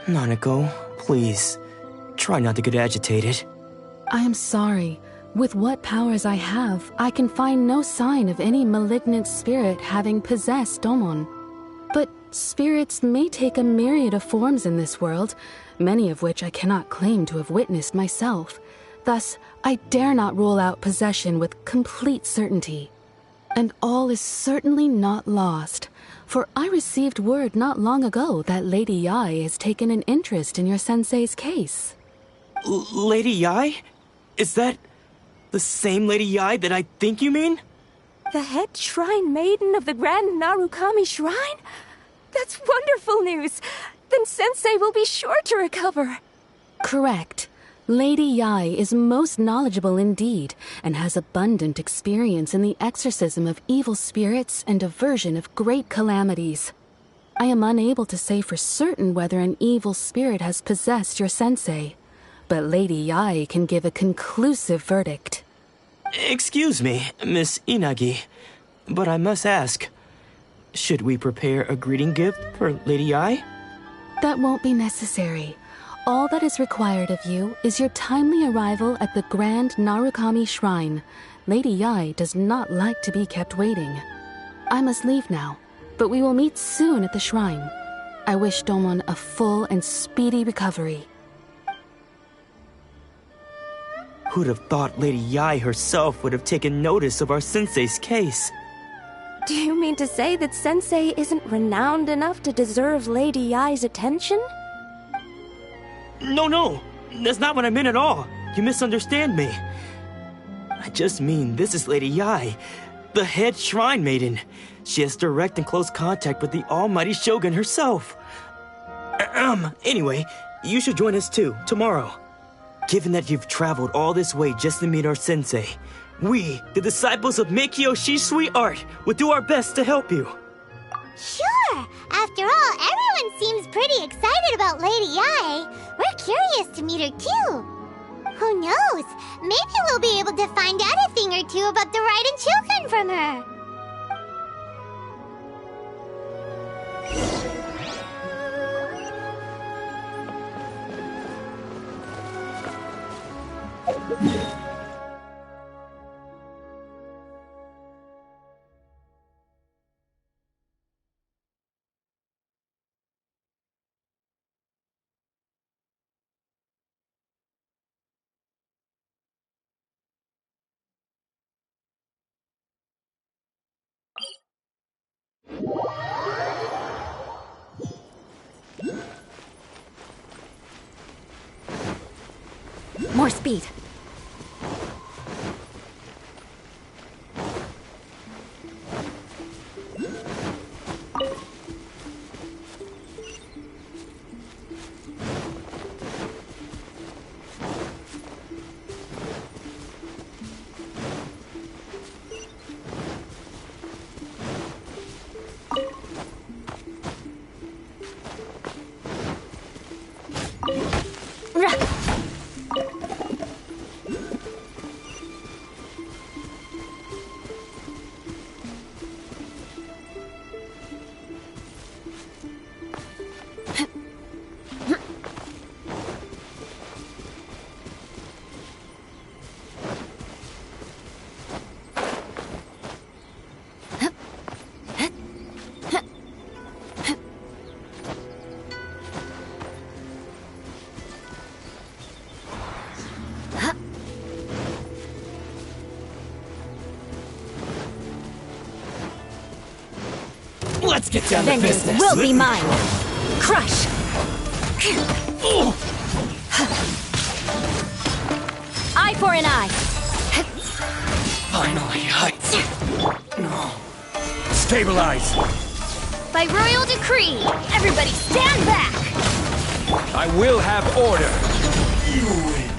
Nanako, please. Try not to get agitated. I am sorry. With what powers I have, I can find no sign of any malignant spirit having possessed Domon. But spirits may take a myriad of forms in this world, many of which I cannot claim to have witnessed myself. Thus, I dare not rule out possession with complete certainty. And all is certainly not lost, for I received word not long ago that Lady Yai has taken an interest in your sensei's case. Lady Yai? Is that the same Lady Yai that I think you mean? The head shrine maiden of the Grand Narukami Shrine? That's wonderful news! Then Sensei will be sure to recover. Correct. Lady Yai is most knowledgeable indeed, and has abundant experience in the exorcism of evil spirits and aversion of great calamities. I am unable to say for certain whether an evil spirit has possessed your sensei, but Lady Yai can give a conclusive verdict. Excuse me, Miss Inagi, but I must ask, should we prepare a greeting gift for Lady Yai? That won't be necessary. All that is required of you is your timely arrival at the Grand Narukami Shrine. Lady Yai does not like to be kept waiting. I must leave now, but we will meet soon at the shrine. I wish Domon a full and speedy recovery. Who'd have thought Lady Yai herself would have taken notice of our sensei's case? Do you mean to say that Sensei isn't renowned enough to deserve Lady Yai's attention? No, that's not what I meant at all. You misunderstand me. I just mean this is Lady Yai, the head shrine maiden. She has direct and close contact with the almighty Shogun herself. Anyway, you should join us too, tomorrow. Given that you've traveled all this way just to meet our sensei, we, the disciples of Meikyo Shisui Art, will do our best to help you. Sure! After all, everyone seems pretty excited about Lady Yai. We're curious to meet her too. Who knows? Maybe we'll be able to find out a thing or two about the Raiden children from her. More speed. Let's get down to Vengeance business. will be mine. Crush. Eye for an eye. Finally, Stabilize! By royal decree, everybody stand back! I will have order! You win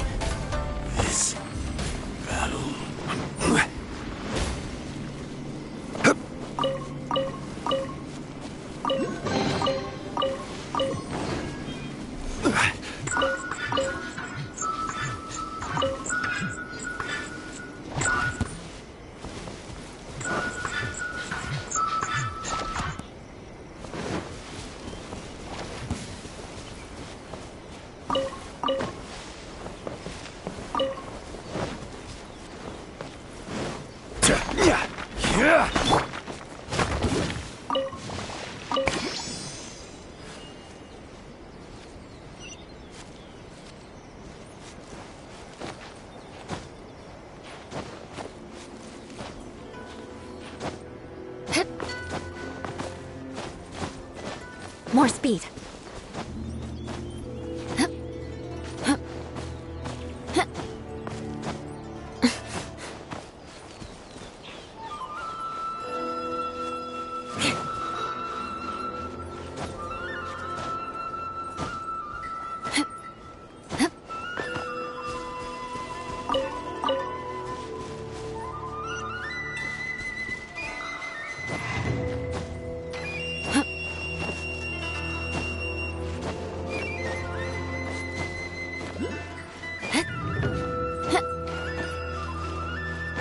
this battle. More speed.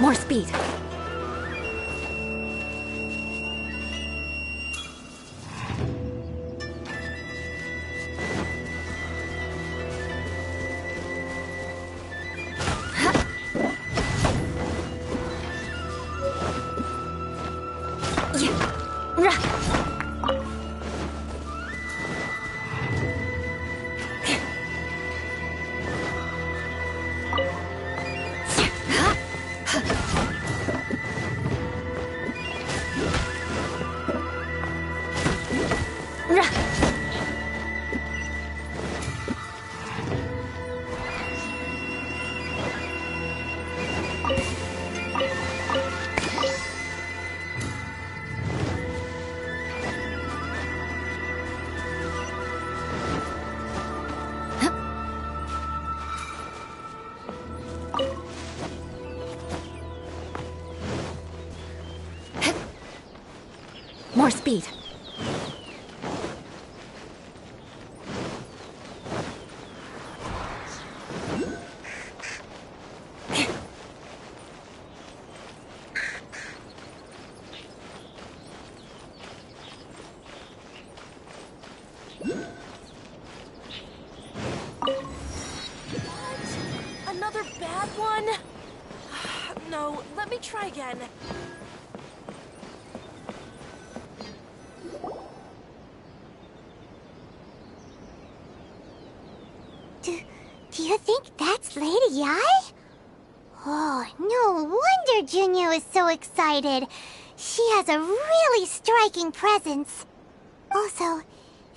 More speed. More speed. Another bad one? No, let me try again. Do you think that's Lady Yai? Oh, no wonder Junior is so excited. She has a really striking presence. Also,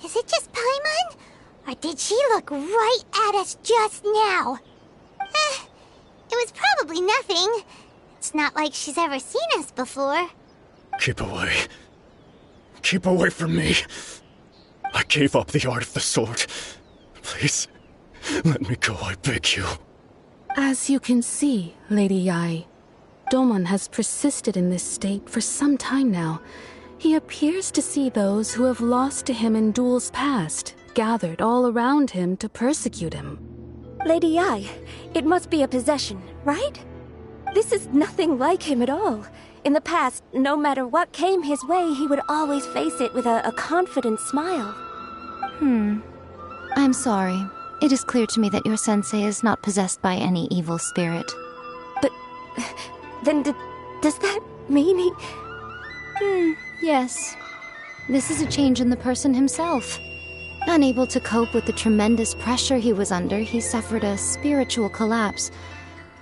is it just Paimon? Or did she look right at us just now? It was probably nothing. It's not like she's ever seen us before. Keep away. Keep away from me. I gave up the art of the sword. Please, let me go, I beg you. As you can see, Lady Yai, Domon has persisted in this state for some time now. He appears to see those who have lost to him in duels past, gathered all around him to persecute him. Lady Yai, it must be a possession, right? This is nothing like him at all. In the past, no matter what came his way, he would always face it with a confident smile. I'm sorry. It is clear to me that your sensei is not possessed by any evil spirit. But then does that mean he... Yes. This is a change in the person himself. Unable to cope with the tremendous pressure he was under, he suffered a spiritual collapse.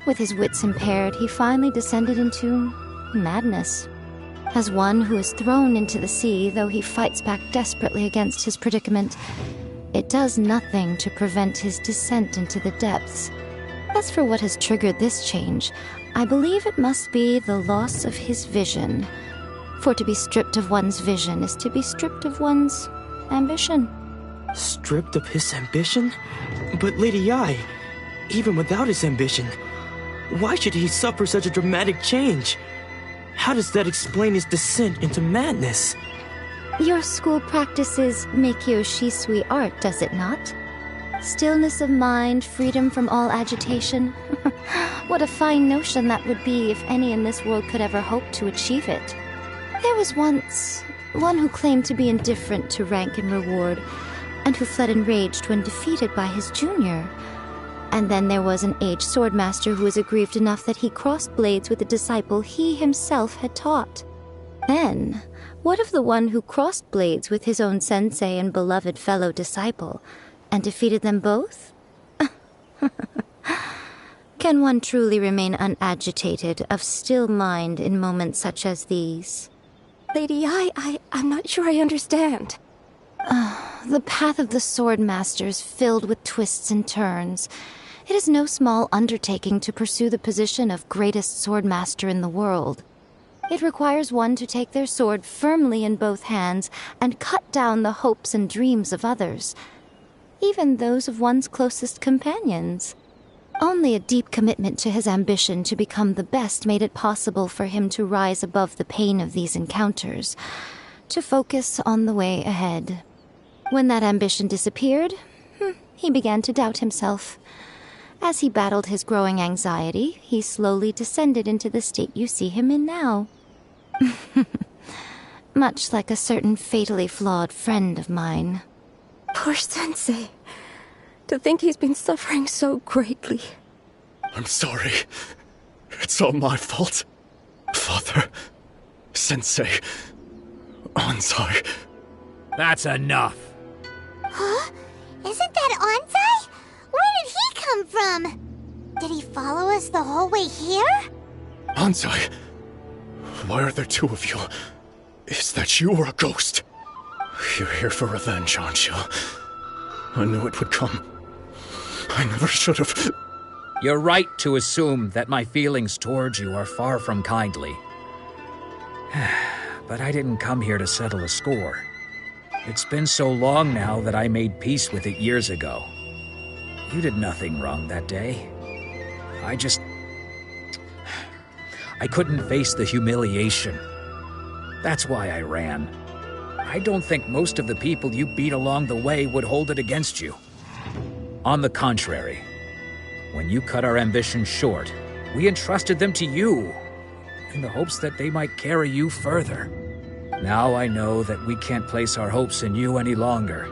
With his wits impaired, he finally descended into madness. As one who is thrown into the sea, though he fights back desperately against his predicament, it does nothing to prevent his descent into the depths. As for what has triggered this change, I believe it must be the loss of his vision. For to be stripped of one's vision is to be stripped of one's ambition. Stripped of his ambition? But Lady Yi, even without his ambition, why should he suffer such a dramatic change? How does that explain his descent into madness? Your school practices Meikyo Shisui art, does it not? Stillness of mind, freedom from all agitation. What a fine notion that would be if any in this world could ever hope to achieve it. There was once one who claimed to be indifferent to rank and reward, and who fled enraged when defeated by his junior. And then there was an aged swordmaster who was aggrieved enough that he crossed blades with a disciple he himself had taught. Then, what of the one who crossed blades with his own sensei and beloved fellow disciple, and defeated them both? Can one truly remain unagitated, of still mind in moments such as these? Lady I'm not sure I understand. The path of the swordmaster is filled with twists and turns. It is no small undertaking to pursue the position of greatest swordmaster in the world. It requires one to take their sword firmly in both hands and cut down the hopes and dreams of others, even those of one's closest companions. Only a deep commitment to his ambition to become the best made it possible for him to rise above the pain of these encounters, to focus on the way ahead. When that ambition disappeared, he began to doubt himself. As he battled his growing anxiety, he slowly descended into the state you see him in now. Much like a certain fatally flawed friend of mine. Poor Sensei. To think he's been suffering so greatly. I'm sorry. It's all my fault. Father, Sensei, Anzai. That's enough. Huh? Isn't that Anzai? Where did he come from? Did he follow us the whole way here? Anzai, why are there two of you? Is that you or a ghost? You're here for revenge, aren't you? I knew it would come. I never should have. You're right to assume that my feelings towards you are far from kindly. But I didn't come here to settle a score. It's been so long now that I made peace with it years ago. You did nothing wrong that day. I couldn't face the humiliation. That's why I ran. I don't think most of the people you beat along the way would hold it against you. On the contrary, when you cut our ambitions short, we entrusted them to you, in the hopes that they might carry you further. Now I know that we can't place our hopes in you any longer,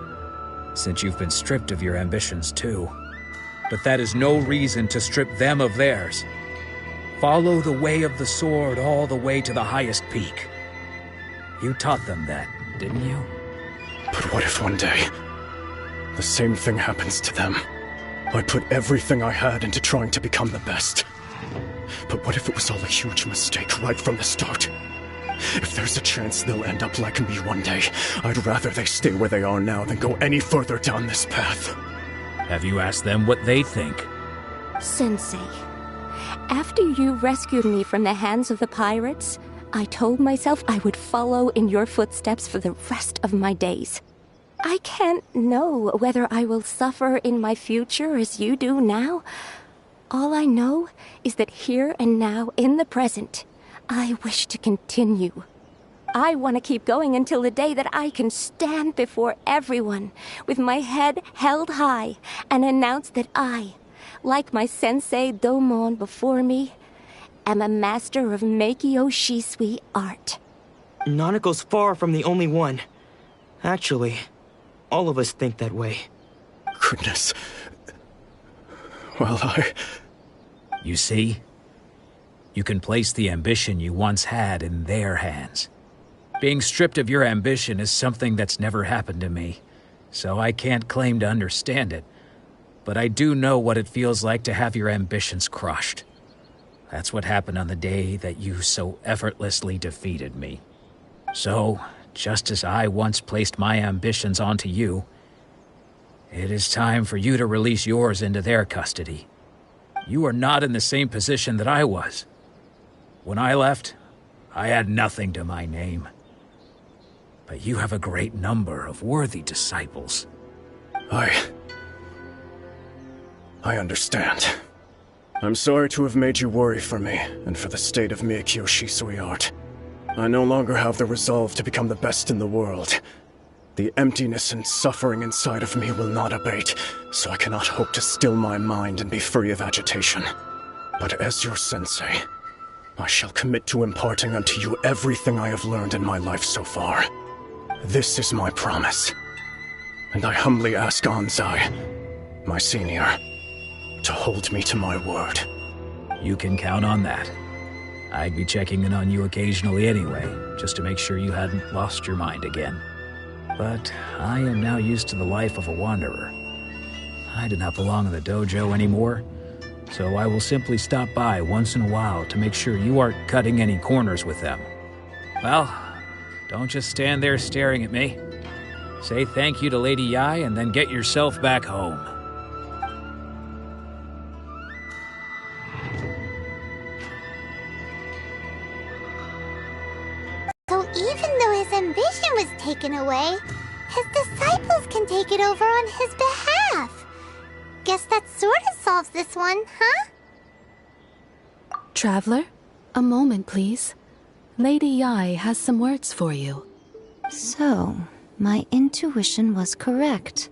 since you've been stripped of your ambitions too. But that is no reason to strip them of theirs. Follow the way of the sword all the way to the highest peak. You taught them that, didn't you? But what if one day, the same thing happens to them? I put everything I had into trying to become the best. But what if it was all a huge mistake right from the start? If there's a chance they'll end up like me one day, I'd rather they stay where they are now than go any further down this path. Have you asked them what they think? Sensei, after you rescued me from the hands of the pirates, I told myself I would follow in your footsteps for the rest of my days. I can't know whether I will suffer in my future as you do now. All I know is that here and now, in the present, I wish to continue. I want to keep going until the day that I can stand before everyone with my head held high and announce that I, like my sensei Domon before me, am a master of Meikyo Shisui art. Nanako's far from the only one. Actually, all of us think that way. Goodness. Well, You see? You can place the ambition you once had in their hands. Being stripped of your ambition is something that's never happened to me, so I can't claim to understand it. But I do know what it feels like to have your ambitions crushed. That's what happened on the day that you so effortlessly defeated me. So, just as I once placed my ambitions onto you, it is time for you to release yours into their custody. You are not in the same position that I was. When I left, I had nothing to my name. But you have a great number of worthy disciples. I understand. I'm sorry to have made you worry for me, and for the state of Meikyo Shisui. I no longer have the resolve to become the best in the world. The emptiness and suffering inside of me will not abate, so I cannot hope to still my mind and be free of agitation. But as your sensei, I shall commit to imparting unto you everything I have learned in my life so far. This is my promise. And I humbly ask Anzai, my senior, to hold me to my word. You can count on that. I'd be checking in on you occasionally anyway, just to make sure you hadn't lost your mind again. But I am now used to the life of a wanderer. I do not belong in the dojo anymore, so I will simply stop by once in a while to make sure you aren't cutting any corners with them. Well, don't just stand there staring at me. Say thank you to Lady Yai and then get yourself back home. So even though his ambition was taken away, his disciples can take it over on his behalf. Guess that sort of solves this one, huh? Traveler, a moment, please. Lady Yai has some words for you. So, my intuition was correct.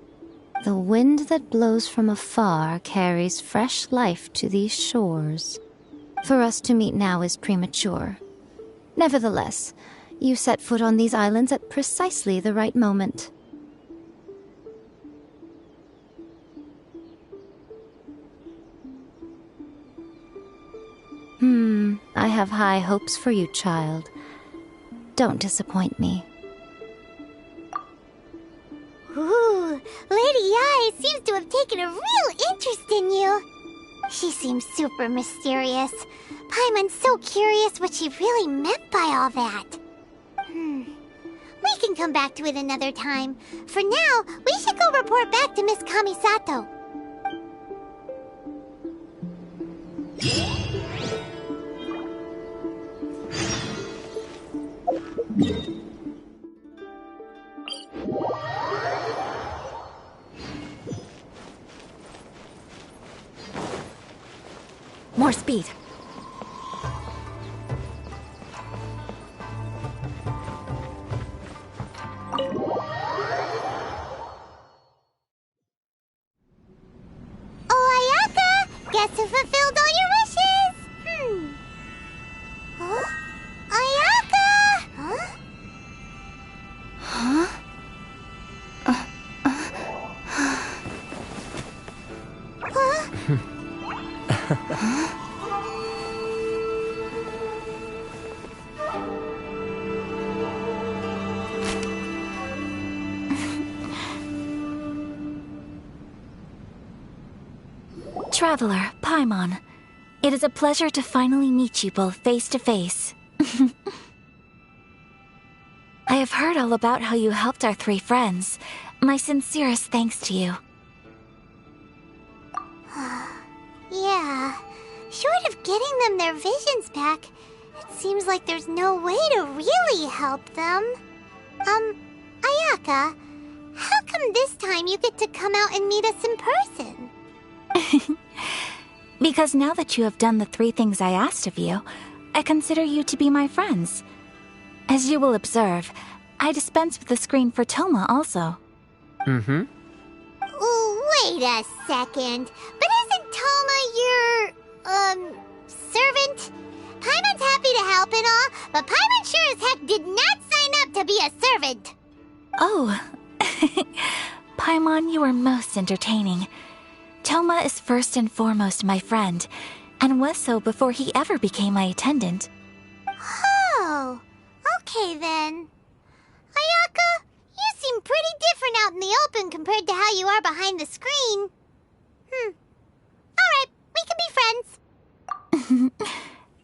The wind that blows from afar carries fresh life to these shores. For us to meet now is premature. Nevertheless, you set foot on these islands at precisely the right moment. I have high hopes for you, child. Don't disappoint me. Ooh, Lady Yai seems to have taken a real interest in you. She seems super mysterious. Paimon's so curious what she really meant by all that. We can come back to it another time. For now, we should go report back to Miss Kamisato. More speed. Oh, Ayaka! Guess who fulfilled all your wishes? Huh? Ayaka! Huh? Huh? Traveler, Paimon. It is a pleasure to finally meet you both face to face. I have heard all about how you helped our three friends. My sincerest thanks to you. Yeah. Short of getting them their visions back, it seems like there's no way to really help them. Ayaka, how come this time you get to come out and meet us in person? Because now that you have done the three things I asked of you, I consider you to be my friends. As you will observe, I dispense with the screen for Toma also. Ooh, wait a second. But isn't Toma your, servant? Paimon's happy to help and all, but Paimon sure as heck did not sign up to be a servant. Oh. Paimon, you are most entertaining. Toma is first and foremost my friend, and was so before he ever became my attendant. Oh, okay then. Ayaka, you seem pretty different out in the open compared to how you are behind the screen. Alright, we can be friends.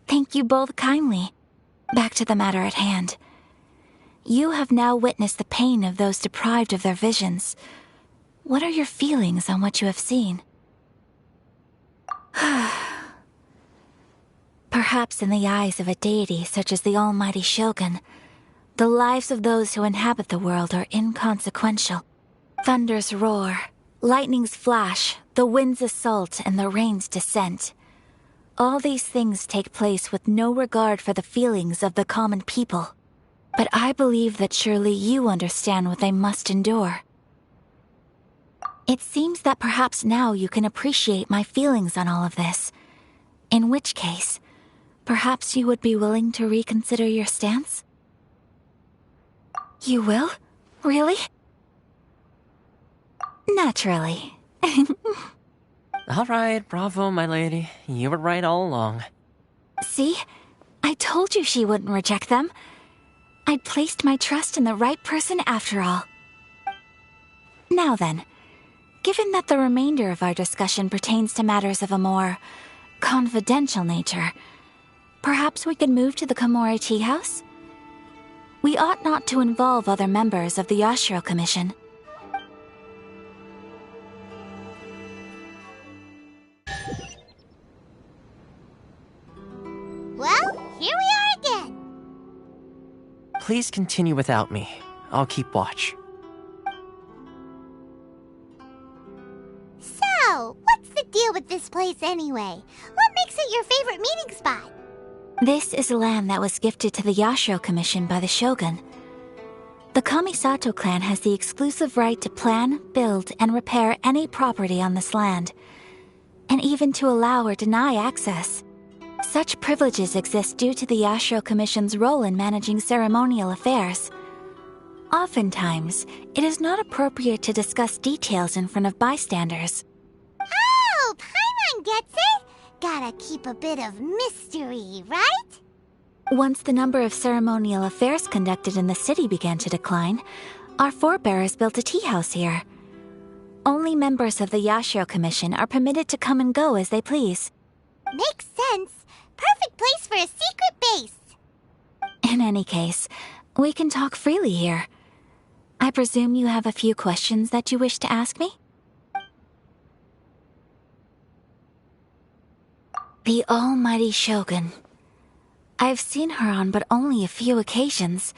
Thank you both kindly. Back to the matter at hand. You have now witnessed the pain of those deprived of their visions. What are your feelings on what you have seen? Perhaps in the eyes of a deity such as the almighty Shogun, the lives of those who inhabit the world are inconsequential. Thunders roar, lightnings flash, the winds assault, and the rains descent. All these things take place with no regard for the feelings of the common people. But I believe that surely you understand what they must endure. It seems that perhaps now you can appreciate my feelings on all of this. In which case, perhaps you would be willing to reconsider your stance? You will? Really? Naturally. All right, bravo, my lady. You were right all along. See? I told you she wouldn't reject them. I'd placed my trust in the right person after all. Now then, given that the remainder of our discussion pertains to matters of a more confidential nature, perhaps we could move to the Komori Tea House? We ought not to involve other members of the Yashiro Commission. Well, here we are again. Please continue without me. I'll keep watch. So, what's the deal with this place anyway? What makes it your favorite meeting spot? This is land that was gifted to the Yashiro Commission by the Shogun. The Kamisato clan has the exclusive right to plan, build, and repair any property on this land, and even to allow or deny access. Such privileges exist due to the Yashiro Commission's role in managing ceremonial affairs. Oftentimes, it is not appropriate to discuss details in front of bystanders. Oh, Paimon gets it! Gotta keep a bit of mystery, right? Once the number of ceremonial affairs conducted in the city began to decline, our forebears built a tea house here. Only members of the Yashiro Commission are permitted to come and go as they please. Makes sense. Perfect place for a secret base. In any case, we can talk freely here. I presume you have a few questions that you wish to ask me? The almighty Shogun. I've seen her on but only a few occasions,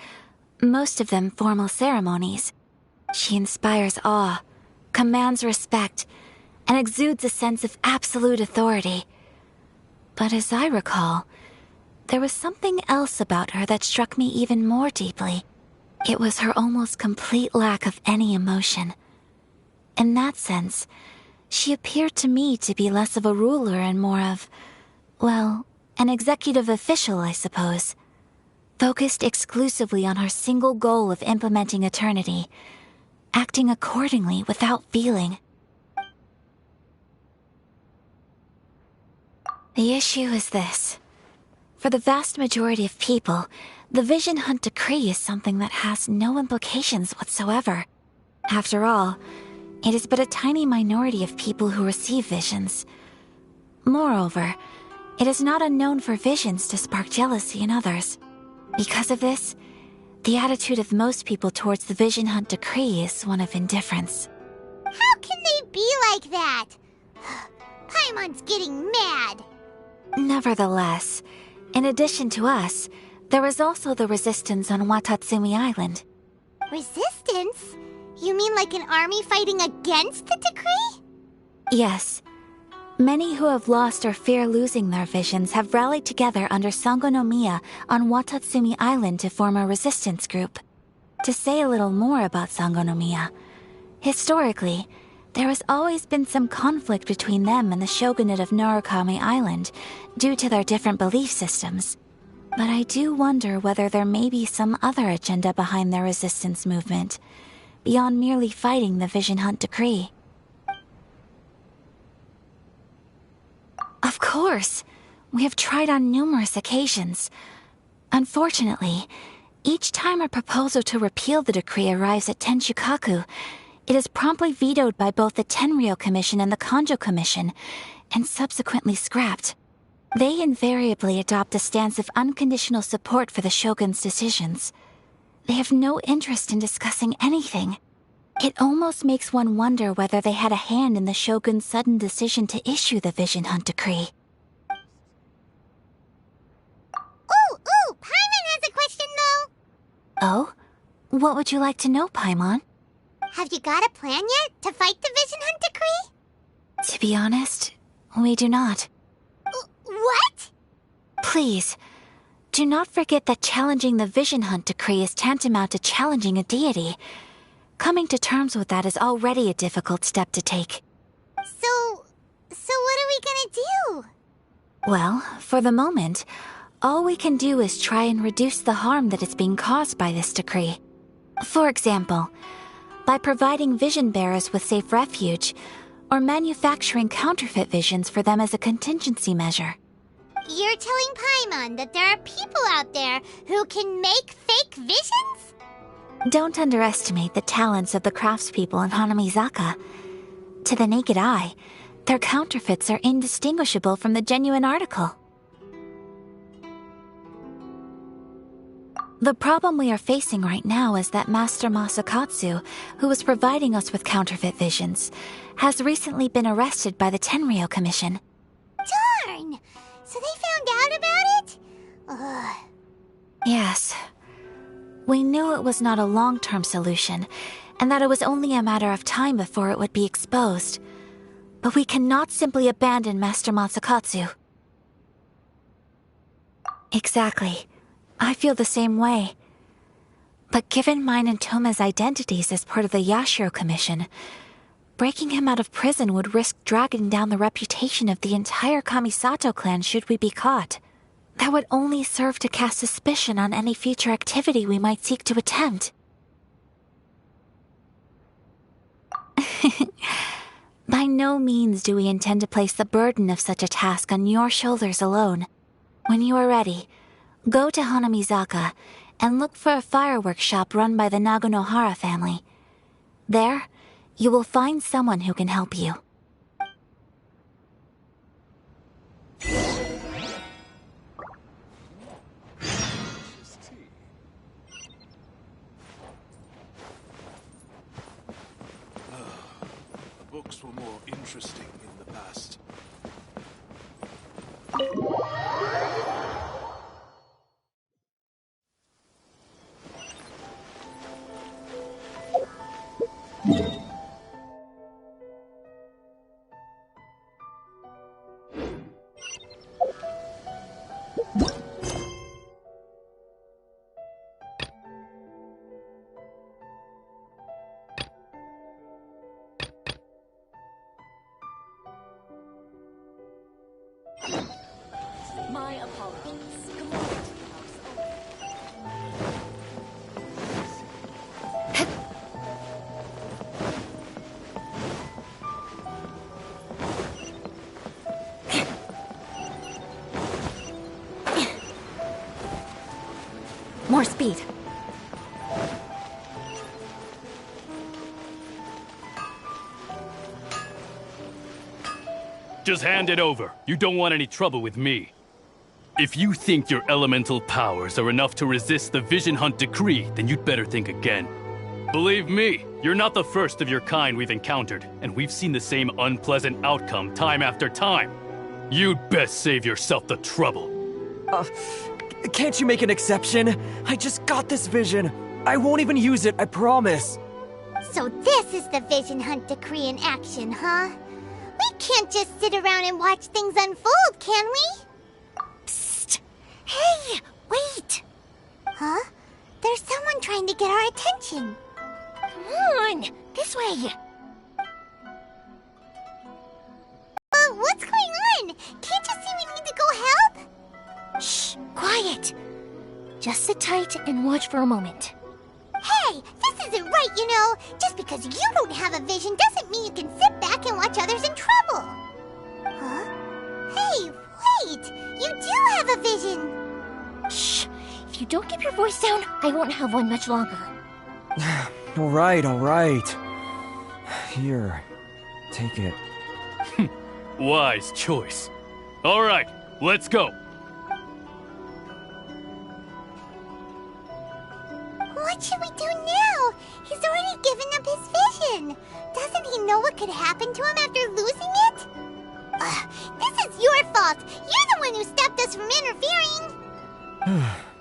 most of them formal ceremonies. She inspires awe, commands respect, and exudes a sense of absolute authority. But as I recall, there was something else about her that struck me even more deeply. It was her almost complete lack of any emotion. In that sense, she appeared to me to be less of a ruler and more of, well, an executive official, I suppose. Focused exclusively on her single goal of implementing eternity, acting accordingly without feeling. The issue is this. For the vast majority of people, the Vision Hunt Decree is something that has no implications whatsoever. After all, it is but a tiny minority of people who receive visions. Moreover, it is not unknown for visions to spark jealousy in others. Because of this, the attitude of most people towards the Vision Hunt Decree is one of indifference. How can they be like that? Paimon's getting mad. Nevertheless, in addition to us, there is also the resistance on Watatsumi Island. Resistance? You mean like an army fighting against the decree? Yes. Many who have lost or fear losing their visions have rallied together under Sangonomiya on Watatsumi Island to form a resistance group. To say a little more about Sangonomiya, historically, there has always been some conflict between them and the shogunate of Narukami Island due to their different belief systems. But I do wonder whether there may be some other agenda behind their resistance movement, beyond merely fighting the Vision Hunt Decree. Of course! We have tried on numerous occasions. Unfortunately, each time a proposal to repeal the decree arrives at Tenshukaku, it is promptly vetoed by both the Tenryou Commission and the Kanjo Commission, and subsequently scrapped. They invariably adopt a stance of unconditional support for the Shogun's decisions. They have no interest in discussing anything. It almost makes one wonder whether they had a hand in the Shogun's sudden decision to issue the Vision Hunt Decree. Ooh, Paimon has a question though. Oh? What would you like to know, Paimon? Have you got a plan yet to fight the Vision Hunt Decree? To be honest, we do not. What? Please, do not forget that challenging the Vision Hunt Decree is tantamount to challenging a deity. Coming to terms with that is already a difficult step to take. So what are we gonna do? Well, for the moment, all we can do is try and reduce the harm that is being caused by this decree. For example, by providing vision bearers with safe refuge, or manufacturing counterfeit visions for them as a contingency measure. You're telling Paimon that there are people out there who can make fake visions? Don't underestimate the talents of the craftspeople in Hanamizaka. To the naked eye, their counterfeits are indistinguishable from the genuine article. The problem we are facing right now is that Master Masakatsu, who was providing us with counterfeit visions, has recently been arrested by the Tenryou Commission. Darn! So they found out about it? Ugh. Yes. We knew it was not a long-term solution, and that it was only a matter of time before it would be exposed. But we cannot simply abandon Master Masakatsu. Exactly. I feel the same way. But given mine and Toma's identities as part of the Yashiro Commission, breaking him out of prison would risk dragging down the reputation of the entire Kamisato clan should we be caught. That would only serve to cast suspicion on any future activity we might seek to attempt. By no means do we intend to place the burden of such a task on your shoulders alone. When you are ready, go to Hanamizaka and look for a fireworks shop run by the Nagonohara family. There, you will find someone who can help you. The books were more interesting in the past. My apologies. Come More speed. Just hand it over. You don't want any trouble with me. If you think your elemental powers are enough to resist the Vision Hunt Decree, then you'd better think again. Believe me, you're not the first of your kind we've encountered, and we've seen the same unpleasant outcome time after time. You'd best save yourself the trouble. Can't you make an exception? I just got this vision. I won't even use it, I promise. So this is the Vision Hunt Decree in action, huh? We can't just sit around and watch things unfold, can we? Psst! Hey, wait! Huh? There's someone trying to get our attention. Come on, this way. What's going on? Can't you see we need to go help? Shh, quiet. Just sit tight and watch for a moment. Hey, this isn't right, you know. Just because you don't have a vision doesn't mean you can sit back and watch others in trouble. Huh? Hey, wait! You do have a vision! Shh. If you don't keep your voice down, I won't have one much longer. All right. Here, take it. Wise choice. All right, let's go. What could happen to him after losing it? This is your fault. You're the one who stopped us from interfering.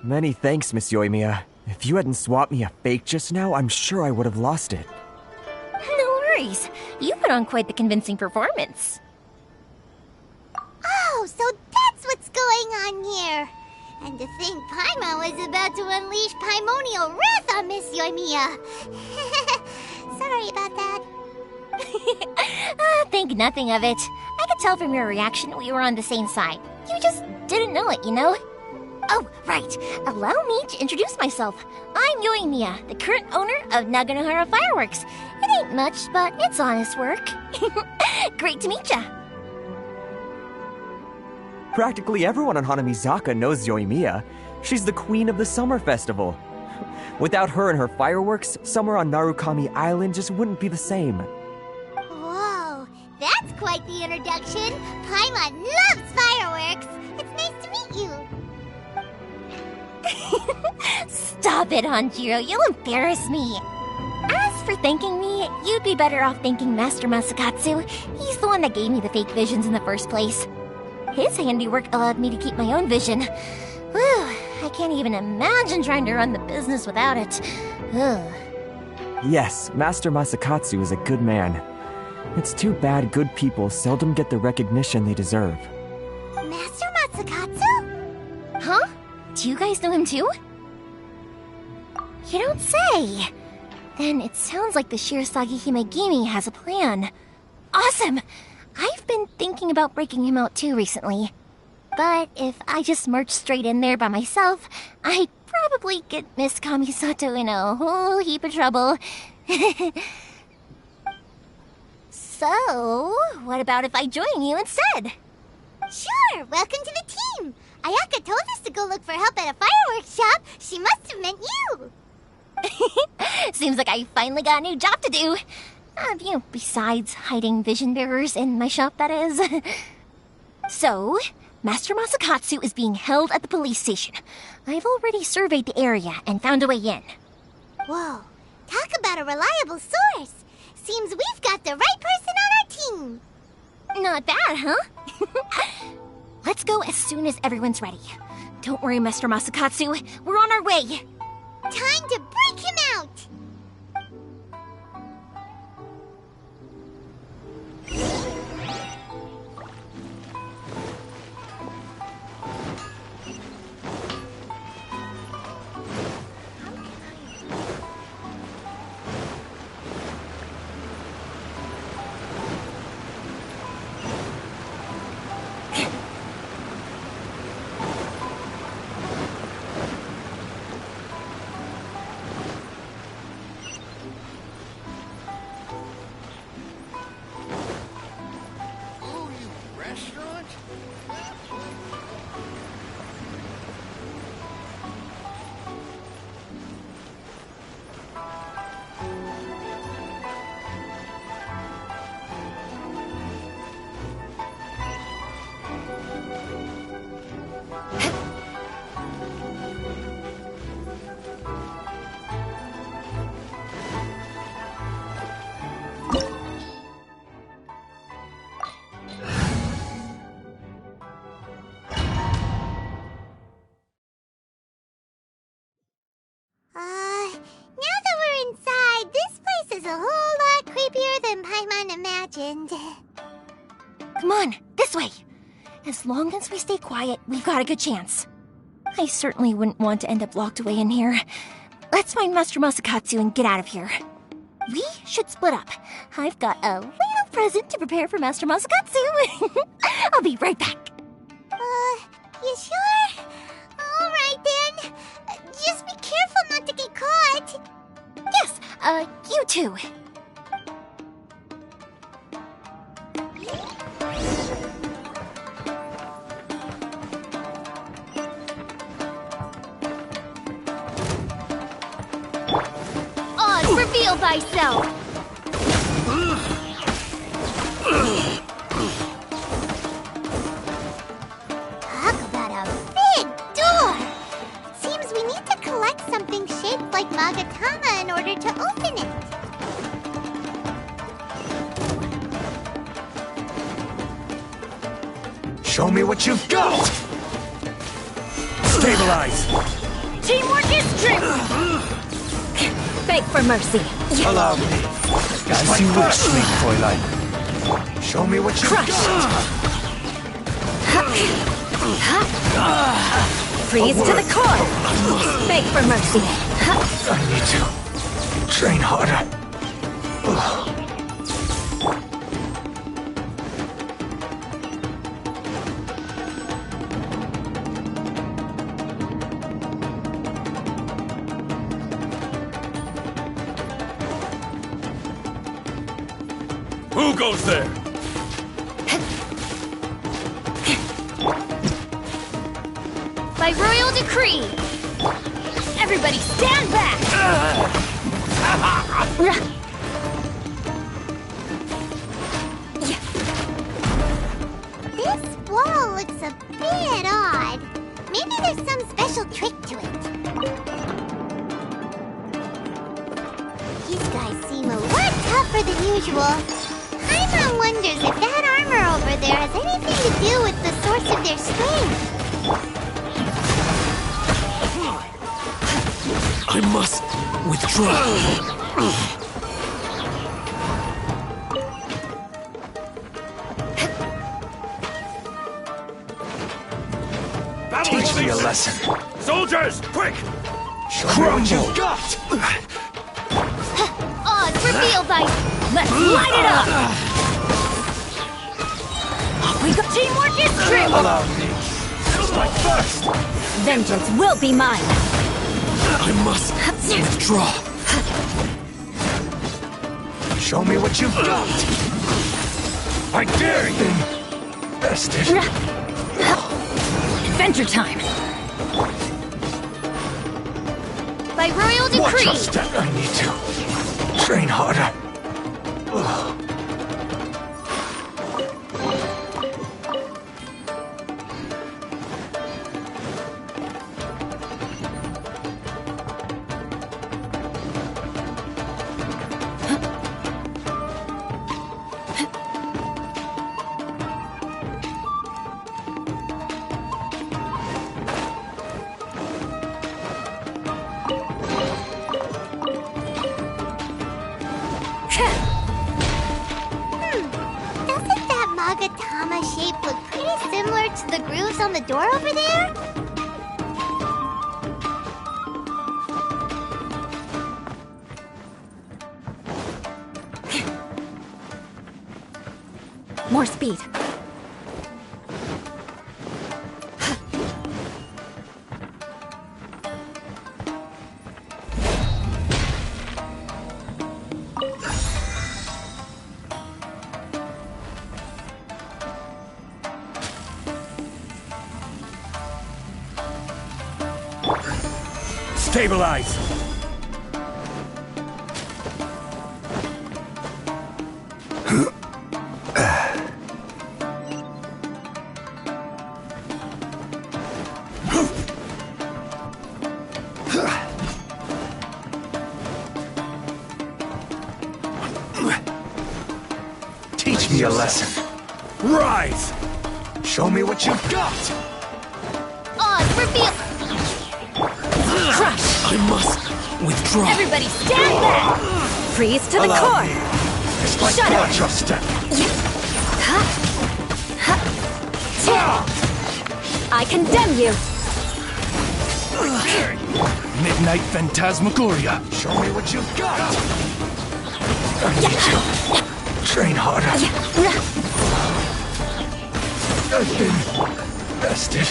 Many thanks, Miss Euthymia. If you hadn't swapped me a fake just now, I'm sure I would have lost it. No worries. You put on quite the convincing performance. Oh, so that's what's going on here. And to think Paimon was about to unleash Paimonial wrath on Miss Euthymia. Sorry about that. Think nothing of it. I could tell from your reaction we were on the same side. You just didn't know it, you know? Oh, right. Allow me to introduce myself. I'm Euthymia, the current owner of Naganohara Fireworks. It ain't much, but it's honest work. Great to meet ya. Practically everyone on Hanamizaka knows Euthymia. She's the queen of the summer festival. Without her and her fireworks, summer on Narukami Island just wouldn't be the same. Whoa, that's quite the introduction. Paimon loves fireworks. It's nice to meet you. Stop it, Hanjiro. You'll embarrass me. As for thanking me, you'd be better off thanking Master Masakatsu. He's the one that gave me the fake visions in the first place. His handiwork allowed me to keep my own vision. Whew, I can't even imagine trying to run the business without it. Ugh. Yes, Master Masakatsu is a good man. It's too bad good people seldom get the recognition they deserve. Master Masakatsu? Huh? Do you guys know him too? You don't say. Then it sounds like the Shirasagi Himegimi has a plan. Awesome! I've been thinking about breaking him out too recently. But if I just march straight in there by myself, I'd probably get Miss Kamisato in a whole heap of trouble. So, what about if I join you instead? Sure, welcome to the team. Ayaka told us to go look for help at a fireworks shop. She must have meant you. Seems like I finally got a new job to do. Besides hiding vision bearers in my shop, that is. So, Master Masakatsu is being held at the police station. I've already surveyed the area and found a way in. Whoa, talk about a reliable source. Seems we've got the right person on our team. Not bad, huh? Let's go as soon as everyone's ready. Don't worry, Master Masakatsu. We're on our way. Time to break him out. A whole lot creepier than Paimon imagined. Come on, this way. As long as we stay quiet, we've got a good chance. I certainly wouldn't want to end up locked away in here. Let's find Master Masakatsu and get out of here. We should split up. I've got a little present to prepare for Master Masakatsu. I'll be right back. You sure? All right then. Just be careful not to get caught. Yes, you too. Reveal thyself! Talk about a big door! Seems we need to collect something shaped like Magatama in order to open it. Show me what you've got! Stabilize! Teamwork is strength! Beg for mercy. Allow me. As you wish, sweet Fräulein. Show me what you've Crush. Freeze to the core. Beg for mercy. I need to train harder. Who goes there? By royal decree, everybody stand back! This wall looks a bit odd. Maybe there's some special trick to it. These guys seem a lot tougher than usual. Paimon wonders if that armor over there has anything to do with the source of their strength. I must withdraw. Teach me a lesson. Soldiers, quick! Show me what you've got! Odds reveal by... Let's light it up! We got teamwork is strength! Allow me. Strike first! Vengeance will be mine! I must withdraw. Show me what you've got! I dare you! Bested. Adventure time! By royal decree! Watch your step. I need to train harder. Doesn't that Magatama shape look pretty similar to the grooves on the door over there? More speed. Stabilize! Teach me a lesson. Rise! Show me what you've got! Odds reveal... Crush! I must withdraw. Everybody stand back! Freeze to the core! It's like Shut up! watch your step. I condemn you! Midnight Phantasmagoria. Show me what you've got! I need to train harder. I've been bested.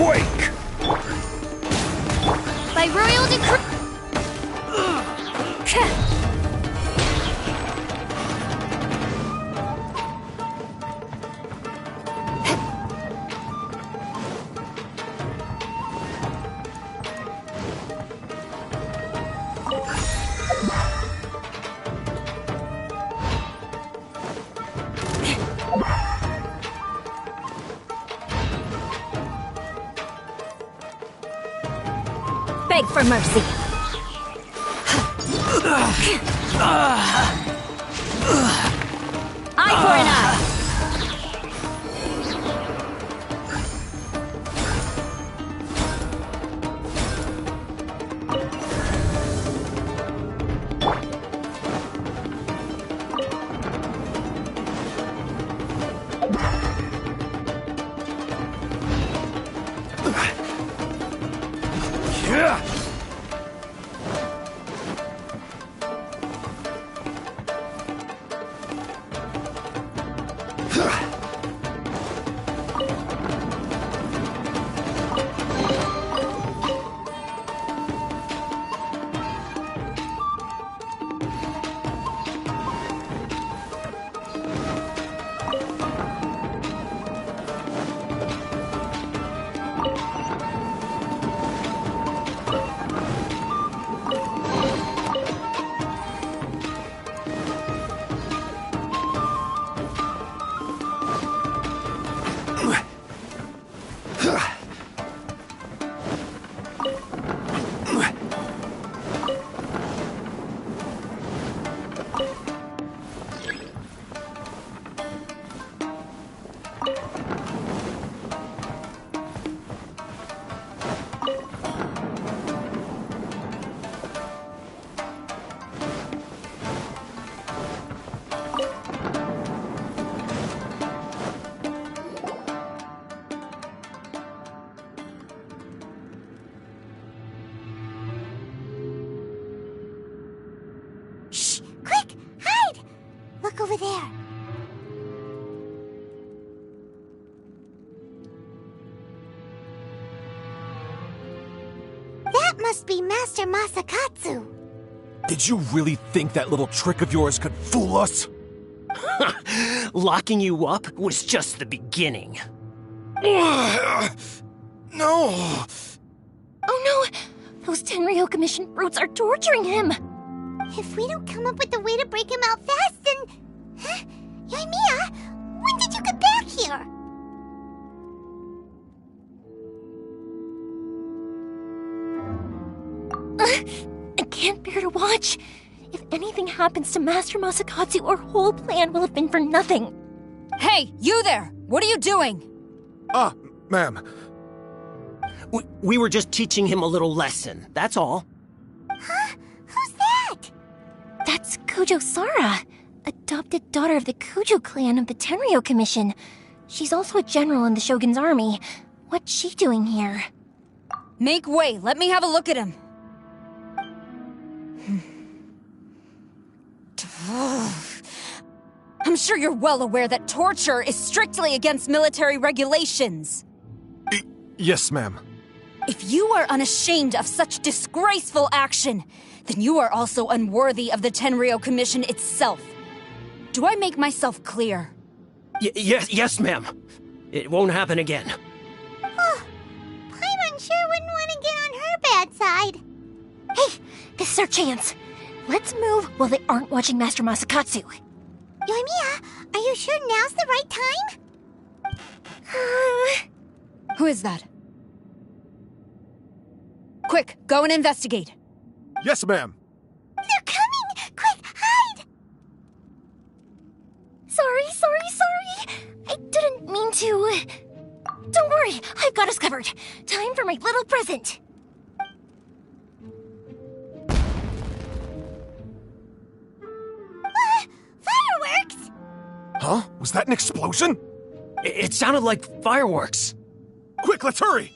Quake! By royal decree... Beg for mercy. Eye for an eye. Over there. That must be Master Masakatsu. Did you really think that little trick of yours could fool us? Locking you up was just the beginning. No! Oh no! Those Tenryou Commission brutes are torturing him! If we don't come up with a way to break him out fast, then... Huh? Euthymia, when did you get back here? I can't bear to watch. If anything happens to Master Masakatsu, our whole plan will have been for nothing. Hey, you there! What are you doing? Ma'am. We were just teaching him a little lesson, that's all. Huh? Who's that? That's Kujo Sara, adopted daughter of the Kujo clan of the Tenryou Commission. She's also a general in the Shogun's army. What's she doing here? Make way, let me have a look at him. I'm sure you're well aware that torture is strictly against military regulations. Yes, ma'am. If you are unashamed of such disgraceful action, then you are also unworthy of the Tenryou Commission itself. Do I make myself clear? Yes, ma'am. It won't happen again. Oh, Paimon sure wouldn't want to get on her bad side. Hey, this is our chance. Let's move while they aren't watching Master Masakatsu. Euthymia, are you sure now's the right time? Who is that? Quick, go and investigate. Yes, ma'am. They're coming! Quick, hide! Sorry. I didn't mean to. Don't worry, I've got us covered. Time for my little present. Fireworks! Huh? Was that an explosion? It sounded like fireworks. Quick, let's hurry!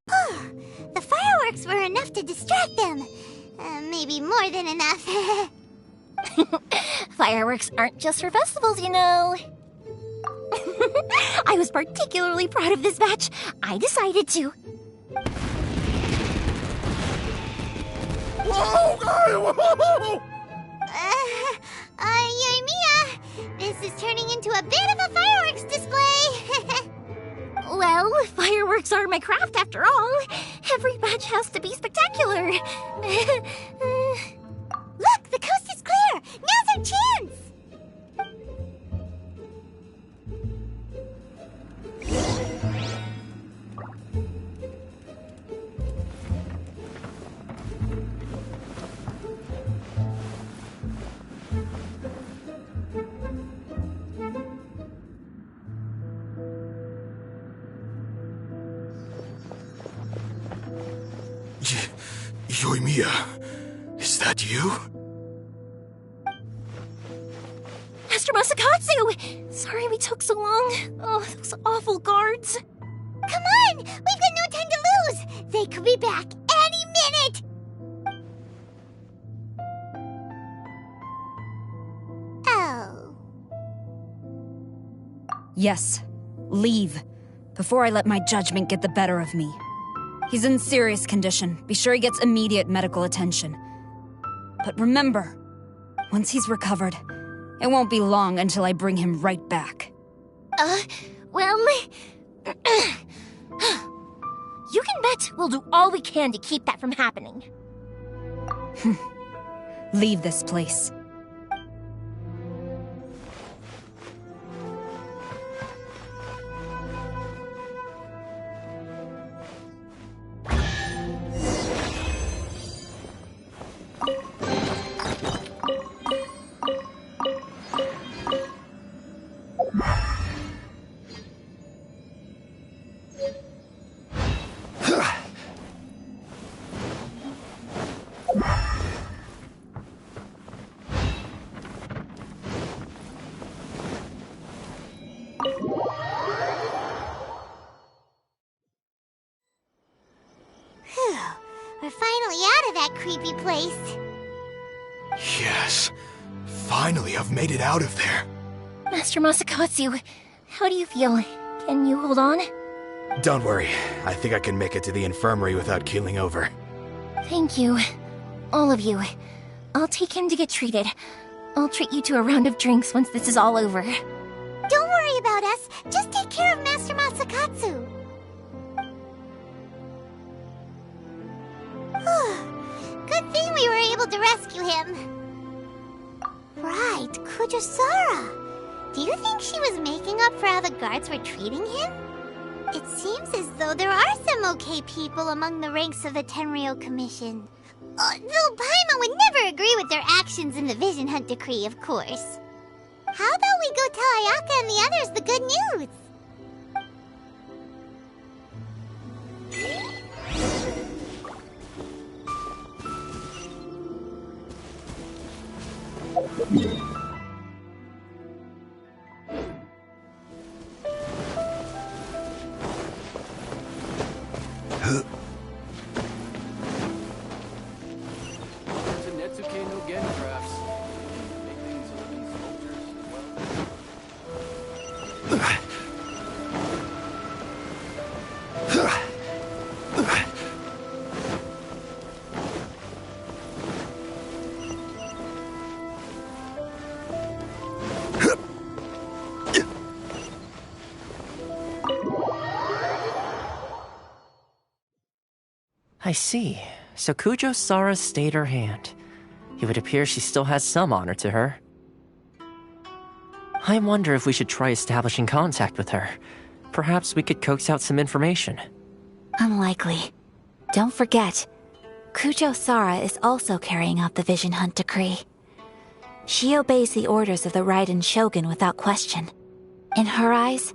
The fireworks were enough to distract them. Maybe more than enough. Fireworks aren't just for festivals, you know. I was particularly proud of this batch. I decided to. Whoa! Euthymia, this is turning into a bit of a fireworks display. Well, fireworks are my craft after all. Every batch has to be spectacular. Look, the coast is clear. Now's our chance. Euthymia, is that you? Master Masakatsu! Sorry we took so long. Oh, those awful guards. Come on! We've got no time to lose! They could be back any minute! Oh. Yes. Leave. Before I let my judgment get the better of me. He's in serious condition. Be sure he gets immediate medical attention. But remember, once he's recovered, it won't be long until I bring him right back. Well... You can bet we'll do all we can to keep that from happening. Leave this place. We're finally out of that creepy place. Yes. Finally, I've made it out of there. Master Masakatsu, how do you feel? Can you hold on? Don't worry. I think I can make it to the infirmary without keeling over. Thank you. All of you. I'll take him to get treated. I'll treat you to a round of drinks once this is all over. Don't worry about us. Just take care of Master Masakatsu. Good thing we were able to rescue him. Right, Kujosara. Do you think she was making up for how the guards were treating him? It seems as though there are some okay people among the ranks of the Tenryou Commission. Though Paimon would never agree with their actions in the Vision Hunt Decree, of course. How about we go tell Ayaka and the others the good news? I see. So Kujo-Sara stayed her hand. It would appear she still has some honor to her. I wonder if we should try establishing contact with her. Perhaps we could coax out some information. Unlikely. Don't forget, Kujo-Sara is also carrying out the Vision Hunt Decree. She obeys the orders of the Raiden Shogun without question. In her eyes,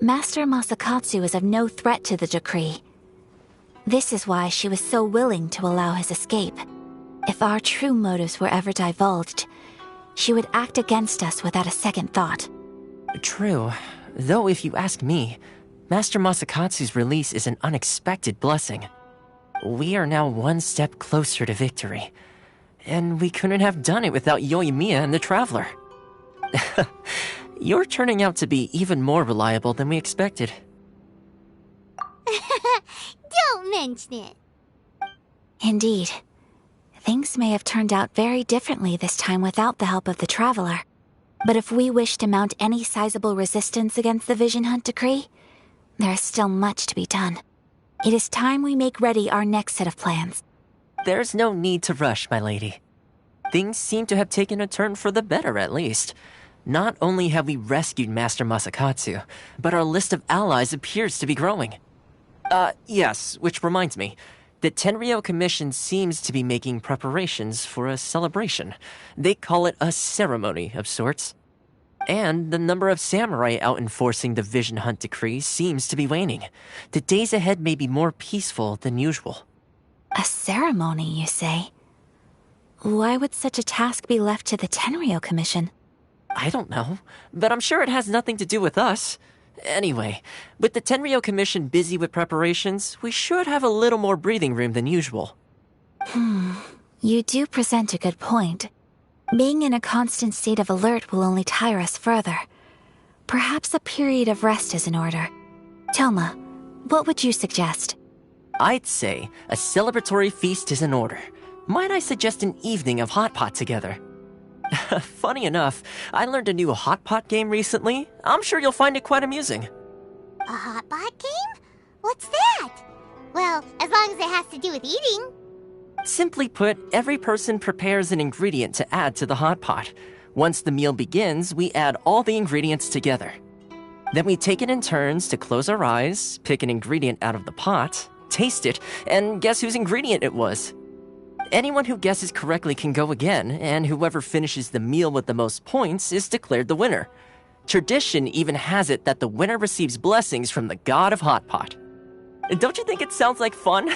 Master Masakatsu is of no threat to the decree. This is why she was so willing to allow his escape. If our true motives were ever divulged, she would act against us without a second thought. True. Though if you ask me, Master Masakatsu's release is an unexpected blessing. We are now one step closer to victory. And we couldn't have done it without Euthymia and the Traveler. You're turning out to be even more reliable than we expected. Don't mention it. Indeed. Things may have turned out very differently this time without the help of the Traveler. But if we wish to mount any sizable resistance against the Vision Hunt decree, there is still much to be done. It is time we make ready our next set of plans. There's no need to rush, my lady. Things seem to have taken a turn for the better, at least. Not only have we rescued Master Masakatsu, but our list of allies appears to be growing. Yes, which reminds me. The Tenryou Commission seems to be making preparations for a celebration. They call it a ceremony of sorts. And the number of samurai out enforcing the Vision Hunt decree seems to be waning. The days ahead may be more peaceful than usual. A ceremony, you say? Why would such a task be left to the Tenryou Commission? I don't know, but I'm sure it has nothing to do with us. Anyway, with the Tenryou Commission busy with preparations, we should have a little more breathing room than usual. You do present a good point. Being in a constant state of alert will only tire us further. Perhaps a period of rest is in order. Toma, what would you suggest? I'd say a celebratory feast is in order. Might I suggest an evening of hot pot together? Funny enough, I learned a new hot pot game recently. I'm sure you'll find it quite amusing. A hot pot game? What's that? Well, as long as it has to do with eating. Simply put, every person prepares an ingredient to add to the hot pot. Once the meal begins, we add all the ingredients together. Then we take it in turns to close our eyes, pick an ingredient out of the pot, taste it, and guess whose ingredient it was. Anyone who guesses correctly can go again, and whoever finishes the meal with the most points is declared the winner. Tradition even has it that the winner receives blessings from the god of hot pot. Don't you think it sounds like fun?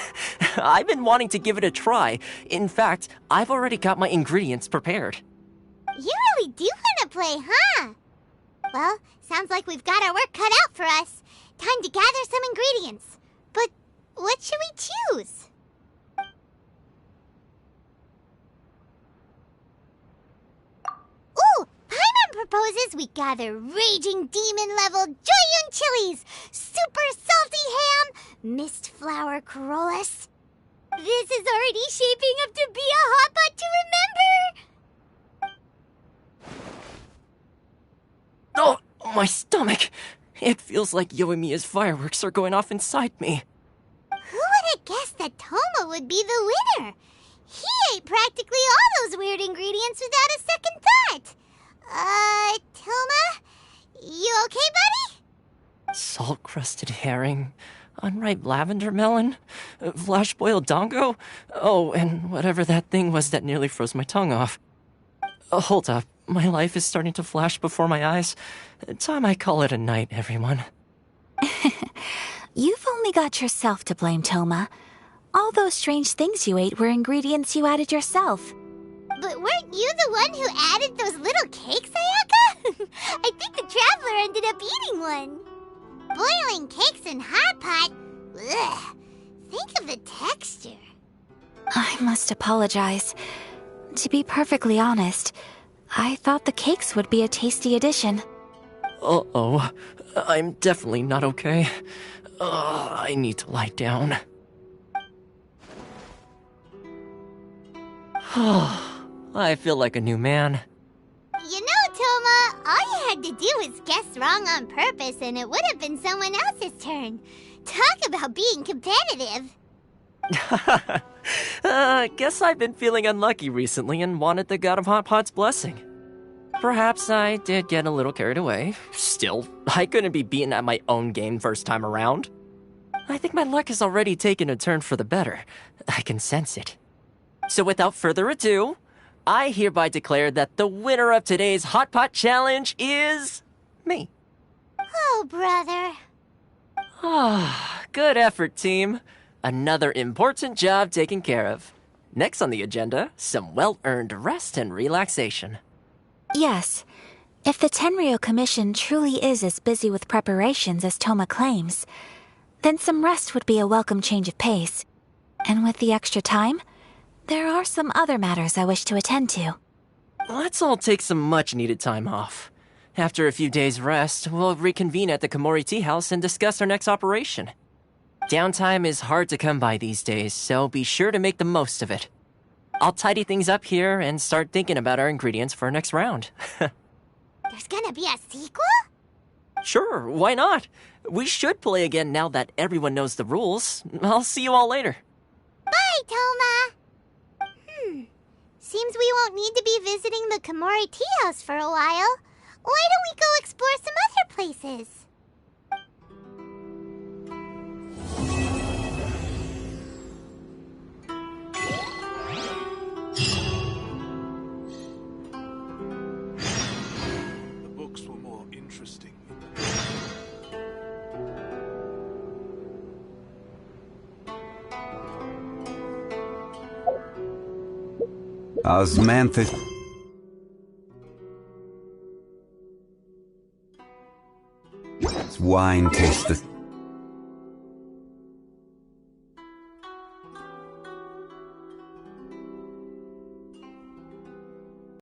I've been wanting to give it a try. In fact, I've already got my ingredients prepared. You really do want to play, huh? Well, sounds like we've got our work cut out for us. Time to gather some ingredients. But what should we choose? Ooh! Paimon proposes we gather raging demon-level Joyun chilies, super salty ham, mist flower corollas. This is already shaping up to be a hot pot to remember! Oh, my stomach! It feels like Euthymia fireworks are going off inside me. Who would have guessed that Toma would be the winner? He ate practically all those weird ingredients without a second thought. Toma? You okay, buddy? Salt-crusted herring, unripe lavender melon, flash-boiled dongo, oh, and whatever that thing was that nearly froze my tongue off. Hold up, my life is starting to flash before my eyes. Time I call it a night, everyone. You've only got yourself to blame, Toma. All those strange things you ate were ingredients you added yourself. But weren't you the one who added those little cakes, Ayaka? I think the Traveler ended up eating one. Boiling cakes in hot pot? Ugh. Think of the texture. I must apologize. To be perfectly honest, I thought the cakes would be a tasty addition. Uh-oh. I'm definitely not okay. I need to lie down. I feel like a new man. You know, Toma, all you had to do was guess wrong on purpose and it would have been someone else's turn. Talk about being competitive. Guess I've been feeling unlucky recently and wanted the god of hot pot's blessing. Perhaps I did get a little carried away. Still, I couldn't be beaten at my own game first time around. I think my luck has already taken a turn for the better. I can sense it. So without further ado, I hereby declare that the winner of today's Hot Pot Challenge is me. Oh, brother. Good effort, team. Another important job taken care of. Next on the agenda, some well-earned rest and relaxation. Yes. If the Tenryou Commission truly is as busy with preparations as Toma claims, then some rest would be a welcome change of pace. And with the extra time, there are some other matters I wish to attend to. Let's all take some much-needed time off. After a few days' rest, we'll reconvene at the Komori Tea House and discuss our next operation. Downtime is hard to come by these days, so be sure to make the most of it. I'll tidy things up here and start thinking about our ingredients for our next round. There's gonna be a sequel? Sure, why not? We should play again now that everyone knows the rules. I'll see you all later. Bye, Toma! Seems we won't need to be visiting the Komori Tea House for a while. Why don't we go explore some other places? The books were more interesting. Osmanthus. Wine tastes the